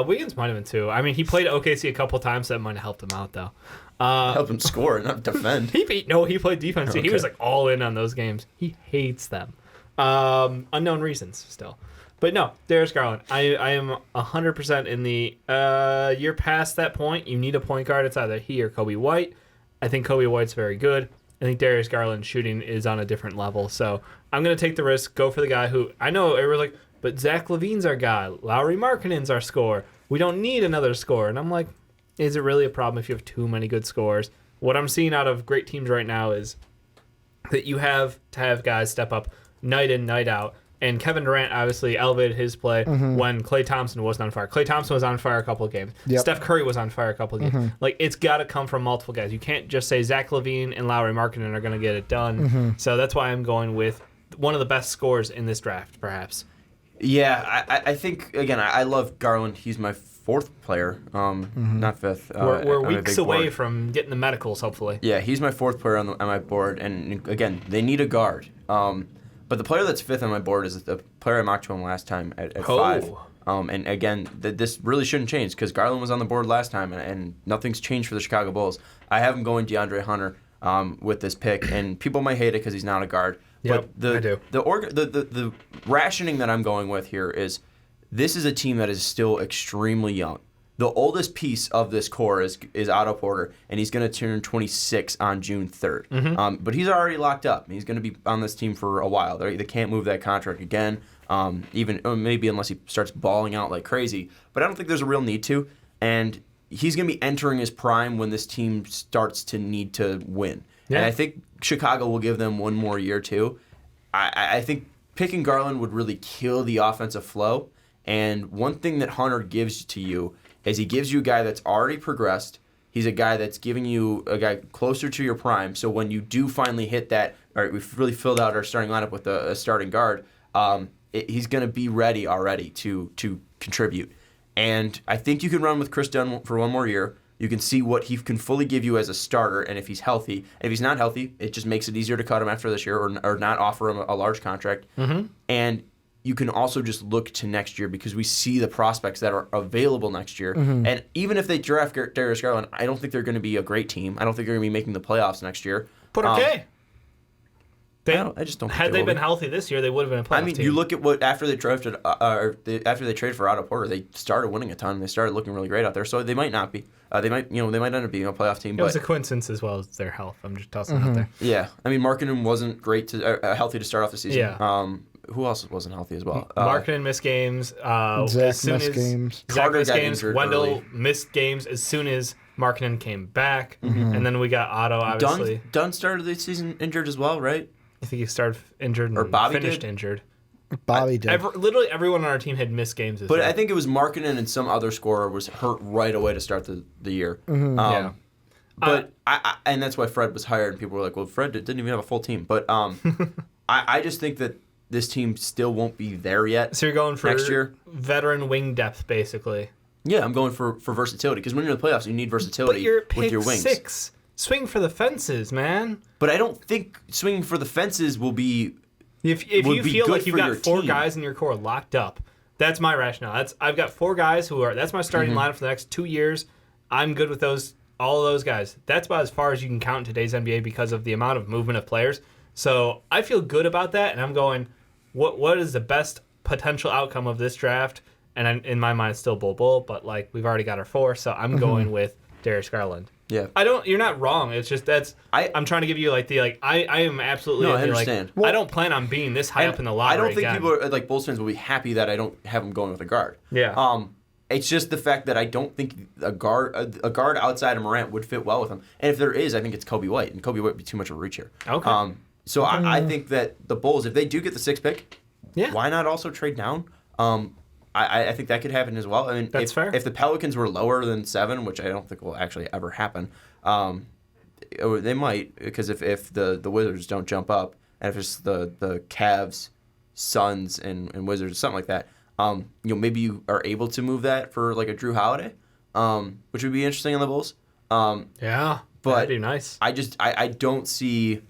Wiggins might have been 2. I mean, he played OKC a couple times, so that might have helped him out, though. Help him score, not defend. He played defense. Too. He was like all in on those games. He hates them. Unknown reasons still. But no, Darius Garland. I am 100% in the you're past that point. You need a point guard. It's either he or Kobe White. I think Kobe White's very good. I think Darius Garland's shooting is on a different level. So I'm going to take the risk, go for the guy who I know everyone's like, but Zach LaVine's our guy. Lowry Markkanen's our scorer. We don't need another scorer. And I'm like, is it really a problem if you have too many good scorers? What I'm seeing out of great teams right now is that you have to have guys step up night in, night out. And Kevin Durant obviously elevated his play when Klay Thompson wasn't on fire. Klay Thompson was on fire a couple of games. Yep. Steph Curry was on fire a couple of games. Like, it's got to come from multiple guys. You can't just say Zach LaVine and Lowry Markkanen are going to get it done. So that's why I'm going with one of the best scorers in this draft, perhaps. Yeah, I think, again, I love Garland. He's my 4th player, not 5th. We're on my weeks big away board. from getting the medicals, hopefully. Yeah, he's my 4th player on my board, and again, they need a guard. But the player that's 5th on my board is the player I mocked to him last time at 5. And again, this really shouldn't change because Garland was on the board last time, and nothing's changed for the Chicago Bulls. I have him going DeAndre Hunter with this pick, and people might hate it because he's not a guard. Yep, but I do. The rationing that I'm going with here is this is a team that is still extremely young. The oldest piece of this core is Otto Porter, and he's going to turn 26 on June 3rd. But he's already locked up. He's going to be on this team for a while. They can't move that contract again, even maybe unless he starts balling out like crazy. But I don't think there's a real need to. And he's going to be entering his prime when this team starts to need to win. Yeah. And I think Chicago will give them one more year, too. I think picking Garland would really kill the offensive flow. And one thing that Hunter gives to you is he gives you a guy that's already progressed. He's a guy that's giving you a guy closer to your prime. So when you do finally hit that, all right, we've really filled out our starting lineup with a starting guard, he's going to be ready already to contribute. And I think you can run with Chris Dunn for one more year. You can see what he can fully give you as a starter, and if he's healthy. And if he's not healthy, it just makes it easier to cut him after this year or not offer him a large contract. And you can also just look to next year because we see the prospects that are available next year. And even if they draft Darius Garland, I don't think they're going to be a great team. I don't think they're going to be making the playoffs next year. But okay. I just don't think Had they will been be. healthy this year, they would have been a playoff I mean, team. you look at what after they traded for Otto Porter, they started winning a ton. They started looking really great out there. So they might not be. They might end up being a playoff team. It was a coincidence as well as their health. I'm just tossing it out there. Yeah, I mean, Markkanen wasn't great healthy to start off the season. Yeah. Who else wasn't healthy as well? Markkanen missed games. Zach missed games. Zach Carter missed got games. injured Wendell early. missed games as soon as Markkanen came back, and then we got Otto, obviously. Dunn started the season injured as well, right? I think he started injured Or and Bobby finished did? injured. Bobby did. Literally everyone on our team had missed games this But year. I think it was Markkanen and some other scorer was hurt right away to start the year. Yeah. But and that's why Fred was hired. And people were like, "Well, Fred didn't even have a full team." But I just think that this team still won't be there yet. So you're going for next year? veteran wing depth, basically. Yeah, I'm going for versatility because when you're in the playoffs, you need versatility But you're at with pick your wings. 6. Swing for the fences, man. But I don't think swinging for the fences will be. If would you be feel good like you've for got your 4 team. guys in your core locked up, that's my rationale. I've got 4 guys that's my starting lineup for the next 2 years. I'm good with all of those guys. That's about as far as you can count in today's NBA because of the amount of movement of players. So I feel good about that, and I'm going, what is the best potential outcome of this draft? And in my mind, it's still Bull, but like we've already got our 4, so I'm going with Darius Garland. Yeah. You're not wrong. It's just I'm trying to give you I am absolutely No, I understand. I don't plan on being this high up in the lottery. I don't think again. people are, like Bulls fans will be happy that I don't have him going with a guard. Yeah. It's just the fact that I don't think a guard outside of Morant would fit well with him. And if there is, I think it's Kobe White, and Kobe White would be too much of a reach here. Okay. So I think that the Bulls, if they do get the 6th pick, Yeah. why not also trade down? I think that could happen as well. I mean, That's fair. If the Pelicans were lower than 7, which I don't think will actually ever happen, they might, because if the Wizards don't jump up, and if it's the Cavs, Suns, and Wizards, something like that, maybe you are able to move that for like a Drew Holiday, which would be interesting on the Bulls. Yeah. But that'd be nice. I don't see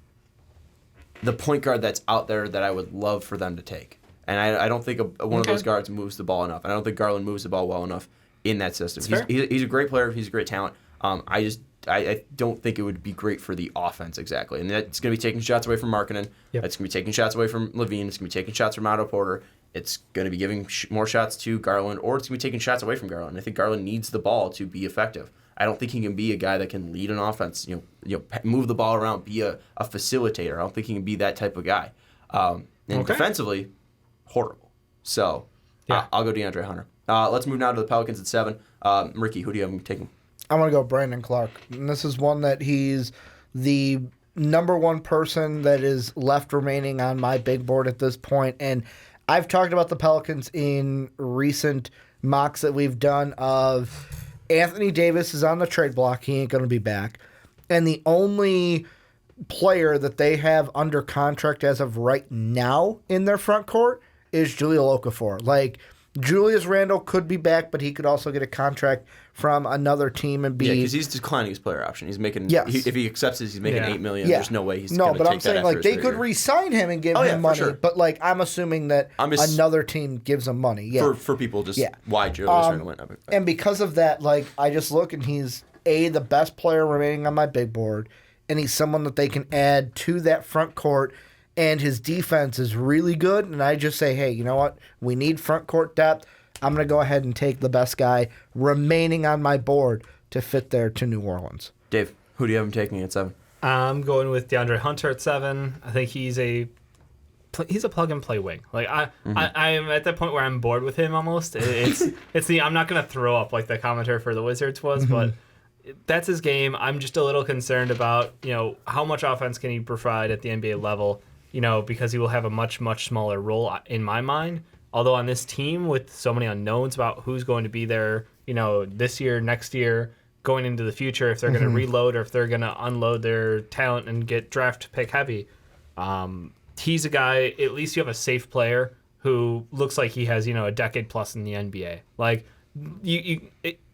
the point guard that's out there that I would love for them to take. And I don't think one of those guards moves the ball enough. And I don't think Garland moves the ball well enough in that system. He's a great player. He's a great talent. I don't think it would be great for the offense exactly. And that's going to be taking shots away from Markkanen. Yep. It's going to be taking shots away from Levine. It's going to be taking shots from Otto Porter. It's going to be giving more shots to Garland, or it's going to be taking shots away from Garland. I think Garland needs the ball to be effective. I don't think he can be a guy that can lead an offense, move the ball around, be a facilitator. I don't think he can be that type of guy. And defensively, horrible. So I'll go DeAndre Hunter. Let's move now to the Pelicans at 7. Ricky, who do you have taking? I'm going to go Brandon Clark. And this is one that he's the number 1 person that is left remaining on my big board at this point. And I've talked about the Pelicans in recent mocks that we've done of Anthony Davis is on the trade block. He ain't going to be back. And the only player that they have under contract as of right now in their front court is Julio Okafor. Like, Julius Randle could be back, but he could also get a contract from another team and be... Yeah, because he's declining his player option. He's making... Yes. If he accepts this, he's making $8 million. Yeah. There's no way he's No, going to but take I'm saying, that like, after they his could third year. re-sign him and give Oh, yeah, him for money. sure. But, like, I'm assuming that another team gives him money. Yeah. For people, just Yeah. why Julius Randle went up. And because of that, like, I just look and he's, the best player remaining on my big board, and he's someone that they can add to that front court, and his defense is really good, and I just say, hey, you know what? We need front court depth. I'm going to go ahead and take the best guy remaining on my board to fit there to New Orleans. Dave, who do you have him taking at 7? I'm going with DeAndre Hunter at 7. I think he's a plug and play wing. Like I'm at that point where I'm bored with him almost. I'm not going to throw up like the commentator for the Wizards was, but that's his game. I'm just a little concerned about, how much offense can he provide at the NBA level, because he will have a much, much smaller role in my mind. Although on this team with so many unknowns about who's going to be there, this year, next year, going into the future, if they're going to reload or if they're going to unload their talent and get draft pick heavy, he's a guy, at least you have a safe player who looks like he has, a decade plus in the NBA. Like,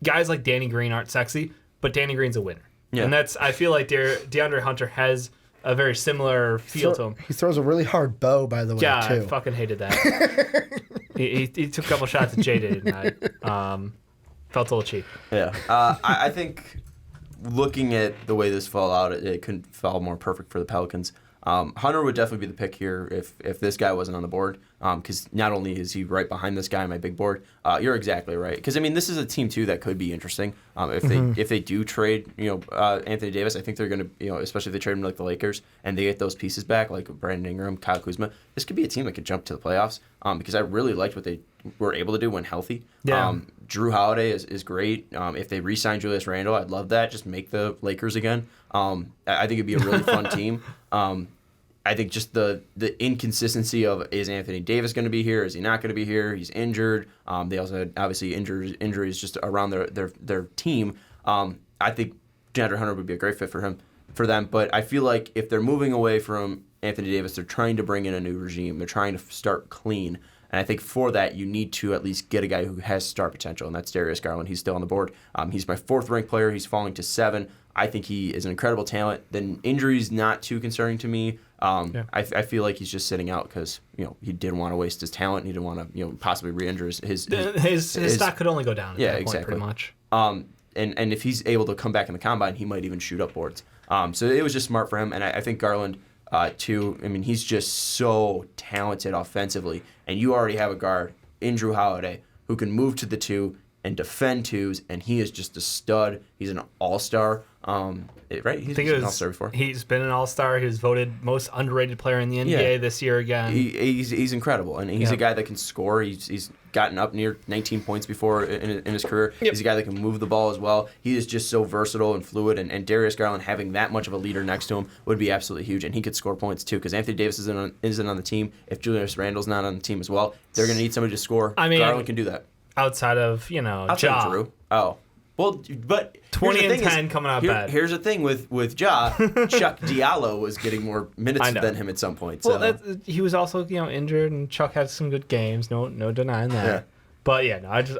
guys like Danny Green aren't sexy, but Danny Green's a winner. Yeah. And I feel like DeAndre Hunter has a very similar feel to him. He throws a really hard bow, by the way, too. I fucking hated that. he took a couple shots at J-Day tonight. Felt a little cheap. Yeah. I think looking at the way this fell out, it couldn't fall more perfect for the Pelicans. Hunter would definitely be the pick here if this guy wasn't on the board, because not only is he right behind this guy on my big board, you're exactly right. Because this is a team too that could be interesting. If they do trade, Anthony Davis, I think they're going to, especially if they trade him like the Lakers and they get those pieces back, like Brandon Ingram, Kyle Kuzma. This could be a team that could jump to the playoffs. because I really liked what they were able to do when healthy. Yeah. Drew Holiday is great. If they re-sign Julius Randle, I'd love that. Just make the Lakers again. I think it'd be a really fun team. I think just the inconsistency of, is Anthony Davis going to be here? Is he not going to be here? He's injured. They also had obviously injuries just around their team. I think DeAndre Hunter would be a great fit for them. But I feel like if they're moving away from Anthony Davis, they're trying to bring in a new regime. They're trying to start clean. And I think for that, you need to at least get a guy who has star potential, and that's Darius Garland. He's still on the board. He's my 4th-ranked player. He's falling to 7. I think he is an incredible talent. Then injuries not too concerning to me. I feel like he's just sitting out because he didn't want to waste his talent. He didn't want to possibly re-injure his stock could only go down. At that point, pretty much. And if he's able to come back in the combine, he might even shoot up boards. So it was just smart for him, and I think Garland. Too. I mean, he's just so talented offensively, and you already have a guard in Drew Holiday who can move to the 2 and defend 2s, and he is just a stud. He's an all-star. Right? He's been an all-star before. He's been an all-star. He was voted most underrated player in the NBA this year again. He's incredible, and he's a guy that can score. He's gotten up near 19 points before in his career. Yep. He's a guy that can move the ball as well. He is just so versatile and fluid, and Darius Garland having that much of a leader next to him would be absolutely huge, and he could score points too, because Anthony Davis isn't on the team. If Julius Randle's not on the team as well, they're going to need somebody to score. I mean, Garland can do that. Outside of, outside of Drew. Oh. Well, but 20 and 10 coming out bad. Here's the thing with Ja. Chuck Diallo was getting more minutes than him at some point. So. Well, he was also injured, and Chuck had some good games. No denying that. Yeah. But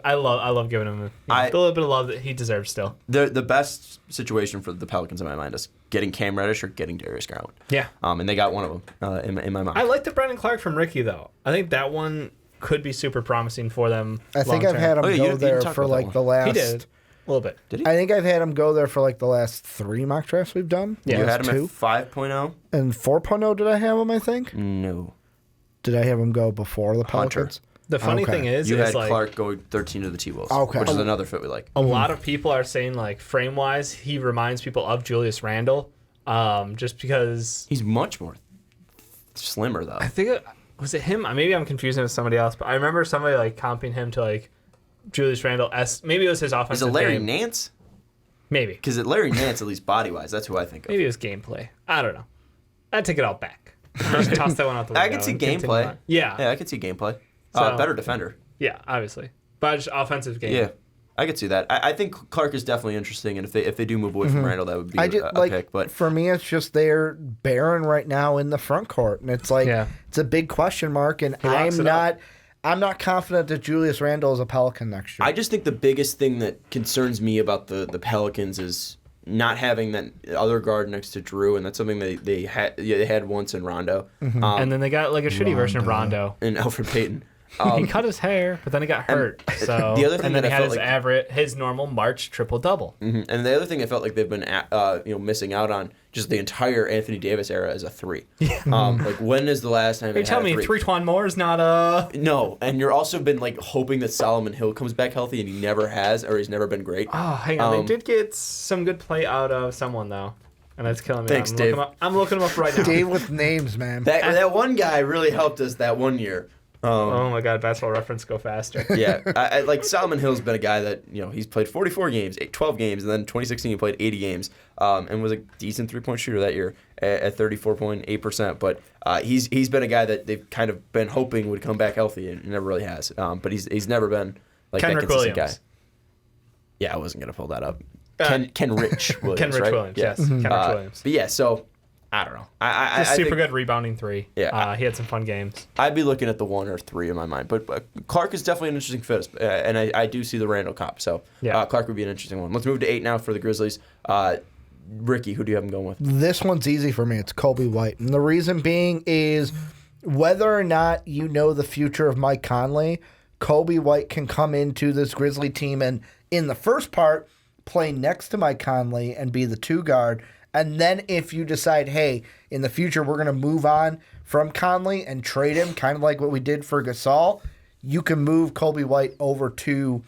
I love giving him a little bit of love that he deserves still. The best situation for the Pelicans in my mind is getting Cam Reddish or getting Darius Garland. Yeah. And they got one of them in my mind. I like the Brandon Clark from Ricky though. I think that one could be super promising for them. I think I've had him go there for like the last. He did. A little bit. Did he? I think I've had him go there for like the last 3 mock drafts we've done. Yeah. You had him at 5.0? And 4.0 did I have him, I think? No. Did I have him go before the Pelicans? The funny thing is, you had Clark going 13 to the T-Wolves, which is another fit we like. A lot of people are saying, like, frame-wise, he reminds people of Julius Randle, just because... He's much more slimmer, though. I think was it him? Maybe I'm confusing it with somebody else, but I remember somebody, like, comping him to, like, Julius Randle. Maybe it was his offensive game. Is it Larry Nance? Maybe. Because Larry Nance, at least body-wise, that's who I think of. Maybe it was gameplay. I don't know. I'd take it all back. Just toss that one out the window. I can see gameplay. Yeah, I can see gameplay. So, better defender. Yeah, obviously. But just offensive game. Yeah, I could see that. I think Clark is definitely interesting, and if they do move away from Randall, that would be a pick. But for me, it's just they're barren right now in the front court, and it's like it's a big question mark. And I'm not confident that Julius Randle is a Pelican next year. I just think the biggest thing that concerns me about the Pelicans is not having that other guard next to Drew, and that's something they had once in Rondo. And then they got like a shitty version of Rondo and Alfred Payton. He cut his hair, but then he got hurt. So the other thing then he had his normal March triple-double. Mm-hmm. And the other thing I felt like they've been missing out on just the entire Anthony Davis era is a 3. Like when is the last time? You're telling me 3-Twan Moore is not a no, and you're also been like hoping that Solomon Hill comes back healthy, and he never has, or he's never been great. Oh, hang on, they did get some good play out of someone though. And that's killing me. Thanks, Dave. I'm looking him up right now. Dave with names, man. That one guy really helped us that one year. Oh my God, basketball reference go faster. Yeah, I like Solomon Hill's been a guy that he's played 44 games, 12 games, and then 2016 he played 80 games, and was a decent 3-point shooter that year at 34.8%. But he's been a guy that they've kind of been hoping would come back healthy, and never really has. But he's never been like that consistent guy. Yeah, I wasn't gonna pull that up. Kenrich Williams. Kenrich right? Williams, yes. Kenrich Williams. But yeah, so. I don't know. I super good rebounding 3. Yeah, he had some fun games. I'd be looking at the 1 or 3 in my mind, but Clark is definitely an interesting fit, and I do see the Randall cop. So Clark would be an interesting one. Let's move to 8 now for the Grizzlies. Ricky, who do you have him going with? This one's easy for me. It's Kobe White, and the reason being is whether or not you know the future of Mike Conley, Kobe White can come into this Grizzly team and in the first part play next to Mike Conley and be the 2 guard. And then if you decide, hey, in the future we're going to move on from Conley and trade him, kind of like what we did for Gasol, you can move Kobe White over to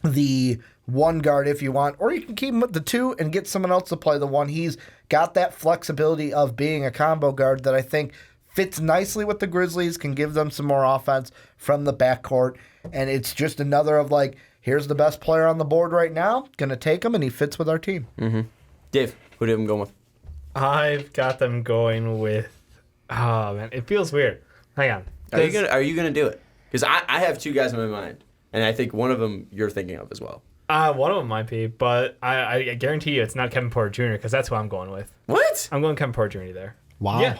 the 1 guard if you want, or you can keep him at the 2 and get someone else to play the 1. He's got that flexibility of being a combo guard that I think fits nicely with the Grizzlies, can give them some more offense from the backcourt, and it's just another of like, here's the best player on the board right now, gonna take him, and he fits with our team. Mm-hmm. Dave, who do you have him going with? I've got them going with. Oh man, it feels weird. Hang on. Are you gonna do it? Because I have two guys in my mind, and I think one of them you're thinking of as well. One of them might be, but I guarantee you it's not Kevin Porter Jr. because that's who I'm going with. What? I'm going Kevin Porter Jr. there. Wow. Yeah.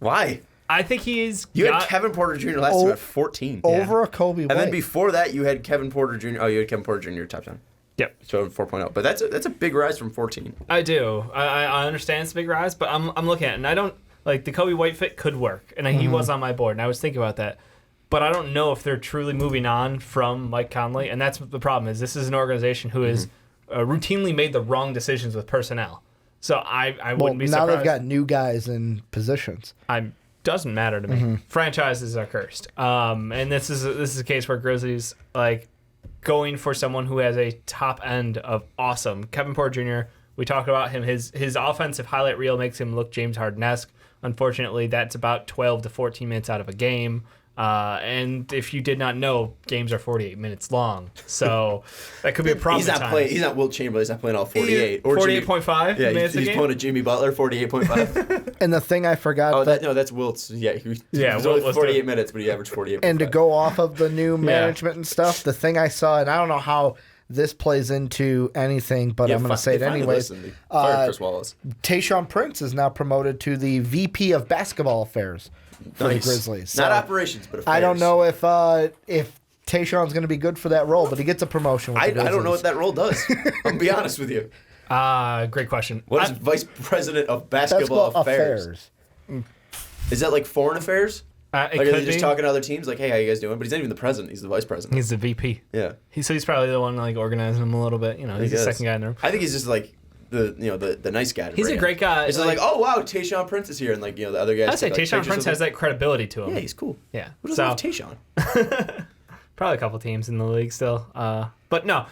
Why? I think he's You had Kevin Porter Jr. last time at 14. Over a Kobe White. And then before that, you had Kevin Porter Jr. Oh, you had Kevin Porter Jr. top 10. Yep. So 4.0. But that's a big rise from 14. I do. I understand it's a big rise, but I'm looking at it, and I don't like the Kobe White fit could work, and he was on my board, and I was thinking about that. But I don't know if they're truly moving on from Mike Conley, and that's what the problem is. This is an organization who has routinely made the wrong decisions with personnel. So I wouldn't be now surprised. they've got new guys in positions. Doesn't matter to me. Franchises are cursed. And this is a case where Grizzlies like going for someone who has a top end of awesome. Kevin Porter Jr. We talked about him. His offensive highlight reel makes him look James Harden-esque. Unfortunately, that's about 12 to 14 minutes out of a game. And if you did not know, games are 48 minutes long, so that could be a problem. He's not Wilt Chamberlain. He's not playing all 48. 48.5 Yeah, minutes a he's game? playing a Jimmy Butler 48.5. And the thing I forgot Oh, that's Wilt's. Yeah, he was Wilt only was 48 minutes, but he averaged 48. and to go off of the new management and stuff, the thing I saw, and I don't know how this plays into anything, but I'm going to say it anyways. Fired Chris Wallace. Tayshaun Prince is now promoted to the VP of Basketball Affairs for the Grizzlies. Not So operations, but affairs. I don't know if Tayshaun's going to be good for that role, but he gets a promotion with the Grizzlies. I don't know what that role does. I'll be honest with you. Great question. What is Vice President of Basketball Affairs? Is that like foreign affairs? It Like, are they could just be. talking to other teams? Like, hey, how you guys doing? But he's not even the president. He's the vice president. He's the VP. Yeah. He's probably the one like organizing them a little bit. You know, he's the second guy in the room. I think he's just like the nice guy. He's a great guy. It's just like, oh wow, Tayshaun Prince is here, and like the other guys. I'd say take, like, Tayshaun pictures Prince with has him. that credibility to him. Yeah, he's cool. Yeah. Who doesn't love Tayshaun? Probably a couple teams in the league still. But no,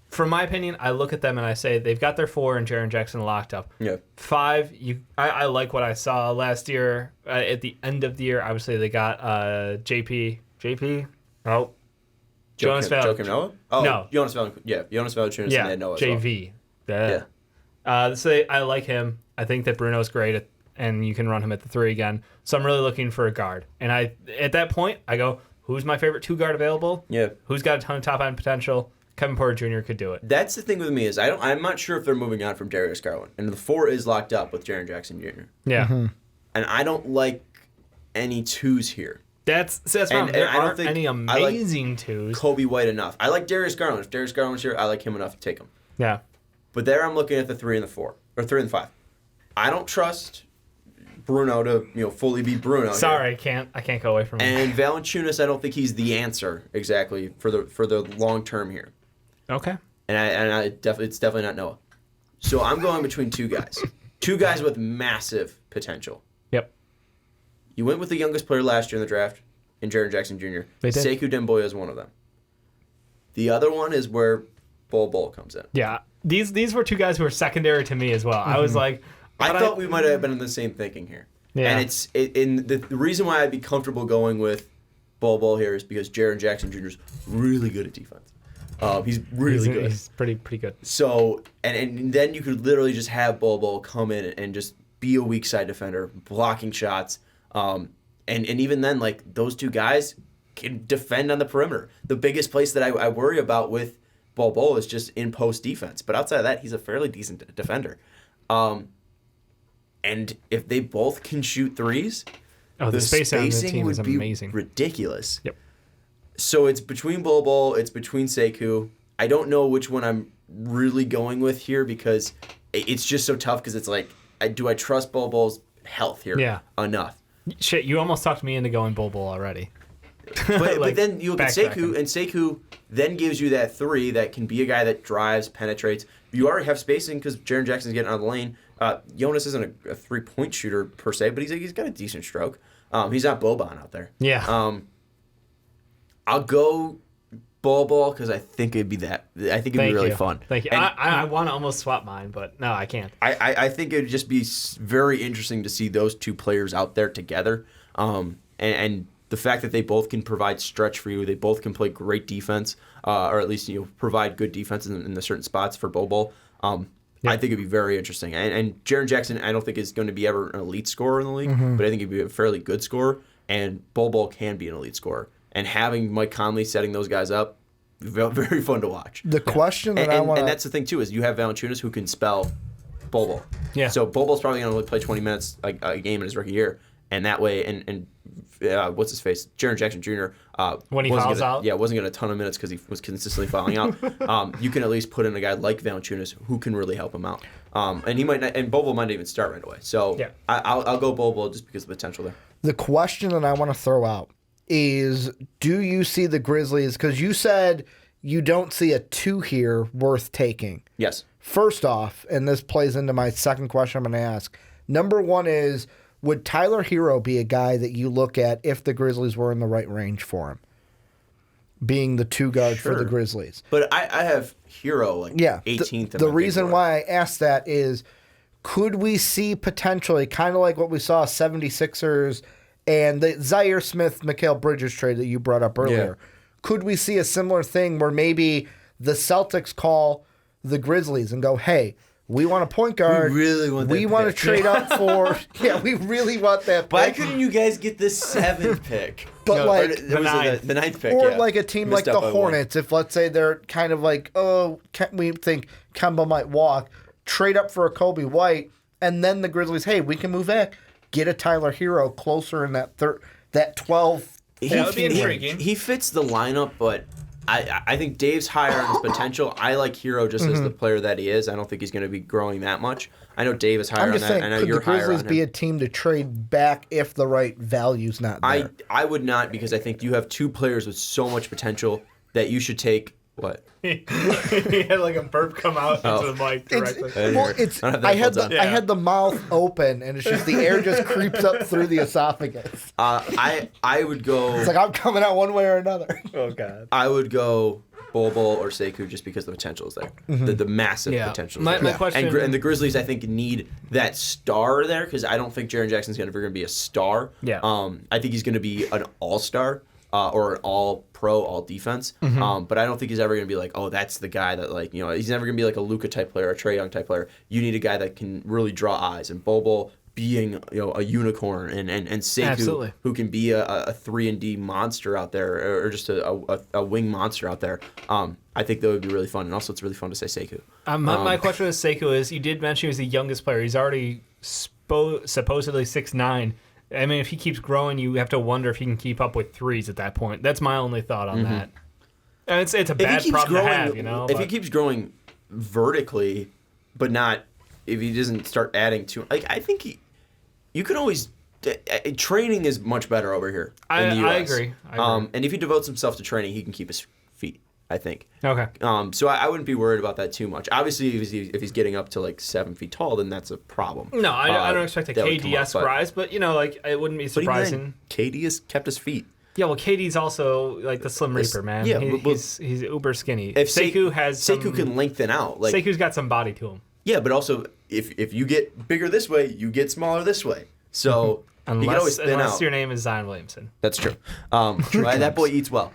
from my opinion, I look at them and I say they've got their 4 and Jaren Jackson locked up. Yeah. 5, I like what I saw last year. At the end of the year, obviously they got JP. Oh, Jonas Joakim Noah? Oh, No. Jonas Valanciunas. Yeah, Jonas Valanciunas yeah, and Noah as JV. well. So I like him. I think that Bruno's great, and you can run him at the 3 again. So I'm really looking for a guard. And at that point, I go, who's my favorite 2 guard available? Yeah. Who's got a ton of top end potential? Kevin Porter Jr. could do it. That's the thing with me is I'm not sure if they're moving on from Darius Garland, and the 4 is locked up with Jaren Jackson Jr. Yeah. And I don't like any 2s here. That's wrong. And There I don't aren't think any I like amazing 2s. Kobe White enough. I like Darius Garland. If Darius Garland's here, I like him enough to take him. Yeah. But there I'm looking at the 3 and the 4, or 3 and the 5. I don't trust Bruno to fully be Bruno. Sorry, here. I can't go away from him. And Valanciunas, I don't think he's the answer exactly for the long term here. Okay. It's definitely not Noah. So I'm going between 2 guys. 2 guys with massive potential. Yep. You went with the youngest player last year in the draft, in Jaren Jackson Jr. They did. Sekou Demboya is one of them. The other one is where Bol comes in. Yeah. These were 2 guys who were secondary to me as well. I was like, I thought we might have been in the same thinking here. Yeah. And the reason why I'd be comfortable going with Bol here is because Jaren Jackson Jr. is really good at defense. He's really good. He's pretty good. So, and then you could literally just have Bol come in and just be a weak side defender, blocking shots. And even then, like, those 2 guys can defend on the perimeter. The biggest place that I worry about with Bol is just in post defense. But outside of that, he's a fairly decent defender. And if they both can shoot threes, The spacing on the spacing team would is be amazing. ridiculous. Yep. So it's between Bol, it's between Sekou. I don't know which one I'm really going with here because it's just so tough because it's like, do I trust Bol's health here enough? Shit, you almost talked me into going Bol already. But then you look at Sekou, and Sekou then gives you that 3 that can be a guy that drives, penetrates. You already have spacing because Jaren Jackson's getting out of the lane. Jonas isn't a 3-point shooter per se, but he's got a decent stroke. He's not Boban out there. Yeah. I'll go Bol because I think it'd be really fun. Thank you. And I want to almost swap mine, but no, I can't. I think it'd just be very interesting to see those 2 players out there together. And the fact that they both can provide stretch for you, they both can play great defense, or at least provide good defense in the certain spots for Bol. I think it'd be very interesting. And Jaren Jackson, I don't think is going to be ever an elite scorer in the league, but I think he'd be a fairly good scorer. And Bol can be an elite scorer. And having Mike Conley setting those guys up, very fun to watch. The question that I want, and that's the thing too, is you have Valanciunas who can spell Bol. Yeah. So Bol's probably going to play 20 minutes a game in his rookie year, and that way, and what's his face, Jaren Jackson Jr. When he fouls out, wasn't getting a ton of minutes because he was consistently fouling out. You can at least put in a guy like Valanciunas who can really help him out, and he might not, and Bol might not even start right away. So yeah. I'll go Bol just because of the potential there. The question that I want to throw out is, do you see the Grizzlies, because you said you don't see a 2 here worth taking. Yes. First off, and this plays into my second question I'm going to ask. Number one is, would Tyler Hero be a guy that you look at if the Grizzlies were in the right range for him? Being the 2 guard for the Grizzlies. But I have Hero 18th. The reason why I asked that is, could we see potentially, kind of like what we saw 76ers and the Zaire Smith-Mikal Bridges trade that you brought up earlier, could we see a similar thing where maybe the Celtics call the Grizzlies and go, hey, we want a point guard. We really want that We want to trade up for... Yeah, we really want that pick. Why couldn't you guys get the 7th pick? But the 9th pick, or like a team like the Hornets, if let's say they're kind of like, we think Kemba might walk, trade up for a Kobe White, and then the Grizzlies, hey, we can move back, get a Tyler Hero closer in that 12. That would be intriguing. He fits the lineup, but I think Dave's higher on his potential. I like Hero just as the player that he is. I don't think he's going to be growing that much. I know Dave is higher on that. Saying, I know could you're the higher on Grizzlies him. be a team to trade back if the right value's not there? I would not, because I think you have 2 players with so much potential that you should take. What? He had like a burp come out into the mic directly. I had the mouth open, and it's just the air just creeps up through the esophagus. I would go. It's like I'm coming out one way or another. Oh God. I would go Bol or Sekou just because the potential is there. The massive potential is there. My question... And the Grizzlies, I think, need that star there, because I don't think Jaren Jackson's ever going to be a star. Yeah. I think he's going to be an all-star. Or an all-pro, all-defense. But I don't think he's ever going to be like, oh, that's the guy that, he's never going to be like a Luka-type player, a Trae Young-type player. You need a guy that can really draw eyes. And Bol being, a unicorn, and Sekou, who can be a 3-and-D monster out there, or just a wing monster out there. I think that would be really fun. And also, it's really fun to say Sekou. My question with Sekou is, you did mention he was the youngest player. He's already supposedly 6'9". I mean, if he keeps growing, you have to wonder if he can keep up with threes at that point. That's my only thought on that. And it's a bad problem to have, If he keeps growing vertically, but not if he doesn't start adding to, I think you can always. Training is much better over here in the US. I agree. And if he devotes himself to training, he can keep his feet, I think. Okay. So I wouldn't be worried about that too much. Obviously, if he's getting up to 7 feet tall, then that's a problem. No, I don't expect a KD-esque rise, but it wouldn't be surprising. KD has kept his feet. Yeah, well, KD's also like the Slim Reaper, man. Yeah, he's uber skinny. If Sekou can lengthen out. Sekou's got some body to him. Yeah, but also if you get bigger this way, you get smaller this way. So you can always thin unless out. Your name is Zion Williamson. That's true. That boy eats well.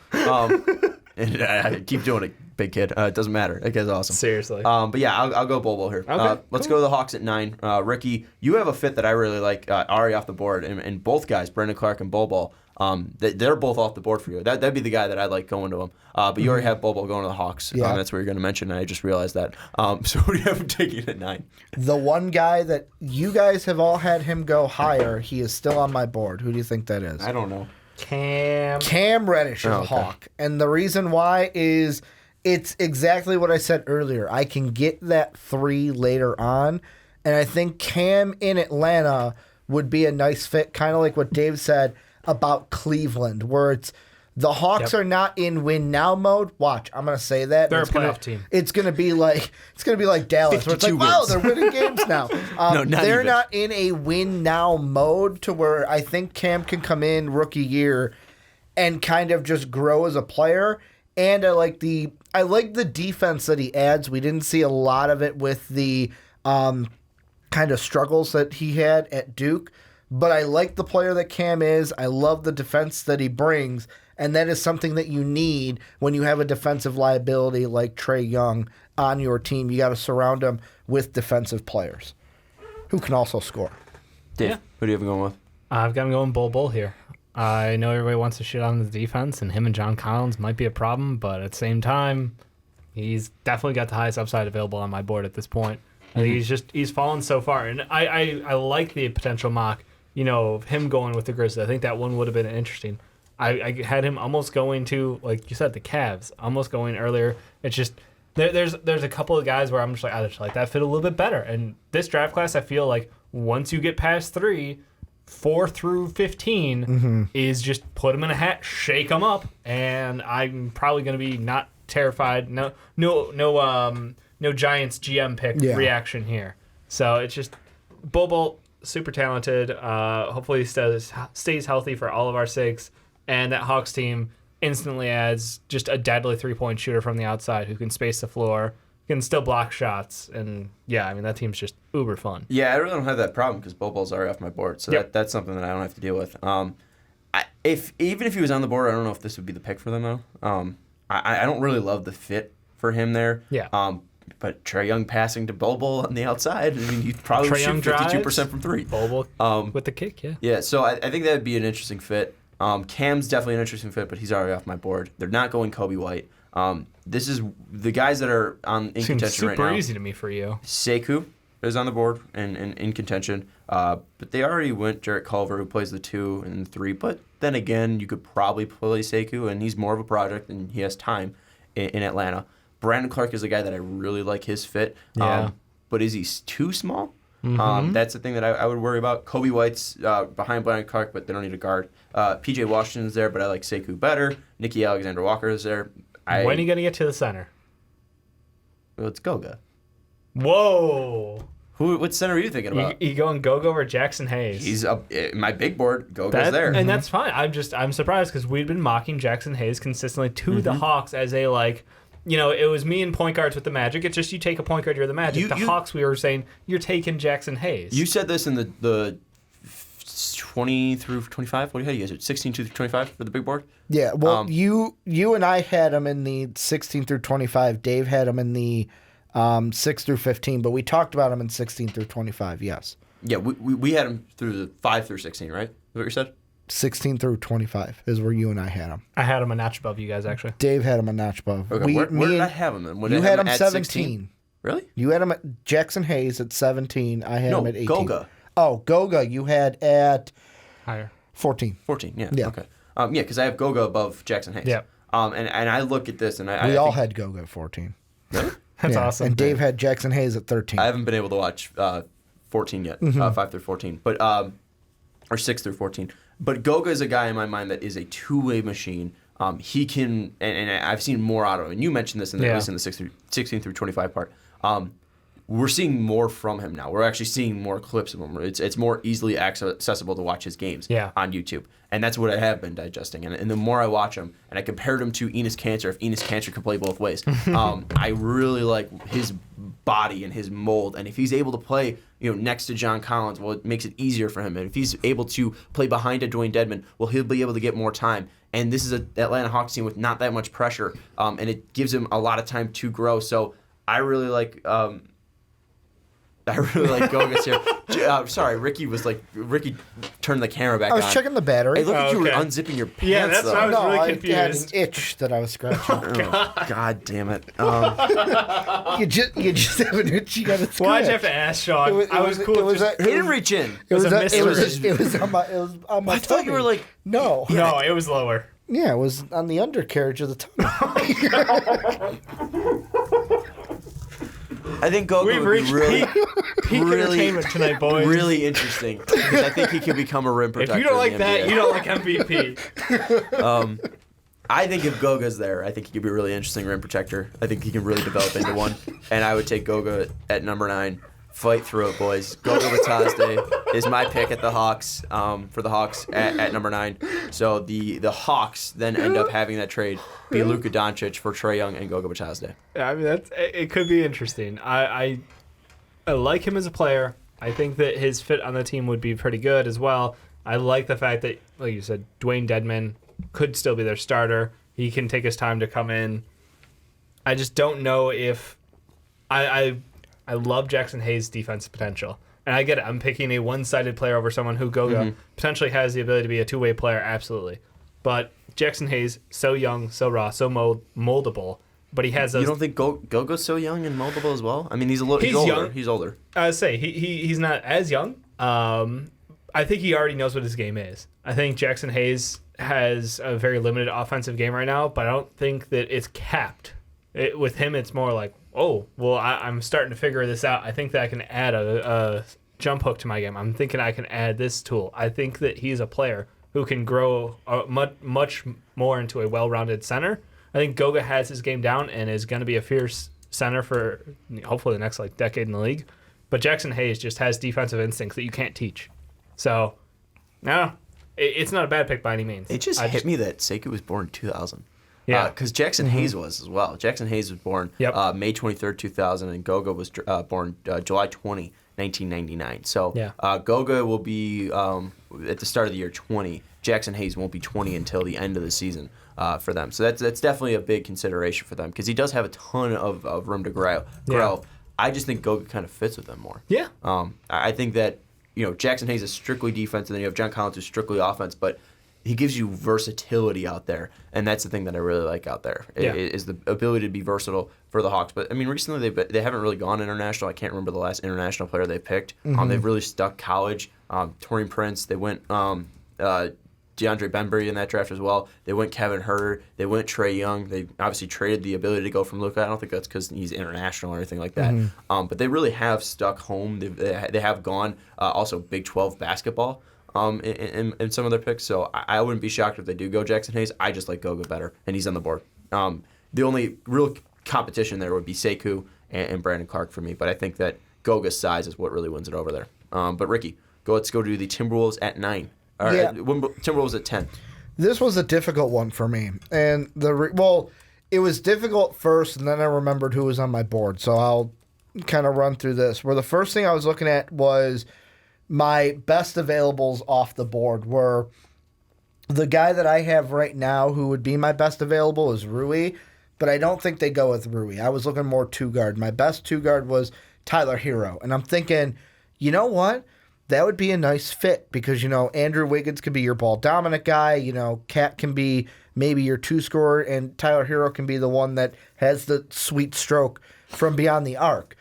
And I keep doing it, big kid. It doesn't matter. That guy's awesome. Seriously. But yeah, I'll go Bol here. Okay, let's go to the Hawks at 9. Ricky, you have a fit that I really like, already off the board, and both guys, Brandon Clark and Bol, they're both off the board for you. That'd be the guy that I'd like going to him. But you already have Bol going to the Hawks. Yeah. That's what you're going to mention, and I just realized that. So who do you have him taking at 9? The one guy that you guys have all had him go higher, he is still on my board. Who do you think that is? I don't know. Cam Reddish is a Hawk. And the reason why is it's exactly what I said earlier. I can get that 3 later on. And I think Cam in Atlanta would be a nice fit, kind of like what Dave said about Cleveland, where it's the Hawks are not in win now mode. Watch, I'm gonna say that. They're a playoff team. It's gonna be like Dallas, where it's like, wow, they're winning games now. They're not in a win now mode to where I think Cam can come in rookie year and kind of just grow as a player. And I like the defense that he adds. We didn't see a lot of it with the kind of struggles that he had at Duke. but I like the player that Cam is. I love the defense that he brings, and that is something that you need when you have a defensive liability like Trae Young on your team. You got to surround him with defensive players who can also score. Dave, Yeah. who do you have him going with? I've got him going bull here. I know everybody wants to shit on the defense, and him and John Collins might be a problem, but at the same time, he's definitely got the highest upside available on my board at this point. And he's fallen so far, and I like the potential mock, of him going with the Grizzlies. I think that one would have been interesting. I had him almost going to, like you said, the Cavs, almost going earlier. It's just there's a couple of guys where I'm just like, I just like that fit a little bit better. And this draft class, I feel like once you get past 4 through 15 is just put them in a hat, shake them up, and I'm probably going to be not terrified. No Giants GM pick reaction here. So it's just Bull, super talented. Hopefully he stays healthy for all of our sakes, and that Hawks team instantly adds just a deadly 3-point shooter from the outside who can space the floor, can still block shots, and that team's just uber fun. Yeah, I really don't have that problem because Bobo's already off my board, so that's something that I don't have to deal with. Even if he was on the board, I don't know if this would be the pick for them though. I don't really love the fit for him there. Yeah. But Trae Young passing to Bobo on the outside, he probably would shoot 52% from three. Bobo with the kick, yeah. Yeah, so I think that would be an interesting fit. Cam's definitely an interesting fit, but he's already off my board. They're not going Kobe White. This is the guys that are in contention right now. Super easy to me for you. Sekou is on the board and in contention, but they already went Jarrett Culver, who plays the 2 and the 3. But then again, you could probably play Sekou, and he's more of a project, and he has time in Atlanta. Brandon Clark is a guy that I really like his fit, but is he too small? That's the thing that I would worry about. Kobe White's behind Brandon Clark, but they don't need a guard. PJ Washington's there, but I like Sekou better. Nicky Alexander-Walker is there. When are you going to get to the center? Well, it's Goga. Whoa. What center are you thinking about? You going Goga or Jackson Hayes? He's up my big board. Goga's there. And that's fine. I'm surprised because we've been mocking Jackson Hayes consistently to the Hawks as a, it was me and point guards with the Magic. It's just you take a point guard, you're the Magic. The Hawks, we were saying, you're taking Jackson Hayes. You said this in the 20 through 25? What do you guys do? 16 through 25 for the big board? Yeah, well, you and I had him in the 16 through 25. Dave had him in the 6 through 15, but we talked about him in 16 through 25, yes. Yeah, we had him through the 5 through 16, right? Is that what you said? 16 through 25 is where you and I had him. I had him a notch above you guys, actually. Dave had him a notch above. Okay, where did I have him then? You had him 17. Really? You had him at Jackson Hayes at 17. I had him at 18. Goga. Oh, Goga you had at... Higher. 14. 14, yeah. Okay. Because I have Goga above Jackson Hayes. Yeah. And I look at this, and we all had Goga at 14. Really? That's awesome. And Dave had Jackson Hayes at 13. I haven't been able to watch 14 yet, 5 through 14, but or 6 through 14. But Goga is a guy in my mind that is a two-way machine. He can, and I've seen more out of him. And you mentioned this at least in the 16 through 25 part. We're seeing more from him now. We're actually seeing more clips of him. It's more easily accessible to watch his games on YouTube. And that's what I have been digesting. And the more I watch him, and I compared him to Enes Kanter, if Enes Kanter could play both ways, I really like his body and his mold. And if he's able to play next to John Collins, well, it makes it easier for him. And if he's able to play behind a Dwayne Dedmon, well, he'll be able to get more time. And this is an Atlanta Hawks team with not that much pressure, and it gives him a lot of time to grow. So I really like... Gogas here. Sorry, Ricky turned the camera back on. I was checking the battery. Hey, look at you unzipping your pants. Yeah, that's though. why I was really I confused. had an itch that I was scratching. God damn it. You just have an itch you got to scratch. Why'd you have to ask, Sean? I was cool. He didn't reach in. It was mystery. on my I thought you were like... No. No, it was lower. Yeah, it was on the undercarriage of the tongue. I think Goga would be really, peak entertainment tonight, boys. really interesting because I think he could become a rim protector. If you don't like in the that, NBA. you don't like MVP. I think if Goga's there, I think he could be a really interesting rim protector. I think he can really develop into one. And I would take Goga at number 9. Fight through it, boys. Goga Batazde is my pick at the Hawks, for the Hawks at number 9. So the Hawks then end up having that trade be Luka Doncic for Trae Young and Goga Batazde. I mean, it could be interesting. I like him as a player. I think that his fit on the team would be pretty good as well. I like the fact that, like you said, Dwayne Dedmon could still be their starter. He can take his time to come in. I just don't know if I love Jackson Hayes' defensive potential. And I get it. I'm picking a one-sided player over someone who Goga potentially has the ability to be a two-way player, absolutely. But Jackson Hayes, so young, so raw, so moldable. But he has those. You don't think Gogo's so young and moldable as well? I mean, he's older. Young. He's older. I would say he's not as young. I think he already knows what his game is. I think Jackson Hayes has a very limited offensive game right now, but I don't think that it's capped. With him, it's more like, oh, well, I'm starting to figure this out. I think that I can add a jump hook to my game. I'm thinking I can add this tool. I think that he's a player who can grow much more into a well-rounded center. I think Goga has his game down and is going to be a fierce center for hopefully the next decade in the league. But Jackson Hayes just has defensive instincts that you can't teach. So, no, it's not a bad pick by any means. It just hit me that Sekou was born in 2000. Yeah. Because Jackson Hayes was as well. Jackson Hayes was born May 23rd, 2000, and Goga was born July 20, 1999. So Goga will be, at the start of the year, 20. Jackson Hayes won't be 20 until the end of the season for them. So that's definitely a big consideration for them because he does have a ton of room to grow. Yeah. I just think Goga kind of fits with them more. Yeah. I think that Jackson Hayes is strictly defense, and then you have John Collins who's strictly offense, but he gives you versatility out there, and that's the thing that I really like out there is the ability to be versatile for the Hawks. But I mean, recently they haven't really gone international. I can't remember the last international player they picked. They've really stuck college. Taurean Prince. They went DeAndre Bembry in that draft as well. They went Kevin Huerter. They went Trae Young. They obviously traded the ability to go from Luka. I don't think that's because he's international or anything like that. But they really have stuck home. They have gone also Big 12 basketball. In some of their picks, so I wouldn't be shocked if they do go Jackson Hayes. I just like Goga better, and he's on the board. The only real competition there would be Sekou and Brandon Clark for me, but I think that Goga's size is what really wins it over there. But Ricky, let's go to the Timberwolves at 9. All right, Timberwolves at 10. This was a difficult one for me, and it was difficult first, and then I remembered who was on my board, so I'll kind of run through this. Where the first thing I was looking at was my best availables off the board were the guy that I have right now who would be my best available is Rui, but I don't think they go with Rui. I was looking more two-guard. My best two-guard was Tyler Hero, and I'm thinking, you know what? That would be a nice fit because, Andrew Wiggins could be your ball-dominant guy. Cat can be maybe your two-scorer, and Tyler Hero can be the one that has the sweet stroke from beyond the arc.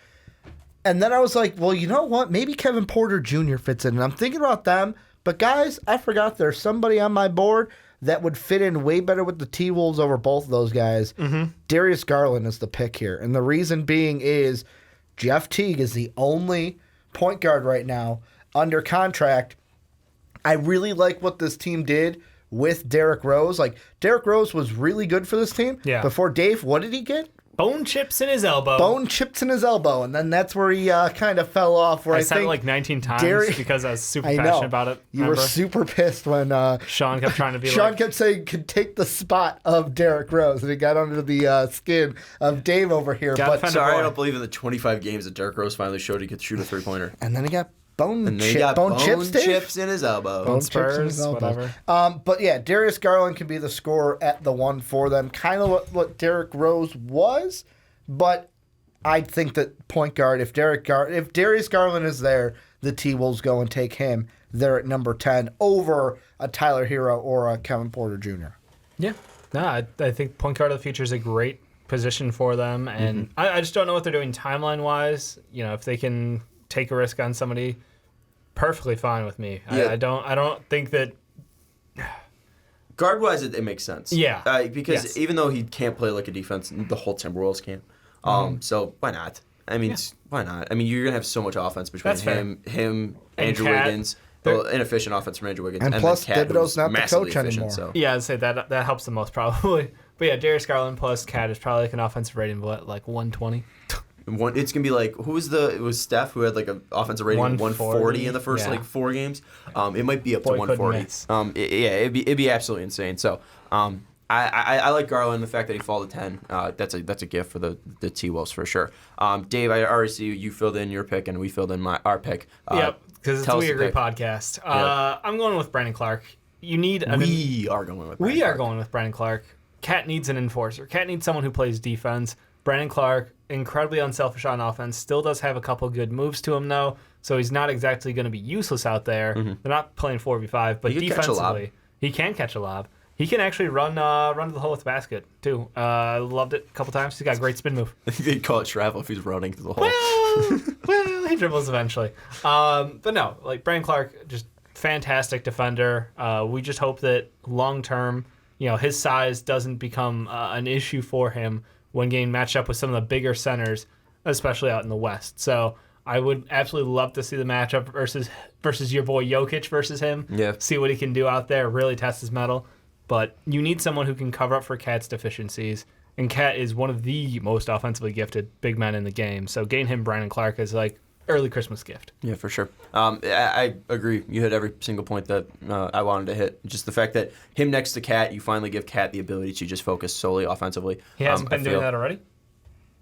And then I was like, well, you know what? Maybe Kevin Porter Jr. fits in. And I'm thinking about them. But, guys, I forgot there's somebody on my board that would fit in way better with the T-Wolves over both of those guys. Darius Garland is the pick here. And the reason being is Jeff Teague is the only point guard right now under contract. I really like what this team did with Derrick Rose. Derrick Rose was really good for this team. Yeah. Before Dave, what did he get? Bone chips in his elbow. And then that's where he kind of fell off. Where I said think it like 19 times because I was super passionate about it. You were super pissed when Sean kept trying to be Sean kept saying could take the spot of Derrick Rose, and he got under the skin of Dave over here. Sorry, I don't believe in the 25 games that Derrick Rose finally showed he could shoot a three-pointer. And then he got bone chips in his elbow. Bone spurs, whatever. But yeah, Darius Garland can be the scorer at the one for them. Kind of what Derrick Rose was, but I think that point guard, if Darius Garland is there, the T-Wolves go and take him. They're at number 10 over a Tyler Hero or a Kevin Porter Jr. Yeah. No, I think point guard of the future is a great position for them, and I just don't know what they're doing timeline-wise. If they can take a risk on somebody, perfectly fine with me. Yeah. I don't think that guard wise it makes sense. Yeah. Because even though he can't play like a defense, the whole Timberwolves can. So why not? I mean, why not? I mean, you're gonna have so much offense between him, Andrew Wiggins. Inefficient offense from Andrew Wiggins, and plus Kat, Thibodeau's not the coach anymore. So. Yeah, I'd say that helps the most probably. But yeah, Darius Garland plus Cat is probably like an offensive rating of like 120. It's gonna be like it was Steph who had like an offensive rating of 140 in the first 4 games. It might be up to 140. It'd be absolutely insane. So I like Garland, the fact that he fell to 10. That's a gift for the T-Wolves for sure. Dave, I already see you filled in your pick and we filled in our pick. Yep, because it's a We Agree podcast. Yep. I'm going with Brandon Clark. We are going with Brandon Clark. Cat needs an enforcer. Cat needs someone who plays defense. Brandon Clark, incredibly unselfish on offense, still does have a couple good moves to him, though, so he's not exactly going to be useless out there. Mm-hmm. They're not playing 4v5, but defensively, he can catch a lob. He can actually run to the hole with the basket, too. Loved it a couple times. He's got a great spin move. I think they'd call it travel if he's running to the hole. Well, he dribbles eventually. But no, like Brandon Clark, just fantastic defender. We just hope that long-term, his size doesn't become an issue for him when getting matched up with some of the bigger centers, especially out in the West. So I would absolutely love to see the matchup versus your boy Jokic versus him. Yeah. See what he can do out there, really test his mettle. But you need someone who can cover up for Cat's deficiencies. And Cat is one of the most offensively gifted big men in the game. So getting him Brandon Clark is like early Christmas gift. Yeah, for sure. I agree. You hit every single point that I wanted to hit. Just the fact that him next to Cat, you finally give Cat the ability to just focus solely offensively. He hasn't been doing that already?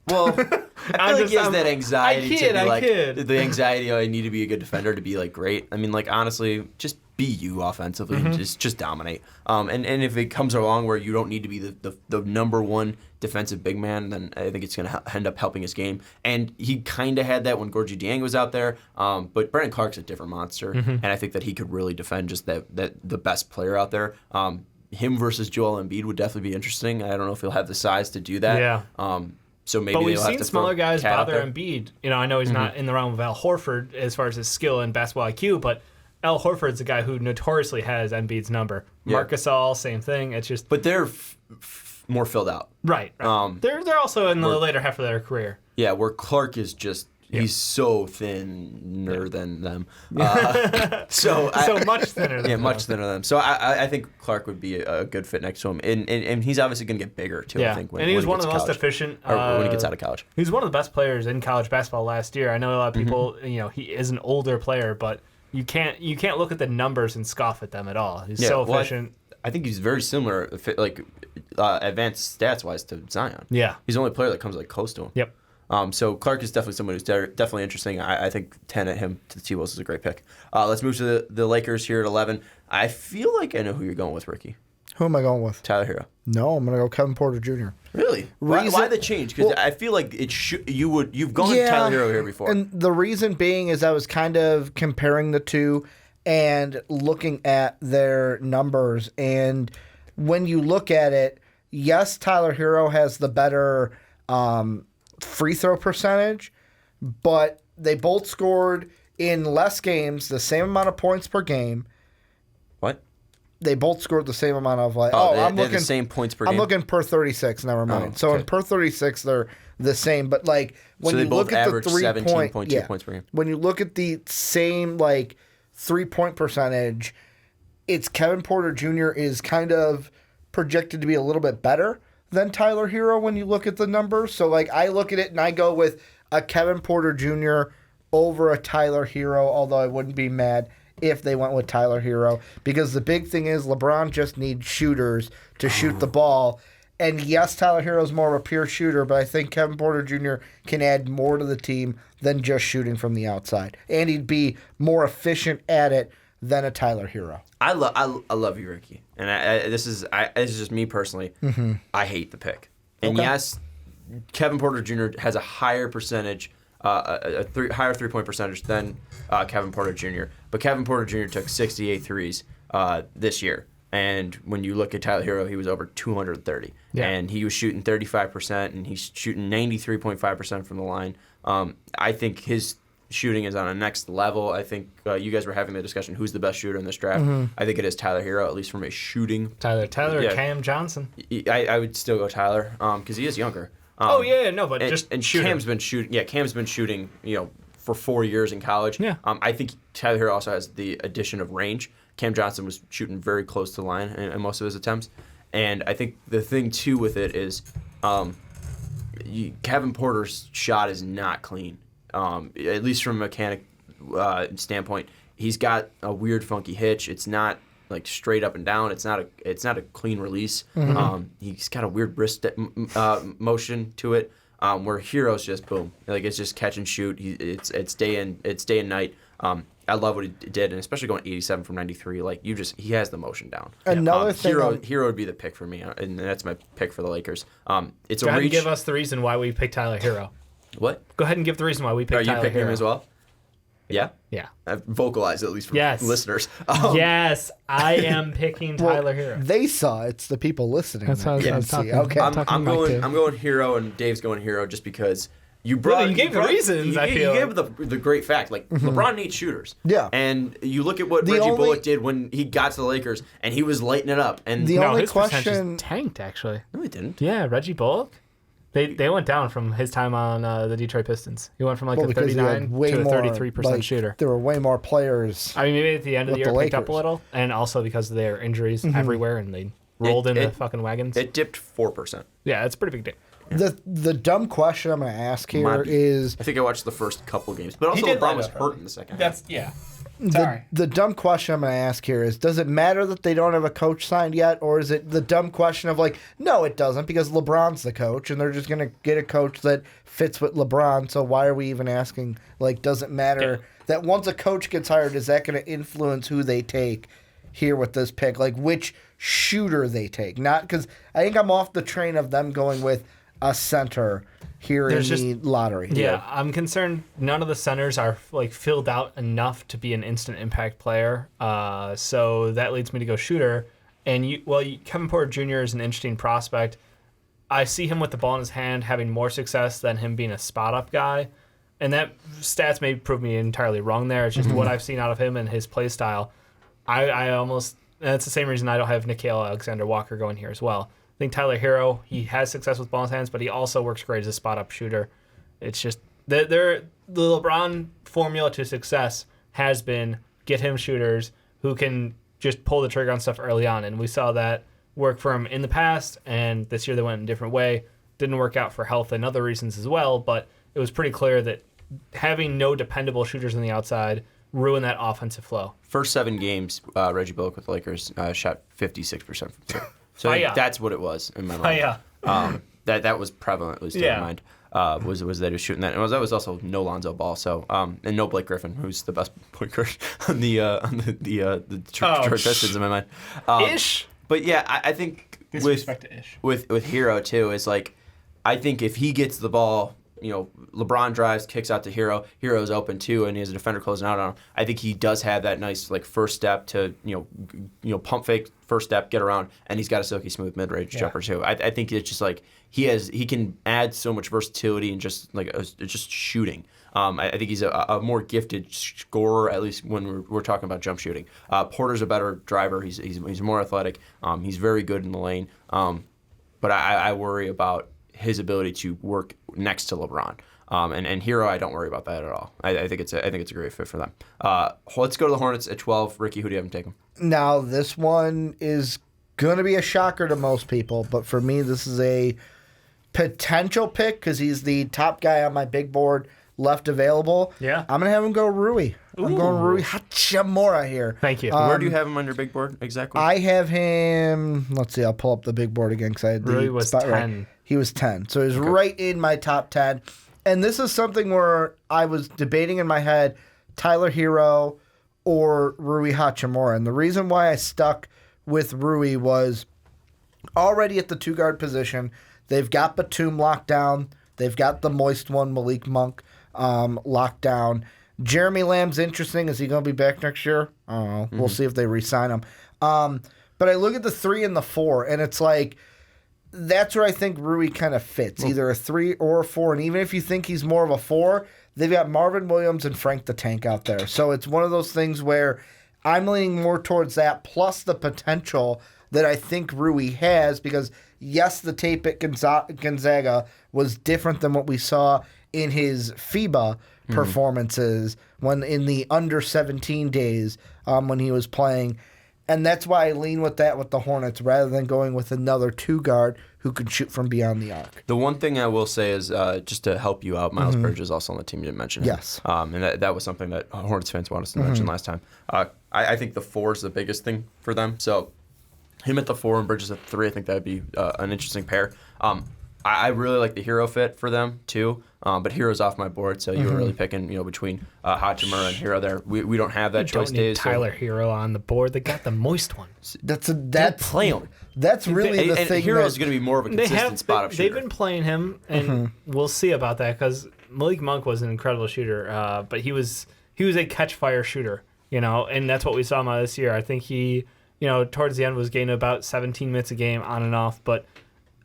Well, I feel like he has that anxiety the anxiety, I need to be a good defender to be like great. I mean, like honestly, just be you offensively, just dominate. And if it comes along where you don't need to be the number one defensive big man, then I think it's going to end up helping his game. And he kind of had that when Gorgie Dieng was out there. But Brandon Clark's a different monster, and I think that he could really defend just that the best player out there. Him versus Joel Embiid would definitely be interesting. I don't know if he'll have the size to do that. Yeah. So maybe but we've seen smaller guys bother Embiid. I know he's not in the realm of Al Horford as far as his skill and basketball IQ, but Al Horford's a guy who notoriously has Embiid's number. Yeah. Marc Gasol, same thing. It's just, but they're more filled out. Right. They're also in the later half of their career. Yeah, where Clark is just. He's so thinner than them. So much thinner than them. Yeah, much thinner than them. So I think Clark would be a good fit next to him. And he's obviously going to get bigger, too, I think. And he was one of the most efficient. When he gets out of college. He was one of the best players in college basketball last year. I know a lot of people, he is an older player, but you can't look at the numbers and scoff at them at all. He's so efficient. I think he's very similar, advanced stats-wise to Zion. Yeah. He's the only player that comes close to him. Yep. So Clark is definitely someone who's definitely interesting. I think 10 at him to the T-Wolves is a great pick. Let's move to the Lakers here at 11. I feel like I know who you're going with, Ricky. Who am I going with? Tyler Hero. No, I'm going to go Kevin Porter Jr. Really? Why the change? Because I feel like you've gone Tyler Hero here before. And the reason being is I was kind of comparing the two and looking at their numbers. And when you look at it, yes, Tyler Hero has the better free throw percentage, but they both scored in less games the same amount of points per game. What? They both scored the same amount of they have the same points per game. I'm looking per 36. Never mind. So in per 36, they're the same. But when you look at the 3-point, points per game. When you look at the same 3-point percentage, it's Kevin Porter Jr. is kind of projected to be a little bit better than Tyler Hero when you look at the numbers. So I look at it and I go with a Kevin Porter Jr. over a Tyler Hero, although I wouldn't be mad if they went with Tyler Hero, because the big thing is LeBron just needs shooters to shoot the ball. And yes, Tyler Hero is more of a pure shooter, but I think Kevin Porter Jr. can add more to the team than just shooting from the outside. And he'd be more efficient at it than a Tyler Hero. I love you, Ricky, and this is just me personally. Mm-hmm. I hate the pick, and yes, Kevin Porter Jr. has a higher percentage, higher 3-point percentage than Kevin Porter Jr. But Kevin Porter Jr. took 68 threes this year, and when you look at Tyler Hero, he was over 230, and he was shooting 35%, and he's shooting 93.5% from the line. I think his shooting is on a next level. I think you guys were having the discussion, who's the best shooter in this draft. Mm-hmm. I think it is Tyler Hero, at least from a shooting. Tyler or Cam Johnson? I would still go Tyler because he is younger. But Cam's been shooting. Yeah, Cam's been shooting, for 4 years in college. Yeah. I think Tyler Hero also has the addition of range. Cam Johnson was shooting very close to the line in most of his attempts. And I think the thing, too, with it is Kevin Porter's shot is not clean. At least from a mechanic standpoint, he's got a weird, funky hitch. It's not like straight up and down. It's not a clean release. He's got a weird wrist motion to it. Where Hero's just boom, like it's just catch and shoot. It's day and night. I love what he did, and especially going 87 from 93. Like he has the motion down. Another thing, Hero would be the pick for me, and that's my pick for the Lakers. It's Go a ahead reach. and give us the reason why we picked Tyler Hero. What? Go ahead and give the reason why we picked Tyler Hero. Are you picking him as well? Yeah. Yeah. I've vocalized at least for Yes. listeners. Yes, I am picking Tyler Hero. they saw it's the people listening. That's that how I didn't was see. talking. Okay, I'm going Hero, and Dave's going Hero just because you gave the reasons, I feel. You gave the great fact. Like LeBron needs shooters. Yeah. And you look at what The Reggie only- Bullock did when he got to the Lakers, and he was lighting it up. And The No, only his percentage question- is tanked, actually. no, he didn't. Yeah, Reggie Bullock. They went down from his time on the Detroit Pistons. He went from like well, a because he 39 had way to a more 33% like, shooter. There were way more players. I mean, maybe at the end of the with year the it picked up a Lakers. little, and also because of their injuries everywhere, and they rolled in the fucking wagons. It dipped 4%. Yeah, it's a pretty big deal. The dumb question I'm going to ask here Might be. is I think I watched the first couple games, but also did LeBron light was up hurt early. in the second half. Yeah. the dumb question I'm going to ask here is, does it matter that they don't have a coach signed yet, or is it the dumb question of like, no, it doesn't because LeBron's the coach and they're just going to get a coach that fits with LeBron, so why are we even asking? Like, does it matter that once a coach gets hired, is that going to influence who they take here with this pick? Like, which shooter they take? Not because I think I'm off the train of them going with a center here There's in the lottery. Yeah, I'm concerned none of the centers are like filled out enough to be an instant impact player. So that leads me to go shooter. And Kevin Porter Jr. is an interesting prospect. I see him with the ball in his hand having more success than him being a spot up guy. And that stats may prove me entirely wrong there. It's just what I've seen out of him and his play style. That's the same reason I don't have Nickeil Alexander-Walker going here as well. I think Tyler Hero, he has success with ball in his hands, but he also works great as a spot-up shooter. It's just the LeBron formula to success has been get him shooters who can just pull the trigger on stuff early on, and we saw that work for him in the past, and this year they went in a different way. Didn't work out for health and other reasons as well, but it was pretty clear that having no dependable shooters on the outside ruined that offensive flow. First 7 games, Reggie Bullock with the Lakers shot 56% from 3. So that's what it was in my mind. That was prevalent, at least in my mind. Was that he was shooting that? And that was also no Lonzo Ball, so and no Blake Griffin, who's the best point guard on the Detroit Pistons in my mind. Ish. But yeah, I think Disrespect to Ish. with Hero too is like, I think if he gets the ball, LeBron drives, kicks out to Hero. Hero's open too, and he has a defender closing out on him. I think he does have that nice like first step to pump fake first step, get around, and he's got a silky smooth mid range jumper too. I think it's just like he can add so much versatility and just like just shooting. I think he's a more gifted scorer, at least when we're talking about jump shooting. Porter's a better driver. He's more athletic. He's very good in the lane. But I worry about his ability to work next to LeBron. And Hero, I don't worry about that at all. I think it's a great fit for them. Let's go to the Hornets at 12. Ricky, who do you have them taking? Now, this one is going to be a shocker to most people, but for me, this is a potential pick because he's the top guy on my big board left available. Yeah. I'm going to have him go Rui. I'm going Rui Hachimura here. Thank you. Where do you have him on your big board exactly? I have him, let's see, I'll pull up the big board again because I had the Rui was spot 10. right. He was 10. So he's right in my top 10. And this is something where I was debating in my head Tyler Hero or Rui Hachimura. And the reason why I stuck with Rui was already at the 2-guard position, they've got Batum locked down. They've got the moist one, Malik Monk, locked down. Jeremy Lamb's interesting. Is he going to be back next year? I don't know. We'll see if they re-sign him. But I look at the 3 and the 4, and it's like, that's where I think Rui kind of fits, either a 3 or a 4. And even if you think he's more of a 4, they've got Marvin Williams and Frank the Tank out there. So it's one of those things where I'm leaning more towards that, plus the potential that I think Rui has, because yes, the tape at Gonzaga was different than what we saw in his FIBA performances when in the under 17 days when he was playing. And that's why I lean with that with the Hornets rather than going with another 2-guard who can shoot from beyond the arc. The one thing I will say is just to help you out, Miles Bridges is also on the team. You didn't mention him. Yes. And that was something that Hornets fans wanted us to mention last time. I think the 4 is the biggest thing for them. So him at the 4 and Bridges at the 3, I think that would be an interesting pair. I really like the Hero fit for them too, but Hero's off my board, so you were really picking between Hachimura and Hero there. We don't have that choice, Don't need Dave. Tyler Hero on the board. They got the moist one. That's play him. That's really the and thing. Hero's going to be more of a consistent spot-up shooter. They've been playing him, and we'll see about that because Malik Monk was an incredible shooter, but he was a catch-fire shooter, and that's what we saw him out this year. I think he, towards the end was getting about 17 minutes a game on and off, but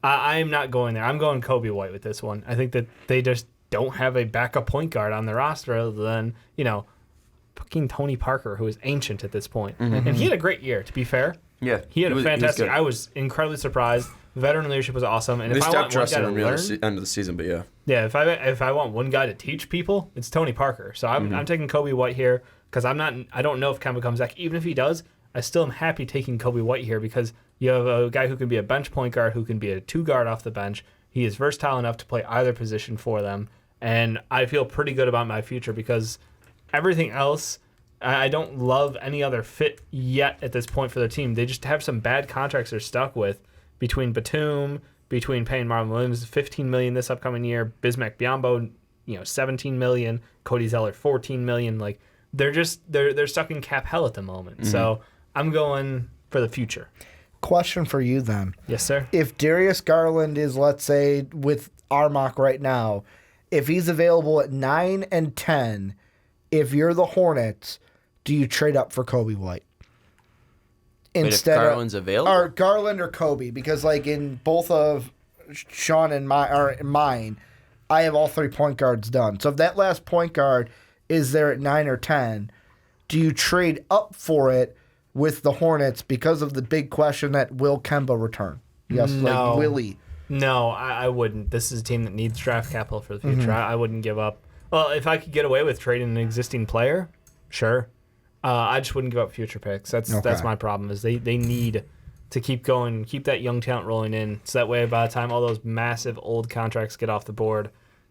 I'm not going there. I'm going Kobe White with this one. I think that they just don't have a backup point guard on their roster other than, fucking Tony Parker, who is ancient at this point. And he had a great year, to be fair. Yeah. He had a fantastic. I was incredibly surprised. Veteran leadership was awesome. And They if I stopped want one guy trusting to him learn, near the end of the season, but yeah. yeah, if I want one guy to teach people, it's Tony Parker. So I'm taking Kobe White here because I don't know if Kemba comes back. Even if he does, I still am happy taking Kobe White here because you have a guy who can be a bench point guard, who can be a 2-guard off the bench. He is versatile enough to play either position for them, and I feel pretty good about my future because everything else, I don't love any other fit yet at this point for their team. They just have some bad contracts they're stuck with between Batum, between paying Marlon Williams $15 million this upcoming year, Bismack Biyombo, $17 million, Cody Zeller $14 million. Like they're stuck in cap hell at the moment. So I'm going for the future. Question for you then. Yes, sir. If Darius Garland is, let's say, with our mock right now, if he's available at 9 and 10, if you're the Hornets, do you trade up for Kobe White? If Garland's available? Or Garland or Kobe, because like in both of Sean and mine, I have all 3 point guards done. So if that last point guard is there at 9 or 10, do you trade up for it with the Hornets because of the big question that will Kemba return? Yes, No. like will he? No, I wouldn't. This is a team that needs draft capital for the future. I wouldn't give up. Well, if I could get away with trading an existing player, sure. I just wouldn't give up future picks. That's my problem. Is they need to keep going, keep that young talent rolling in, so that way by the time all those massive old contracts get off the board,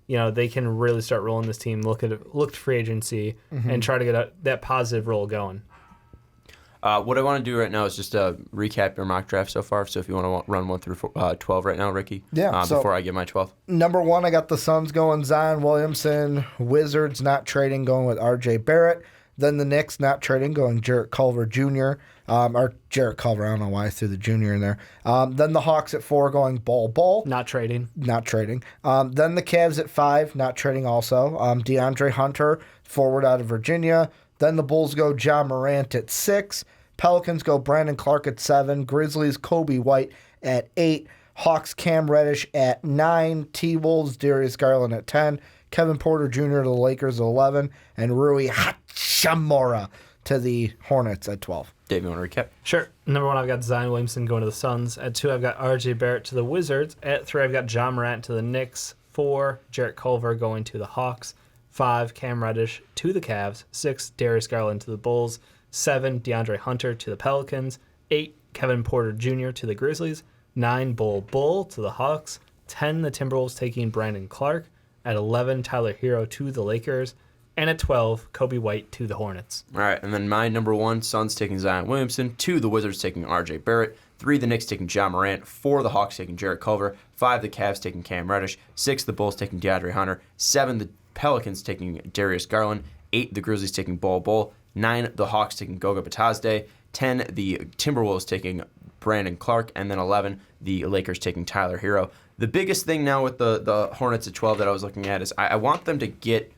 they can really start rolling this team. Look to free agency and try to get that positive roll going. What I want to do right now is just recap your mock draft so far. So if you want to run 1 through 12 right now, Ricky. Yeah. Before I get my 12. Number 1, I got the Suns going Zion Williamson. Wizards not trading, going with R.J. Barrett. Then the Knicks not trading, going Jarrett Culver Jr. Or Jarrett Culver, I don't know why I threw the junior in there. Then the Hawks at 4 going Ball. Not trading. Not trading. Then the Cavs at 5, not trading also. DeAndre Hunter, forward out of Virginia. Then the Bulls go Ja Morant at 6. Pelicans go Brandon Clark at 7. Grizzlies Kobe White at 8. Hawks Cam Reddish at 9. T-Wolves Darius Garland at 10. Kevin Porter Jr. to the Lakers at 11. And Rui Hachimura to the Hornets at 12. Dave, you want to recap? Sure. Number 1, I've got Zion Williamson going to the Suns. At 2, I've got R.J. Barrett to the Wizards. At 3, I've got Ja Morant to the Knicks. 4, Jarrett Culver going to the Hawks. 5, Cam Reddish to the Cavs. 6, Darius Garland to the Bulls. 7, DeAndre Hunter to the Pelicans. 8, Kevin Porter Jr. to the Grizzlies. 9, Bull to the Hawks. 10, the Timberwolves taking Brandon Clark. At 11, Tyler Hero to the Lakers. And at 12, Kobe White to the Hornets. All right, and then my number 1, Suns taking Zion Williamson. 2, the Wizards taking R.J. Barrett. 3, the Knicks taking Ja Morant. 4, the Hawks taking Jarrett Culver. 5, the Cavs taking Cam Reddish. 6, the Bulls taking DeAndre Hunter. 7, the Pelicans taking Darius Garland. 8, the Grizzlies taking Bull. 9, the Hawks taking Goga Bitadze. 10, the Timberwolves taking Brandon Clark. And then 11, the Lakers taking Tyler Hero. The biggest thing now with the Hornets at 12 that I was looking at is I want them to get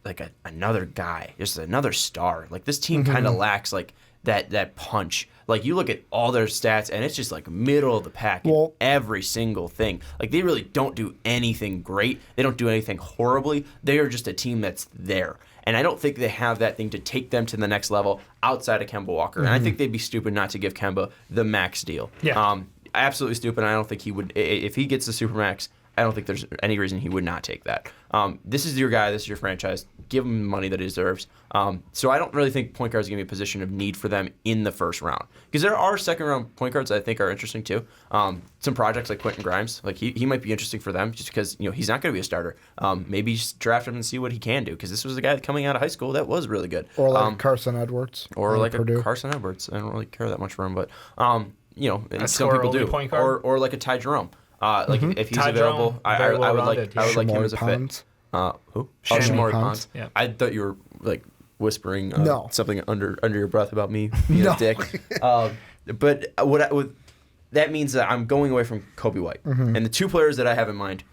like another guy, just another star. Like this team kind of lacks like that punch. Like you look at all their stats and it's just like middle of the pack in every single thing. Like they really don't do anything great. They don't do anything horribly. They are just a team that's there. And I don't think they have that thing to take them to the next level outside of Kemba Walker. And I think they'd be stupid not to give Kemba the max deal. Yeah. Absolutely stupid. I don't think he would. If he gets the Supermax, I don't think there's any reason he would not take that. This is your guy. This is your franchise. Give him the money that he deserves. So I don't really think point guard is going to be a position of need for them in the first round. Because there are second-round point guards that I think are interesting too. Some projects like Quentin Grimes, like he might be interesting for them just because he's not going to be a starter. Maybe just draft him and see what he can do because this was a guy coming out of high school that was really good. Or like Carson Edwards. Or like Purdue. a Carson Edwards. I don't really care that much for him, but A some people do. point guard? Or like a Ty Jerome. If he's Ty available, Jerome, I very would well-rounded. like him as a Pons. fit. Who? Shamari Shamari Pons. Pons. Yeah. I thought you were like whispering No. something under your breath about me being No. a dick. But that means that I'm going away from Kobe White. And the two players that I have in mind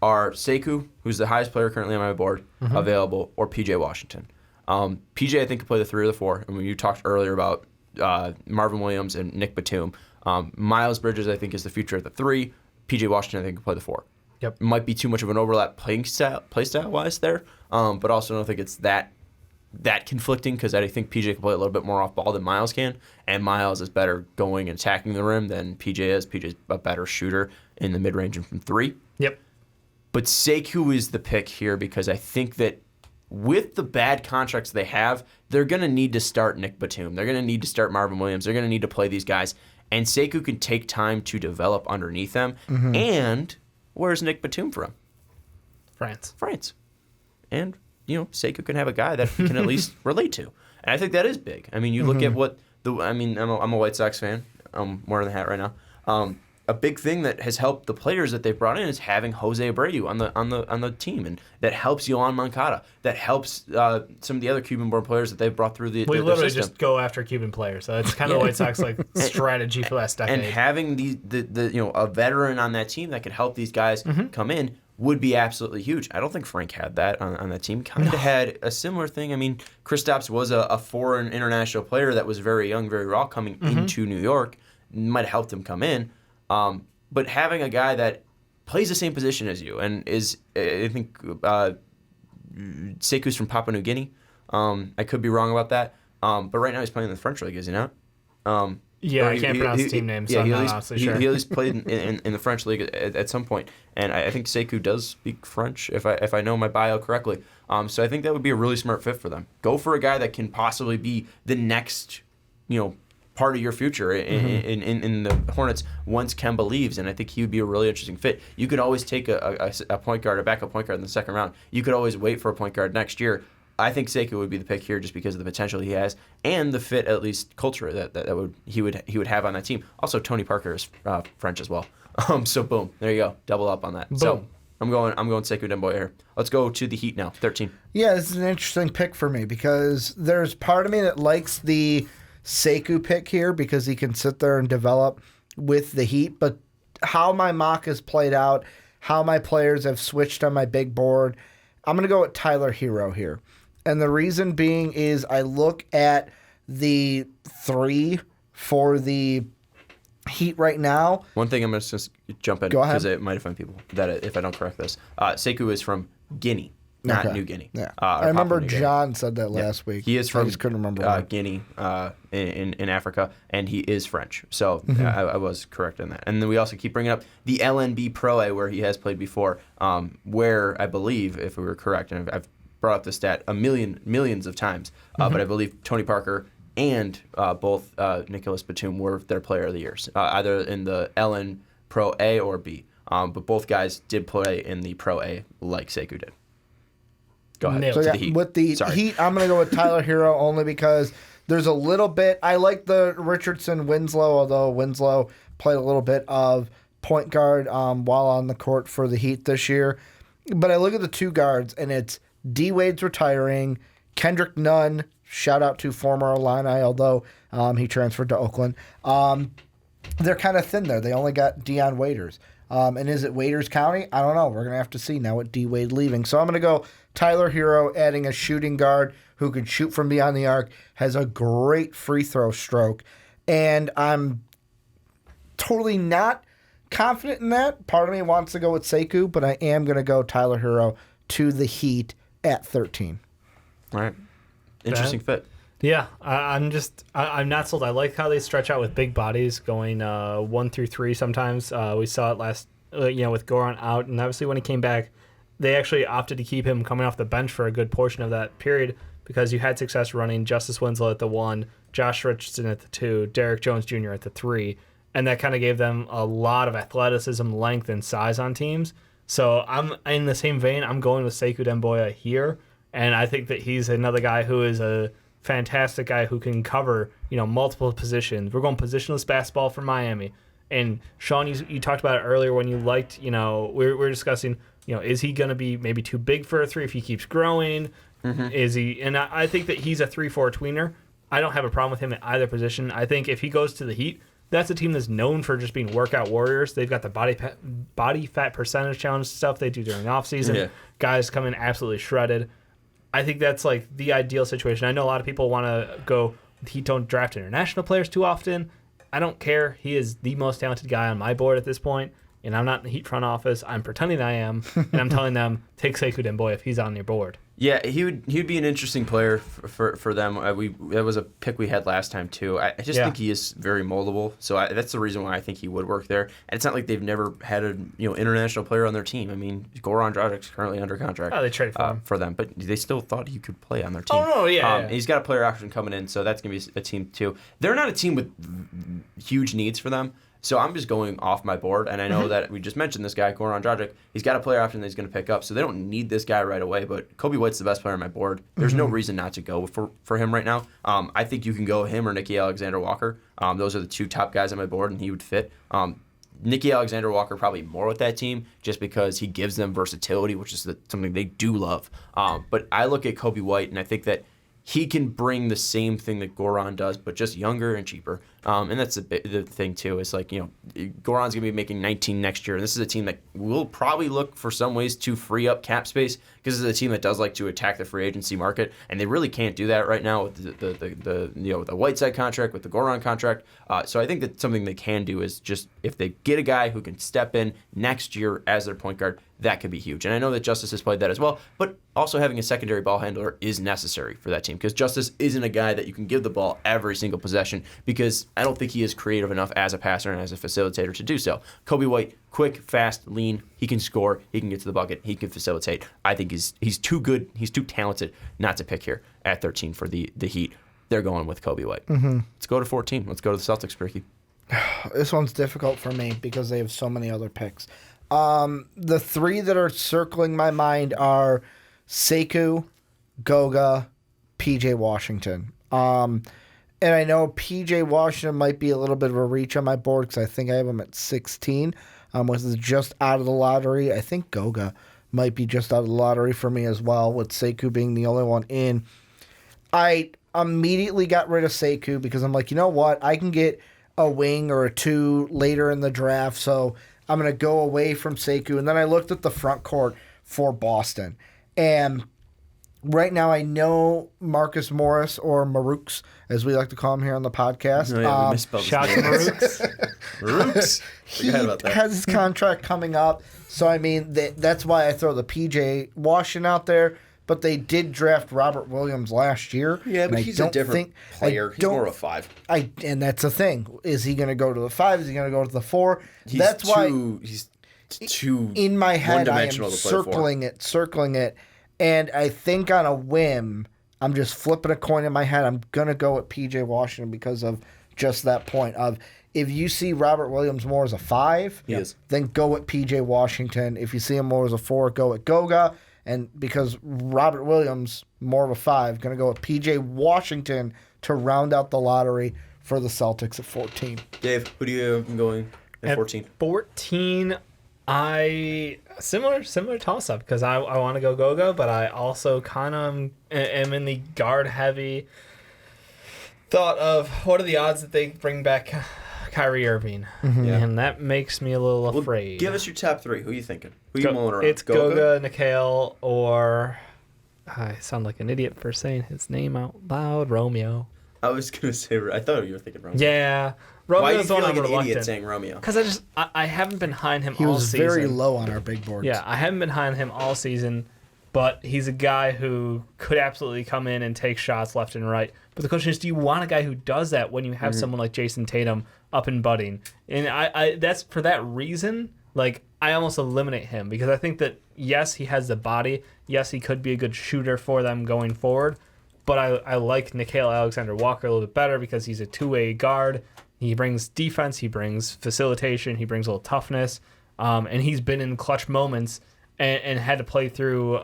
are Sekou, who's the highest player currently on my board, available, or PJ Washington. PJ, I think, could play the 3 or the 4. I mean, you talked earlier about Marvin Williams and Nick Batum. Miles Bridges, I think, is the future at the 3. PJ Washington, I think, could play the 4. Yep. Might be too much of an overlap play style wise there, but also I don't think it's that conflicting because I think PJ can play a little bit more off ball than Miles can, and Miles is better going and attacking the rim than PJ is. PJ's a better shooter in the mid range and from 3. Yep. But Sekou is the pick here because I think that with the bad contracts they have, they're going to need to start Nick Batum. They're going to need to start Marvin Williams. They're going to need to play these guys. And Sekou can take time to develop underneath them. And where's Nick Batum from? France. And, Sekou can have a guy that he can at least relate to. And I think that is big. I mean, you look at what I'm a White Sox fan. I'm wearing the hat right now. A big thing that has helped the players that they've brought in is having Jose Abreu on the team, and that helps Yohan Moncada. That helps some of the other Cuban-born players that they've brought through the We literally system. just go after Cuban players. So it's kind of the White Sox strategy for the last decade. And having a veteran on that team that could help these guys come in would be absolutely huge. I don't think Frank had that on that team. Kind of had a similar thing. I mean, Kristaps was a foreign international player that was very young, very raw, coming into New York. Might have helped him come in. But having a guy that plays the same position as you and is, I think, Sekou's from Papua New Guinea. I could be wrong about that. But right now he's playing in the French League, is he not? I can't pronounce the team name, so I'm not honestly sure. He at least played in the French League at some point. And I think Sekou does speak French, if I know my bio correctly. So I think that would be a really smart fit for them. Go for a guy that can possibly be the next, part of your future in the Hornets once Kemba leaves, and I think he would be a really interesting fit. You could always take a point guard, a backup point guard in the second round. You could always wait for a point guard next year. I think Sekou would be the pick here just because of the potential he has and the fit, at least culture that he would have on that team. Also, Tony Parker is French as well. So boom, there you go, double up on that. Boom. So I'm going Sekou Demboy here. Let's go to the Heat now. 13. Yeah, this is an interesting pick for me because there's part of me that likes the Sekou pick here because he can sit there and develop with the Heat. But how my mock has played out, how my players have switched on my big board, I'm going to go with Tyler Hero here. And the reason being is I look at the 3 for the Heat right now. One thing I'm going to just jump in Go ahead. because it might offend people that if I don't correct this. Sekou is from Guinea. Not Okay. New Guinea. Yeah. Or I remember Papua New Guinea. John said that last week. He is I from just couldn't remember. Guinea in Africa, and he is French. So Mm-hmm. I was correct in that. And then we also keep bringing up the LNB Pro A, where he has played before, where I believe, if we were correct, and I've brought up the stat millions of times, Mm-hmm. but I believe Tony Parker and both Nicholas Batum were their player of the years, either in the LN Pro A or B. But both guys did play in the Pro A like Sekou did. Go ahead. Nailed So it. yeah, The Heat. with the Sorry. Heat, I'm going to go with Tyler Hero only because there's a little bit. I like the Richardson-Winslow, although Winslow played a little bit of point guard while on the court for the Heat this year. But I look at the 2 guards, and it's D. Wade's retiring, Kendrick Nunn, shout out to former Illini, although he transferred to Oakland. They're kind of thin there. They only got Deion Waiters. And is it Waiters County? I don't know. We're going to have to see now with D. Wade leaving. So I'm going to go Tyler Hero, adding a shooting guard who can shoot from beyond the arc, has a great free throw stroke. And I'm totally not confident in that. Part of me wants to go with Sekou, but I am going to go Tyler Hero to the Heat at 13. All right. Interesting fit. Yeah, I'm not sold. I like how they stretch out with big bodies going 1 through 3 sometimes. We saw it last with Goran out, and obviously when he came back, they actually opted to keep him coming off the bench for a good portion of that period because you had success running Justice Winslow at the 1, Josh Richardson at the 2, Derek Jones Jr. at the 3, and that kind of gave them a lot of athleticism, length, and size on teams. So I'm in the same vein. I'm going with Sekou Demboya here, and I think that he's another guy who is a fantastic guy who can cover multiple positions. We're going positionless basketball for Miami. And Sean, you talked about it earlier when you liked, we were discussing, is he going to be maybe too big for a 3 if he keeps growing? Mm-hmm. Is he? And I think that he's a 3-4 tweener. I don't have a problem with him at either position. I think if he goes to the Heat, that's a team that's known for just being workout warriors. They've got the body fat percentage challenge stuff they do during the offseason. Yeah. Guys come in absolutely shredded. I think that's like the ideal situation. I know a lot of people want to go, the Heat don't draft international players too often. I don't care. He is the most talented guy on my board at this point, and I'm not in the Heat front office. I'm pretending I am, and I'm telling them, take Sekou Demboya if he's on your board. Yeah, he would be an interesting player for them. That was a pick we had last time too. I just think he is very moldable, so that's the reason why I think he would work there. And it's not like they've never had an international player on their team. I mean, Goran Dragic's currently under contract. Oh, they traded for them, but they still thought he could play on their team. Oh no, yeah. He's got a player option coming in, so that's gonna be a team too. They're not a team with huge needs for them. So I'm just going off my board, and I know that we just mentioned this guy, Goran Dragic. He's got a player option that he's going to pick up, so they don't need this guy right away, but Kobe White's the best player on my board. There's no reason not to go for him right now. I think you can go him or Nicky Alexander-Walker. Those are the 2 top guys on my board, and he would fit. Nicky Alexander-Walker probably more with that team just because he gives them versatility, which is something they do love. But I look at Kobe White, and I think that he can bring the same thing that Goran does, but just younger and cheaper. And that's the thing, too. It's like, Goran's going to be making 19 next year. And this is a team that will probably look for some ways to free up cap space because this is a team that does like to attack the free agency market. And they really can't do that right now with the Whiteside contract, with the Goran contract. So I think that something they can do is just if they get a guy who can step in next year as their point guard, that could be huge. And I know that Justice has played that as well, but also having a secondary ball handler is necessary for that team because Justice isn't a guy that you can give the ball every single possession because I don't think he is creative enough as a passer and as a facilitator to do so. Kobe White, quick, fast, lean. He can score. He can get to the bucket. He can facilitate. I think he's too good. He's too talented not to pick here at 13 for the Heat. They're going with Kobe White. Mm-hmm. Let's go to 14. Let's go to the Celtics, Ricky. This one's difficult for me because they have so many other picks. The 3 that are circling my mind are Sekou, Goga, PJ Washington. And I know PJ Washington might be a little bit of a reach on my board because I think I have him at 16. Was just out of the lottery. I think Goga might be just out of the lottery for me as well, with Sekou being the only one in. I immediately got rid of Sekou because I'm like, you know what? I can get a wing or a 2 later in the draft, so I'm going to go away from Sekou. And then I looked at the front court for Boston. And right now I know Marcus Morris, or Marooks, as we like to call him here on the podcast. Oh, yeah, we misspelled shout out to Marooks. Marooks. He has his contract coming up. So, I mean, that's why I throw the PJ Washington out there. But they did draft Robert Williams last year. Yeah, but he's a different player. He's more of a 5. And that's the thing. Is he going to go to the 5? Is he going to go to the 4? He's too in my head, I am circling it. And I think on a whim, I'm just flipping a coin in my head. I'm going to go with PJ Washington because of just that point of if you see Robert Williams more as a 5, then go with PJ Washington. If you see him more as a 4, go with Goga. And because Robert Williams, more of a 5, going to go with P.J. Washington to round out the lottery for the Celtics at 14. Dave, who do you have going at 14? 14, similar toss-up because I want to go Goga, but I also kind of am in the guard-heavy thought of what are the odds that they bring back Kyrie Irving, and that makes me a little afraid. Give us your top 3. Who are you thinking? Who are you mulling around? It's Goga, Nickeil, or I sound like an idiot for saying his name out loud. Romeo. I was gonna say. I thought you were thinking Romeo. Yeah, Romeo. Why do you feel like an idiot saying Romeo? Because I haven't been behind him all season. He was very low on our big boards. Yeah, I haven't been behind him all season, but he's a guy who could absolutely come in and take shots left and right. But the question is, do you want a guy who does that when you have someone like Jason Tatum up and budding? And I that's for that reason, like I almost eliminate him because I think that yes, he has the body. Yes, he could be a good shooter for them going forward. But I like Nickeil Alexander-Walker a little bit better because he's a two-way guard. He brings defense, he brings facilitation, he brings a little toughness, and he's been in clutch moments and had to play through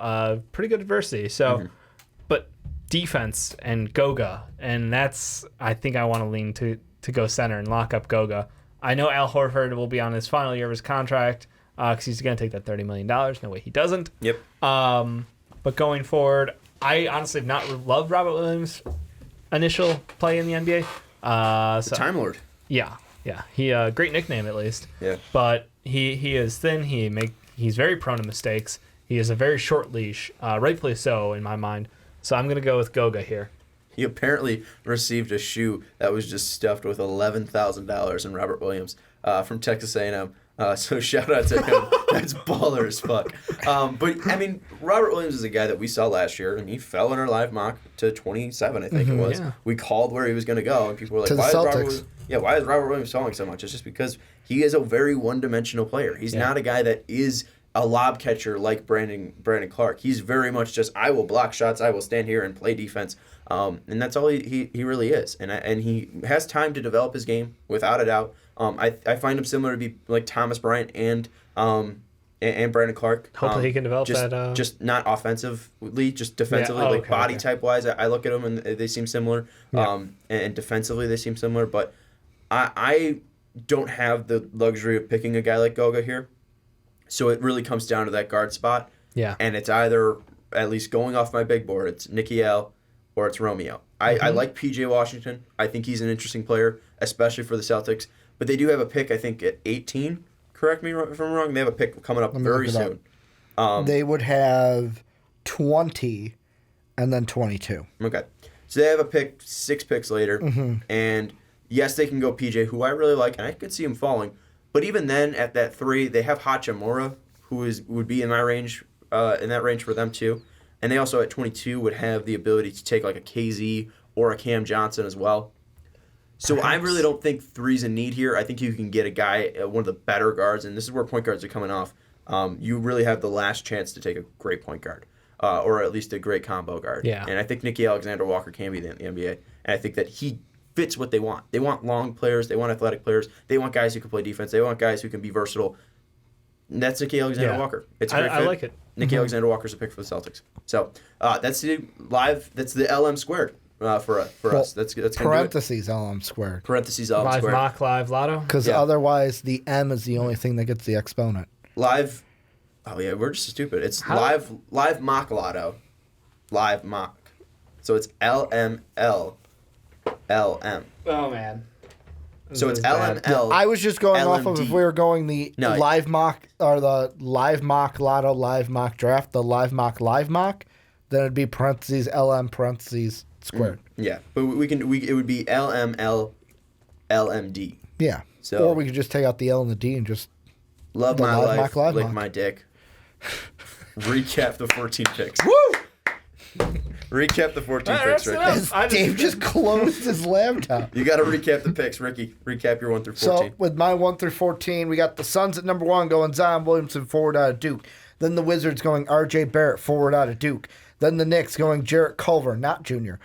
pretty good adversity. So, but defense and Goga, and that's I think I want to lean to go center and lock up Goga. I know Al Horford will be on his final year of his contract because he's going to take that $30 million. No way he doesn't. Yep. But going forward, I honestly have not loved Robert Williams' initial play in the NBA. So, Time Lord. Yeah. He great nickname at least. Yeah. But he is thin. He's very prone to mistakes. He has a very short leash, rightfully so in my mind. So I'm gonna go with Goga here. He apparently received a shoe that was just stuffed with $11,000 in Robert Williams from Texas A&M. So shout out to him. That's baller as fuck. But I mean, Robert Williams is a guy that we saw last year, and he fell in our live mock to 27. I think it was. Yeah. We called where he was going to go, and people were like, To the Celtics. Why is Robert Williams falling so much? It's just because he is a very one-dimensional player. He's not a guy that is a lob catcher like Brandon Clark. He's very much just, I will block shots, I will stand here and play defense. And that's all he really is. And he has time to develop his game, without a doubt. I find him similar to be like Thomas Bryant and Brandon Clark. Hopefully he can develop just, that. Just not offensively, just defensively. Yeah. Oh, like okay, body okay. type wise, I look at them and they seem similar. Yeah. And defensively they seem similar. But I don't have the luxury of picking a guy like Goga here. So it really comes down to that guard spot. Yeah. And it's either, at least going off my big board, it's Nickeil or it's Romeo. I like P.J. Washington. I think he's an interesting player, especially for the Celtics. But they do have a pick, I think, at 18. Correct me if I'm wrong. They have a pick coming up very soon. They would have 20 and then 22. Okay. So they have a pick 6 picks later. And yes, they can go PJ, who I really like, and I could see him falling. But even then, at that 3, they have Hachimura, who would be in my range, in that range for them too. And they also at 22 would have the ability to take like a KZ or a Cam Johnson as well. So Perhaps. I really don't think 3's a need here. I think you can get a guy, one of the better guards, and this is where point guards are coming off. You really have the last chance to take a great point guard, or at least a great combo guard. Yeah. And I think Nickeil Alexander-Walker can be in the NBA, and I think that he fits what they want. They want long players. They want athletic players. They want guys who can play defense. They want guys who can be versatile. And that's Nickeil Alexander-Walker. It's a great I fit. like it. Nickeil Alexander-Walker's a pick for the Celtics. So that's the LM squared for us. That's gonna do it. Parentheses LM squared. Parentheses LM Live squared. mock, live lotto. Because Yeah. otherwise, the M is the only thing that gets the exponent. Live. Oh yeah, we're just stupid. It's How- live mock lotto. Live mock. So it's LML. LM. Oh man. So it's This is bad. LML. I was just going off of LMD. if we were going the No, live mock or the live mock lotto, live mock draft, the live mock, then it'd be parentheses LM parentheses squared. Yeah, but it would be LML LMD. Yeah. So- or we could just take out the L and the D and just Love The my live life, mock, live lick mock. my dick. Recap the 14 picks. woo. Recap the 14 All right, picks, that's Ricky. enough. I Dave just closed his laptop. You got to recap the picks, Ricky. Recap your 1 through 14. So with my 1 through 14, we got the Suns at number 1 going Zion Williamson forward out of Duke. Then the Wizards going R.J. Barrett forward out of Duke. Then the Knicks going Jarrett Culver, not junior,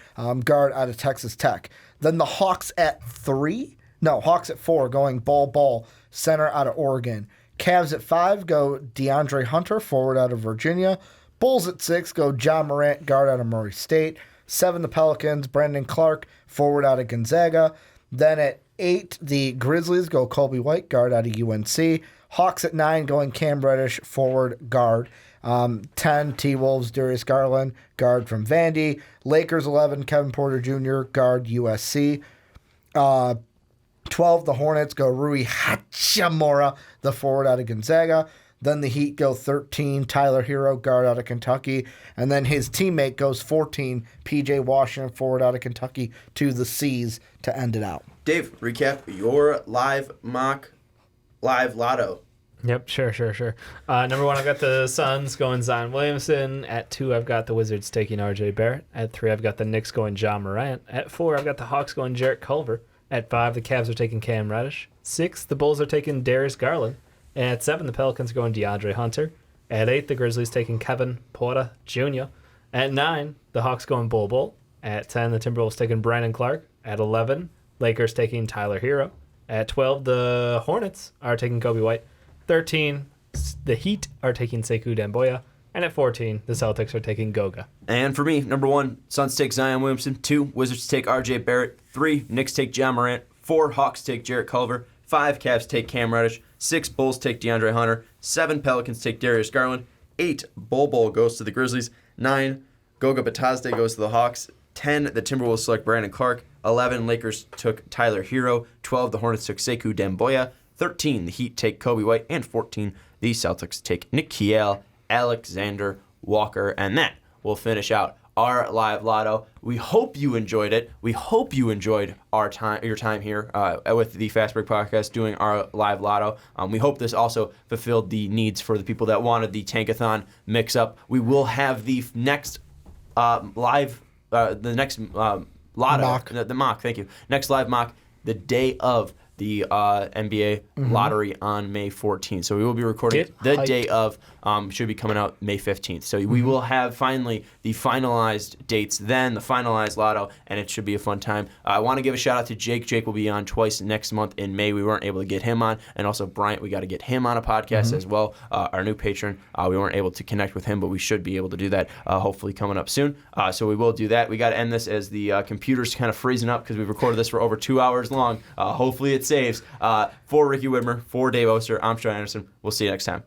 guard out of Texas Tech. Then the Hawks at 3. No, Hawks at 4 going Ball, center out of Oregon. Cavs at 5 go DeAndre Hunter, forward out of Virginia. Bulls at 6 go John Morant, guard out of Murray State. 7, the Pelicans, Brandon Clark, forward out of Gonzaga. Then at 8, the Grizzlies go Colby White, guard out of UNC. Hawks at 9 going Cam Reddish, forward guard. 10, T-Wolves, Darius Garland, guard from Vandy. Lakers 11, Kevin Porter Jr., guard USC. 12, the Hornets go Rui Hachimura, the forward out of Gonzaga. Then the Heat go 13, Tyler Hero, guard out of Kentucky. And then his teammate goes 14, P.J. Washington, forward out of Kentucky, to the C's to end it out. Dave, recap your live mock, live lotto. Yep, sure. Number 1, I've got the Suns going Zion Williamson. At 2, I've got the Wizards taking R.J. Barrett. At 3, I've got the Knicks going John Morant. At 4, I've got the Hawks going Jarrett Culver. At 5, the Cavs are taking Cam Reddish. 6, the Bulls are taking Darius Garland. At 7, the Pelicans are going DeAndre Hunter. At 8, the Grizzlies taking Kevin Porter Jr. At 9, the Hawks going Bol Bol. At 10, the Timberwolves taking Brandon Clark. At 11, Lakers taking Tyler Hero. At 12, the Hornets are taking Kobe White. 13, the Heat are taking Sekou Demboya. And at 14, the Celtics are taking Goga. And for me, number 1, Suns take Zion Williamson. 2, Wizards take R.J. Barrett. 3, Knicks take Ja Morant. 4, Hawks take Jarrett Culver. 5, Cavs take Cam Reddish. 6, Bulls take DeAndre Hunter. 7, Pelicans take Darius Garland. 8, Bol Bol goes to the Grizzlies. 9, Goga Batazde goes to the Hawks. 10, the Timberwolves select Brandon Clark. 11, Lakers took Tyler Hero. 12, the Hornets took Sekou Demboya. 13, the Heat take Kobe White. And 14, the Celtics take Nickeil Alexander-Walker. And that will finish out our live lotto. We hope you enjoyed it. We hope you enjoyed your time here with the Fast Break Podcast doing our live lotto. We hope this also fulfilled the needs for the people that wanted the Tankathon mix-up. We will have the next lotto, Mock. the mock, thank you. Next live mock, the day of the NBA lottery on May 14th. So we will be recording the day of, should be coming out May 15th. So we will have finally the finalized dates, then the finalized lotto, and it should be a fun time. I want to give a shout out to Jake. Jake will be on twice next month in May. We weren't able to get him on. And also Bryant, we got to get him on a podcast as well. Our new patron, we weren't able to connect with him, but we should be able to do that hopefully coming up soon. So we will do that. We got to end this as the computer's kind of freezing up because we've recorded this for over 2 hours long. Hopefully it saves. For Ricky Widmer, for Dave Oster, I'm Sean Anderson. We'll see you next time.